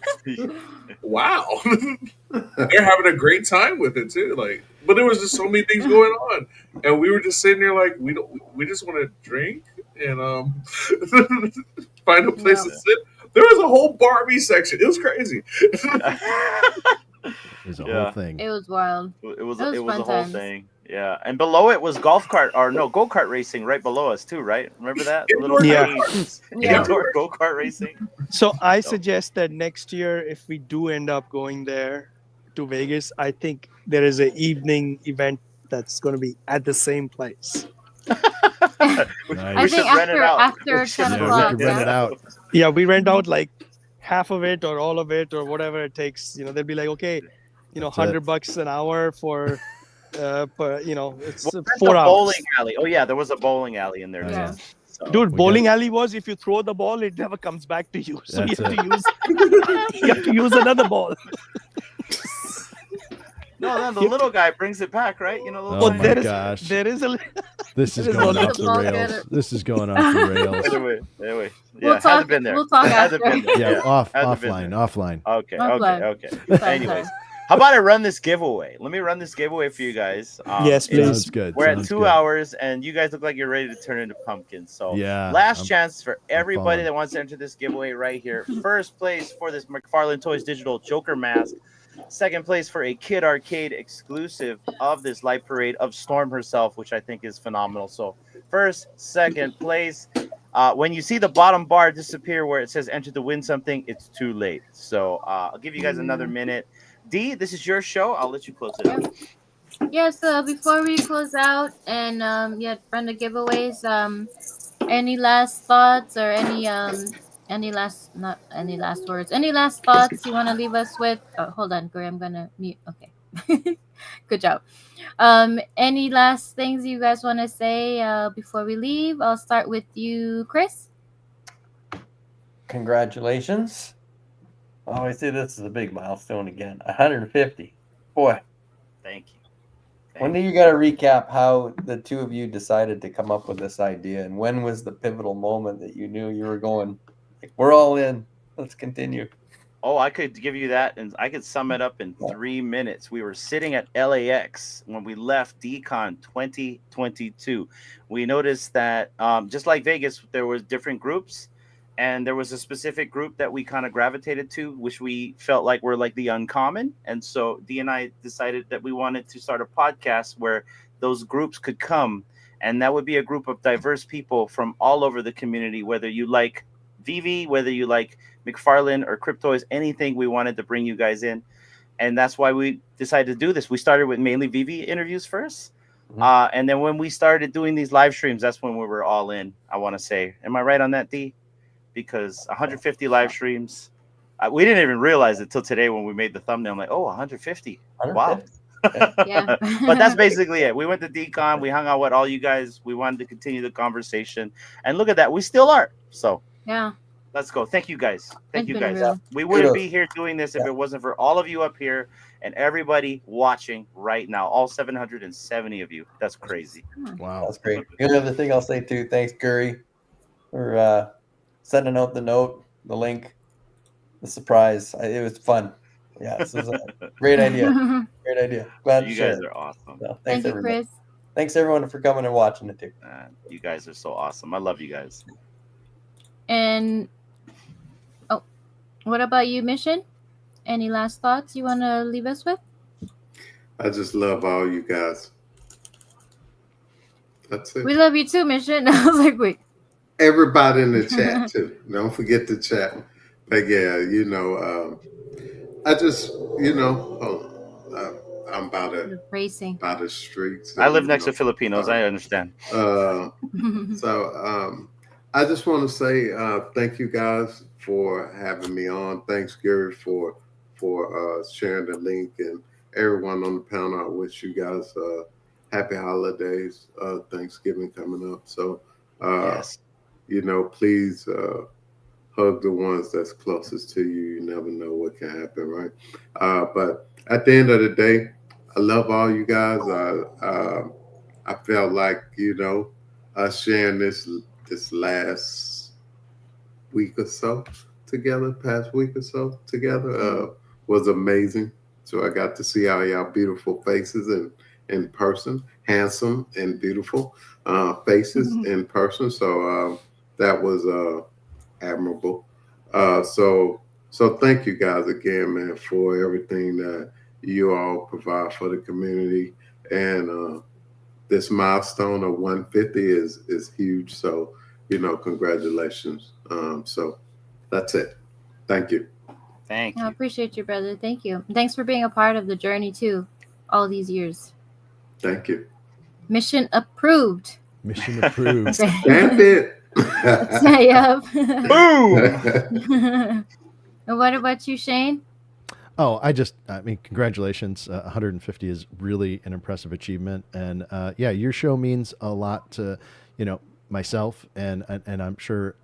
wow. They're having a great time with it too. Like, but there was just so many things going on, and we were just sitting there like we just want to drink and find a place to sit. There was a whole Barbie section. It was crazy. There's a Yeah. whole thing. It was wild. It was It was a fun whole times. thing. Yeah, and below it was go-kart racing right below us too, right? Remember that little Yeah. Yeah. indoor go-kart racing? So I suggest that next year, if we do end up going there to Vegas, I think there is an evening event that's going to be at the same place. I Nice. should think rent it after out. 10 Yeah, we o'clock. could rent it out. Yeah, we rent out like half of it or all of it or whatever it takes. They'll be like, okay, That's $100 an hour for, it's We'll rent 4 a hours. bowling alley. Oh yeah, there was a bowling alley in there. Yeah. Too. So, Dude, We bowling alley was if you throw the ball, it never comes back to you. So you That's have to use another ball. no, then the little guy brings it back, right? Oh Well, my there is gosh. there is a This is There's going no off the ball rails. getter. This is going off the rails. Anyway, yeah, We'll hasn't talk- been there. we'll talk Hasn't after. been there. Yeah, Hasn't been offline. there. Offline. Okay. Offline. Okay. Fine, Anyways, How about I run this giveaway? Let me run this giveaway for you guys. Yes, please. Sounds good. We're at Sounds 2 good. hours, and you guys look like you're ready to turn into pumpkins. So, Yeah, last chance for everybody following. that wants to enter this giveaway right here. First place for this McFarlane Toys Digital Joker mask. Second place for a Kid Arcade exclusive of this light parade of Storm herself, which I think is phenomenal. So, first, second place. When you see the bottom bar disappear where it says enter to win something, it's too late. So, I'll give you guys another minute. D, this is your show. I'll let you close it out. Yes, before we close out and run the giveaways, any last thoughts or any last words, any last thoughts you want to leave us with? Oh, hold on, Corey, I'm gonna mute. Okay. Good job. Any last things you guys want to say before we leave? I'll start with you, Chris. Congratulations. Oh, I see this is a big milestone again. 150. Boy. Thank you. When do you got to recap how the two of you decided to come up with this idea, and when was the pivotal moment that you knew you were going, like, we're all in, let's continue? Oh, I could give you that, and I could sum it up in 3 minutes. We were sitting at LAX when we left DCon 2022. We noticed that just like Vegas, there was different groups, and there was a specific group that we kind of gravitated to, which we felt like were like the uncommon. And so D and I decided that we wanted to start a podcast where those groups could come, and that would be a group of diverse people from all over the community, whether you like VeVe, whether you like McFarlane or Cryptoys, anything, we wanted to bring you guys in. And that's why we decided to do this. We started with mainly VeVe interviews first. And then when we started doing these live streams, that's when we were all in, I want to say. Am I right on that, D? Because 150 live streams, we didn't even realize it till today when we made the thumbnail. I'm like, oh, 150. Wow. Yeah. But that's basically it. We went to DCon. We hung out with all you guys. We wanted to continue the conversation. And look at that. We still are. So yeah. Let's go. Thank you guys. Thank you guys. Real. We wouldn't be here doing this if it wasn't for all of you up here and everybody watching right now. All 770 of you. That's crazy. Wow. That's great. The other thing I'll say too, thanks, Curry, for sending out the note, the link, the surprise. It was fun. Yeah, this was a great idea. Great idea. Glad you to share guys it. are awesome. So, Thank you, everybody. Chris. Thanks everyone for coming and watching it too. You guys are so awesome. I love you guys. And what about you, Mission? Any last thoughts you want to leave us with? I just love all you guys. That's it. We love you too, Mission. I was like, wait. Everybody in the chat too. Don't forget to chat. But yeah, I just, I'm about the streets. I live next to Filipinos. I understand. I just want to say thank you guys for having me on. Thanks, Gary, for sharing the link, and everyone on the panel. I wish you guys happy holidays, Thanksgiving coming up. So, yes. Please hug the ones that's closest to you. You never know what can happen, right? But at the end of the day, I love all you guys. I felt like, us sharing this last week or so together, past week or so together, was amazing. So I got to see all y'all beautiful faces in person, handsome and beautiful faces in person. So that was admirable. So thank you guys again, man, for everything that you all provide for the community. And this milestone of 150 is huge. So, congratulations. So that's it. Thank you. Thank you. I appreciate you, brother. Thank you. Thanks for being a part of the journey too, all these years. Thank you. Mission approved. Mission approved. Stamp it. Yep. Boom. And what about you, Shane? Oh, congratulations. 150 is really an impressive achievement. And your show means a lot to, myself and I'm sure,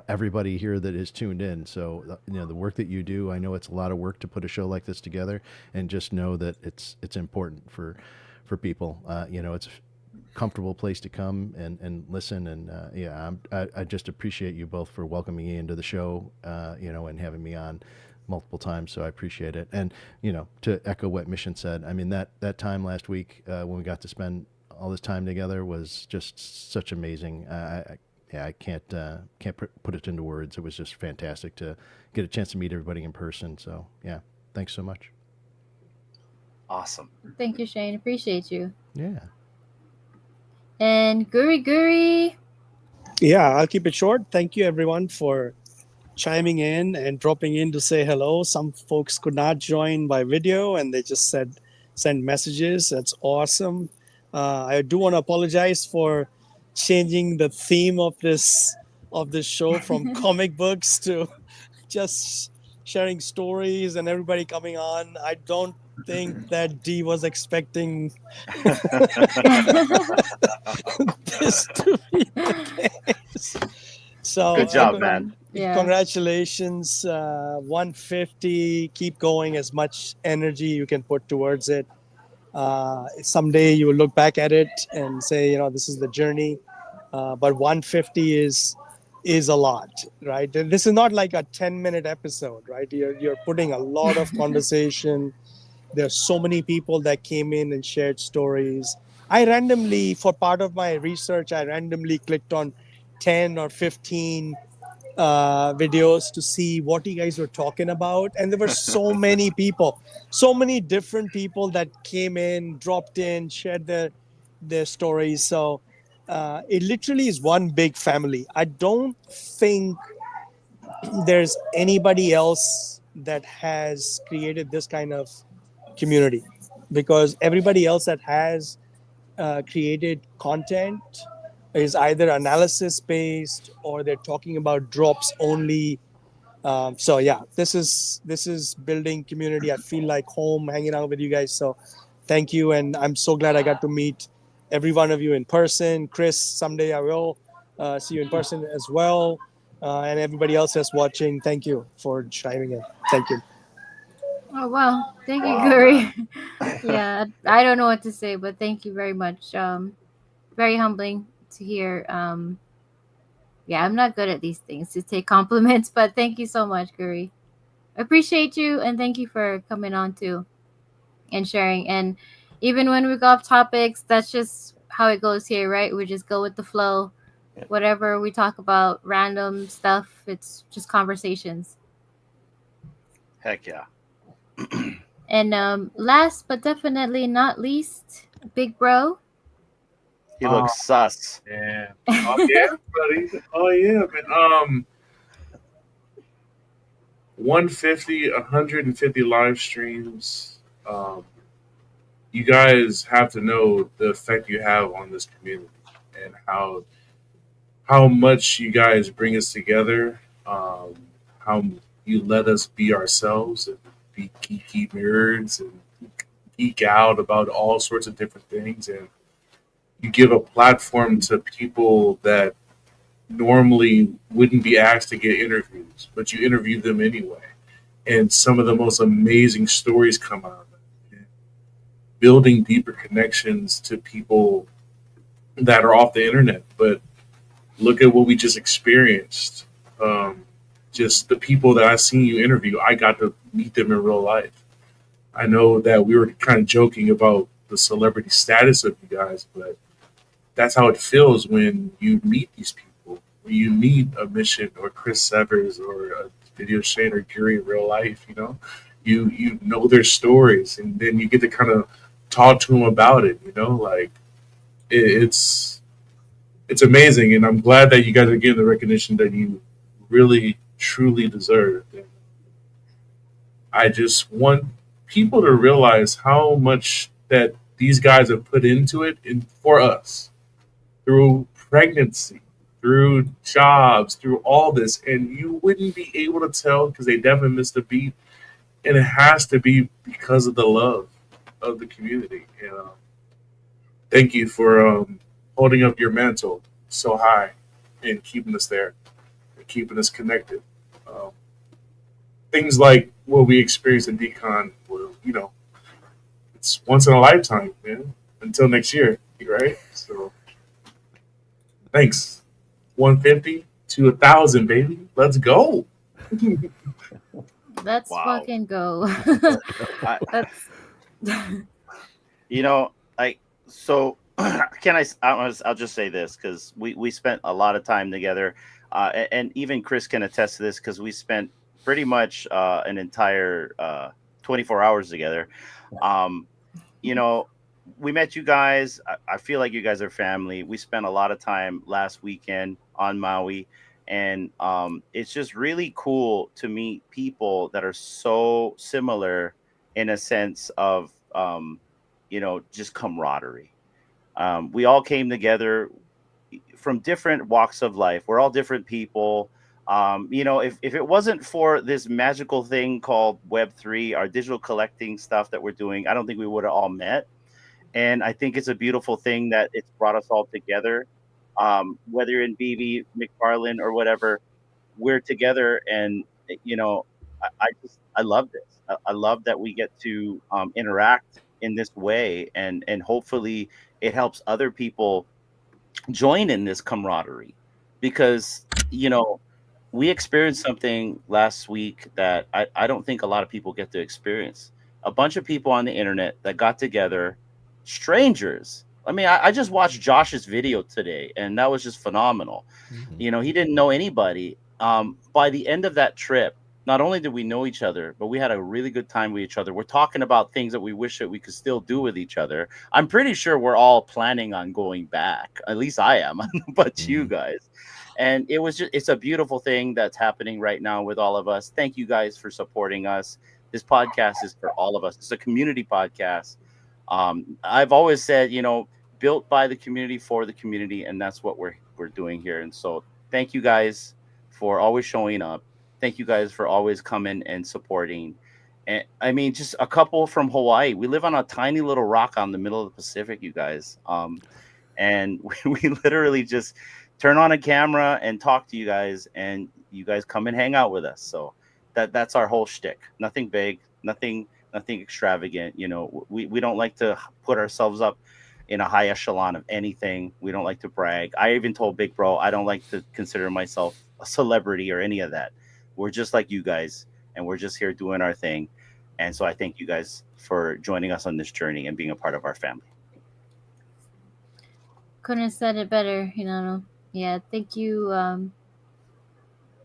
everybody here that is tuned in. So, the work that you do, I know it's a lot of work to put a show like this together, and just know that it's important for people. It's a comfortable place to come and listen. And I just appreciate you both for welcoming me into the show, and having me on. multiple times, so I appreciate it. And to echo what Mission said, I mean that time last week when we got to spend all this time together was just such amazing. I can't put it into words. It was just fantastic to get a chance to meet everybody in person. So yeah, thanks so much. Awesome. Thank you, Shane. Appreciate you. Yeah. And Guri. Yeah, I'll keep it short. Thank you, everyone, for chiming in and dropping in to say hello. Some folks could not join by video, and they just send messages. That's awesome. I do want to apologize for changing the theme of this show from comic books to just sharing stories and everybody coming on. I don't think that D was expecting this to be the case. So good job, man. Yeah. Congratulations, 150. Keep going. As much energy you can put towards it. Someday you will look back at it and say, this is the journey. But 150 is a lot, right? This is not like a 10-minute episode, right? You're putting a lot of conversation. There's so many people that came in and shared stories. I randomly, for part of my research, clicked on 10 or 15 videos to see what you guys were talking about. And there were so many people, so many different people that came in, dropped in, shared their stories. So it literally is one big family. I don't think there's anybody else that has created this kind of community, because everybody else that has created content is either analysis based or they're talking about drops only. So yeah, this is building community. I feel like home hanging out with you guys. So thank you, and I'm so glad I got to meet every one of you in person. Chris, someday I will see you in person as well, and everybody else that's watching. Thank you for chiming in. Thank you. Oh wow, thank you, Guri. Yeah, I don't know what to say, but thank you very much. Very humbling to hear. Yeah, I'm not good at these things to take compliments, but thank you so much, Guri. Appreciate you, and thank you for coming on too and sharing. And even when we go off topics, that's just how it goes here, right? We just go with the flow. Yeah. Whatever we talk about, random stuff, it's just conversations. Heck yeah. And last but definitely not least, Big Bro. He looks sus. Yeah. Oh yeah, buddy. Oh yeah, man. 150 live streams. You guys have to know the effect you have on this community and how much you guys bring us together. How you let us be ourselves and be geeky nerds and geek out about all sorts of different things, and you give a platform to people that normally wouldn't be asked to get interviews, but you interview them anyway. And some of the most amazing stories come out of it. Building deeper connections to people that are off the internet. But look at what we just experienced. Just the people that I seen you interview, I got to meet them in real life. I know that we were kind of joking about the celebrity status of you guys, but that's how it feels when you meet these people. When you meet a Mission or Chris Severs or a Video Shane or Guri in real life, you know their stories, and then you get to kind of talk to them about it. Like it's amazing, and I'm glad that you guys are getting the recognition that you really truly deserve. And I just want people to realize how much that these guys have put into it and for us through pregnancy, through jobs, through all this, and you wouldn't be able to tell because they definitely missed a beat, and it has to be because of the love of the community. Thank you for holding up your mantle so high and keeping us there and keeping us connected. Things like what we experienced at DCon, it's once in a lifetime, man. Until next year, right? So, thanks. 150 to 1,000, baby. Let's go. Let's Wow. fucking go. That's You know, so I'll just say this because we spent a lot of time together, and even Chris can attest to this because we spent pretty much an entire 24 hours together. You know, we met you guys. I feel like you guys are family. We spent a lot of time last weekend on Maui, and it's just really cool to meet people that are so similar in a sense of just camaraderie. We all came together from different walks of life. We're all different people. If it wasn't for this magical thing called Web3, our digital collecting stuff that we're doing, I don't think we would have all met. And I think it's a beautiful thing that it's brought us all together. Whether you're in VeVe, McFarlane, or whatever, we're together. And, I love this. I love that we get to interact in this way. And hopefully it helps other people join in this camaraderie. Because, we experienced something last week that I don't think a lot of people get to experience. A bunch of people on the internet that got together, strangers. I mean, I just watched Josh's video today, and that was just phenomenal. Mm-hmm. He didn't know anybody. By the end of that trip, not only did we know each other, but we had a really good time with each other. We're talking about things that we wish that we could still do with each other. I'm pretty sure we're all planning on going back. At least I am, but you guys. And it's a beautiful thing that's happening right now with all of us. Thank you guys for supporting us. This podcast is for all of us. It's a community podcast. I've always said, built by the community for the community, and that's what we're doing here. And so thank you guys for always showing up. Thank you guys for always coming and supporting. And I mean, just a couple from Hawaii. We live on a tiny little rock on the middle of the Pacific, you guys. And we literally just turn on a camera and talk to you guys, and you guys come and hang out with us. So that's our whole shtick. Nothing big, nothing extravagant. We don't like to put ourselves up in a high echelon of anything. We don't like to brag. I even told Big Bro I don't like to consider myself a celebrity or any of that. We're just like you guys, and we're just here doing our thing. And so I thank you guys for joining us on this journey and being a part of our family. couldn't have said it better, Yeah, thank you. I'm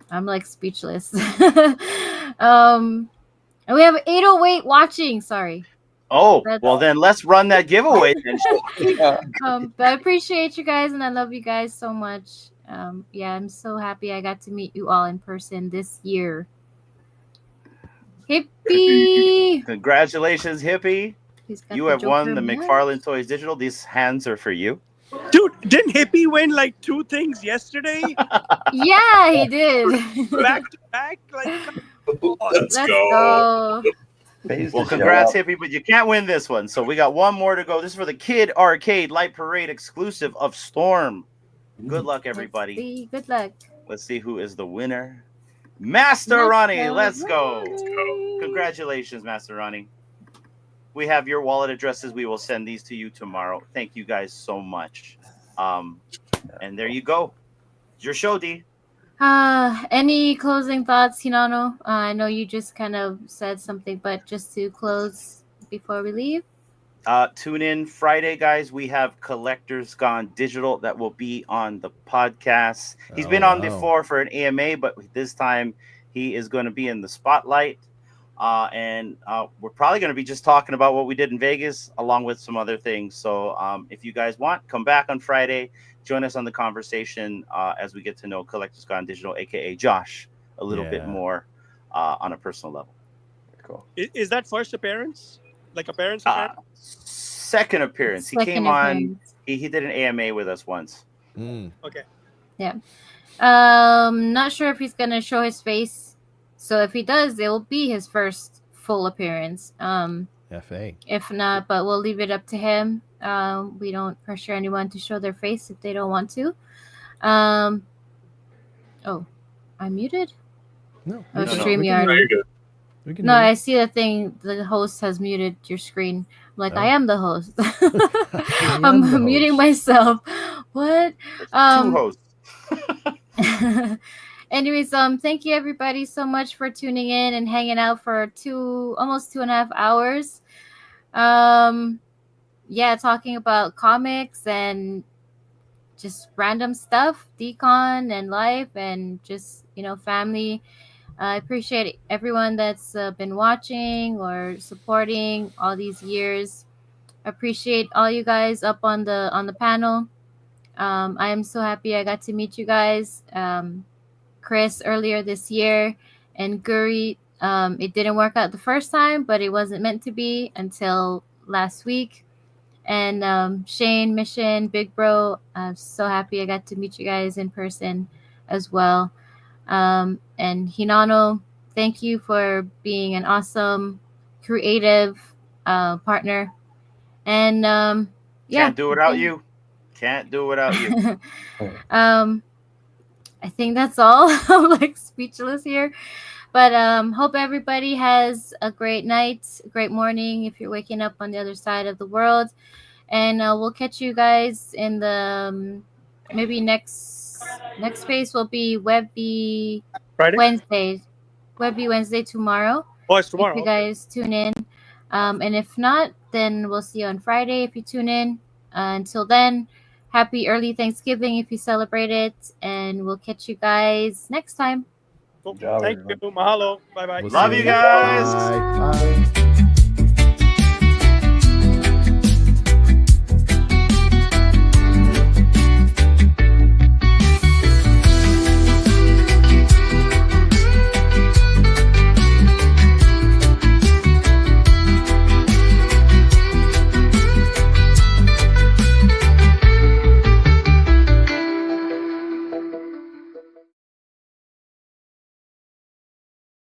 like speechless. And we have 808 watching. Sorry. Oh, well then let's run that giveaway. But I appreciate you guys, and I love you guys so much. I'm so happy I got to meet you all in person this year. Hippie! Congratulations, Hippie. You have won the McFarlane Toys Digital. These hands are for you. Dude, didn't Hippie win like 2 things yesterday? Yeah, he did. Back to back? Let's go. Well, congrats, Hippie, but you can't win this one. So we got one more to go. This is for the Kid Arcade Light Parade exclusive of Storm. Good luck, everybody. Good luck. Let's see who is the winner. Master Ronnie, let's go. Congratulations, Master Ronnie. We have your wallet addresses. We will send these to you tomorrow. Thank you guys so much. And there you go. It's your show, D. Any closing thoughts, Hinano? I know you just kind of said something, but just to close before we leave. Tune in Friday, guys. We have Collectors Gone Digital that will be on the podcast. He's been on before for an AMA, but this time he is going to be in the spotlight. And we're probably going to be just talking about what we did in Vegas, along with some other things. So if you guys want, come back on Friday. Join us on the conversation as we get to know Collectors Gone Digital, a.k.a. Josh, a little bit more on a personal level. Cool. Is that first appearance? Like appearance? Second appearance. He came on. He did an AMA with us once. Okay. Yeah. Not sure if he's going to show his face. So if he does, it will be his first full appearance. FA. If not, but we'll leave it up to him. We don't pressure anyone to show their face if they don't want to. I'm muted? No. StreamYard. No, you're good. No, I see the thing. The host has muted your screen. I'm like, I am the host. I'm muting myself. What? Two hosts. Anyways, thank you everybody so much for tuning in and hanging out for almost 2.5 hours. Yeah, talking about comics and just random stuff, decon and life, and just family. I appreciate everyone that's been watching or supporting all these years. Appreciate all you guys up on the panel. I am so happy I got to meet you guys. Chris earlier this year, and Guri. It didn't work out the first time, but it wasn't meant to be until last week. And Shane, Mission, Big Bro, I'm so happy I got to meet you guys in person as well. And Hinano, thank you for being an awesome, creative partner. And yeah, Can't do without you. Can't do without you. I think that's all. I'm like speechless here. But hope everybody has a great night, a great morning if you're waking up on the other side of the world. And we'll catch you guys in the maybe next space will be VeVe Wednesday. VeVe Wednesday tomorrow. Oh, it's tomorrow. If you guys tune in. And if not, then we'll see you on Friday if you tune in. Until then, happy early Thanksgiving if you celebrate it. And we'll catch you guys next time. Cool. Thank you. Mahalo. Bye-bye. Love you guys. Bye. Bye.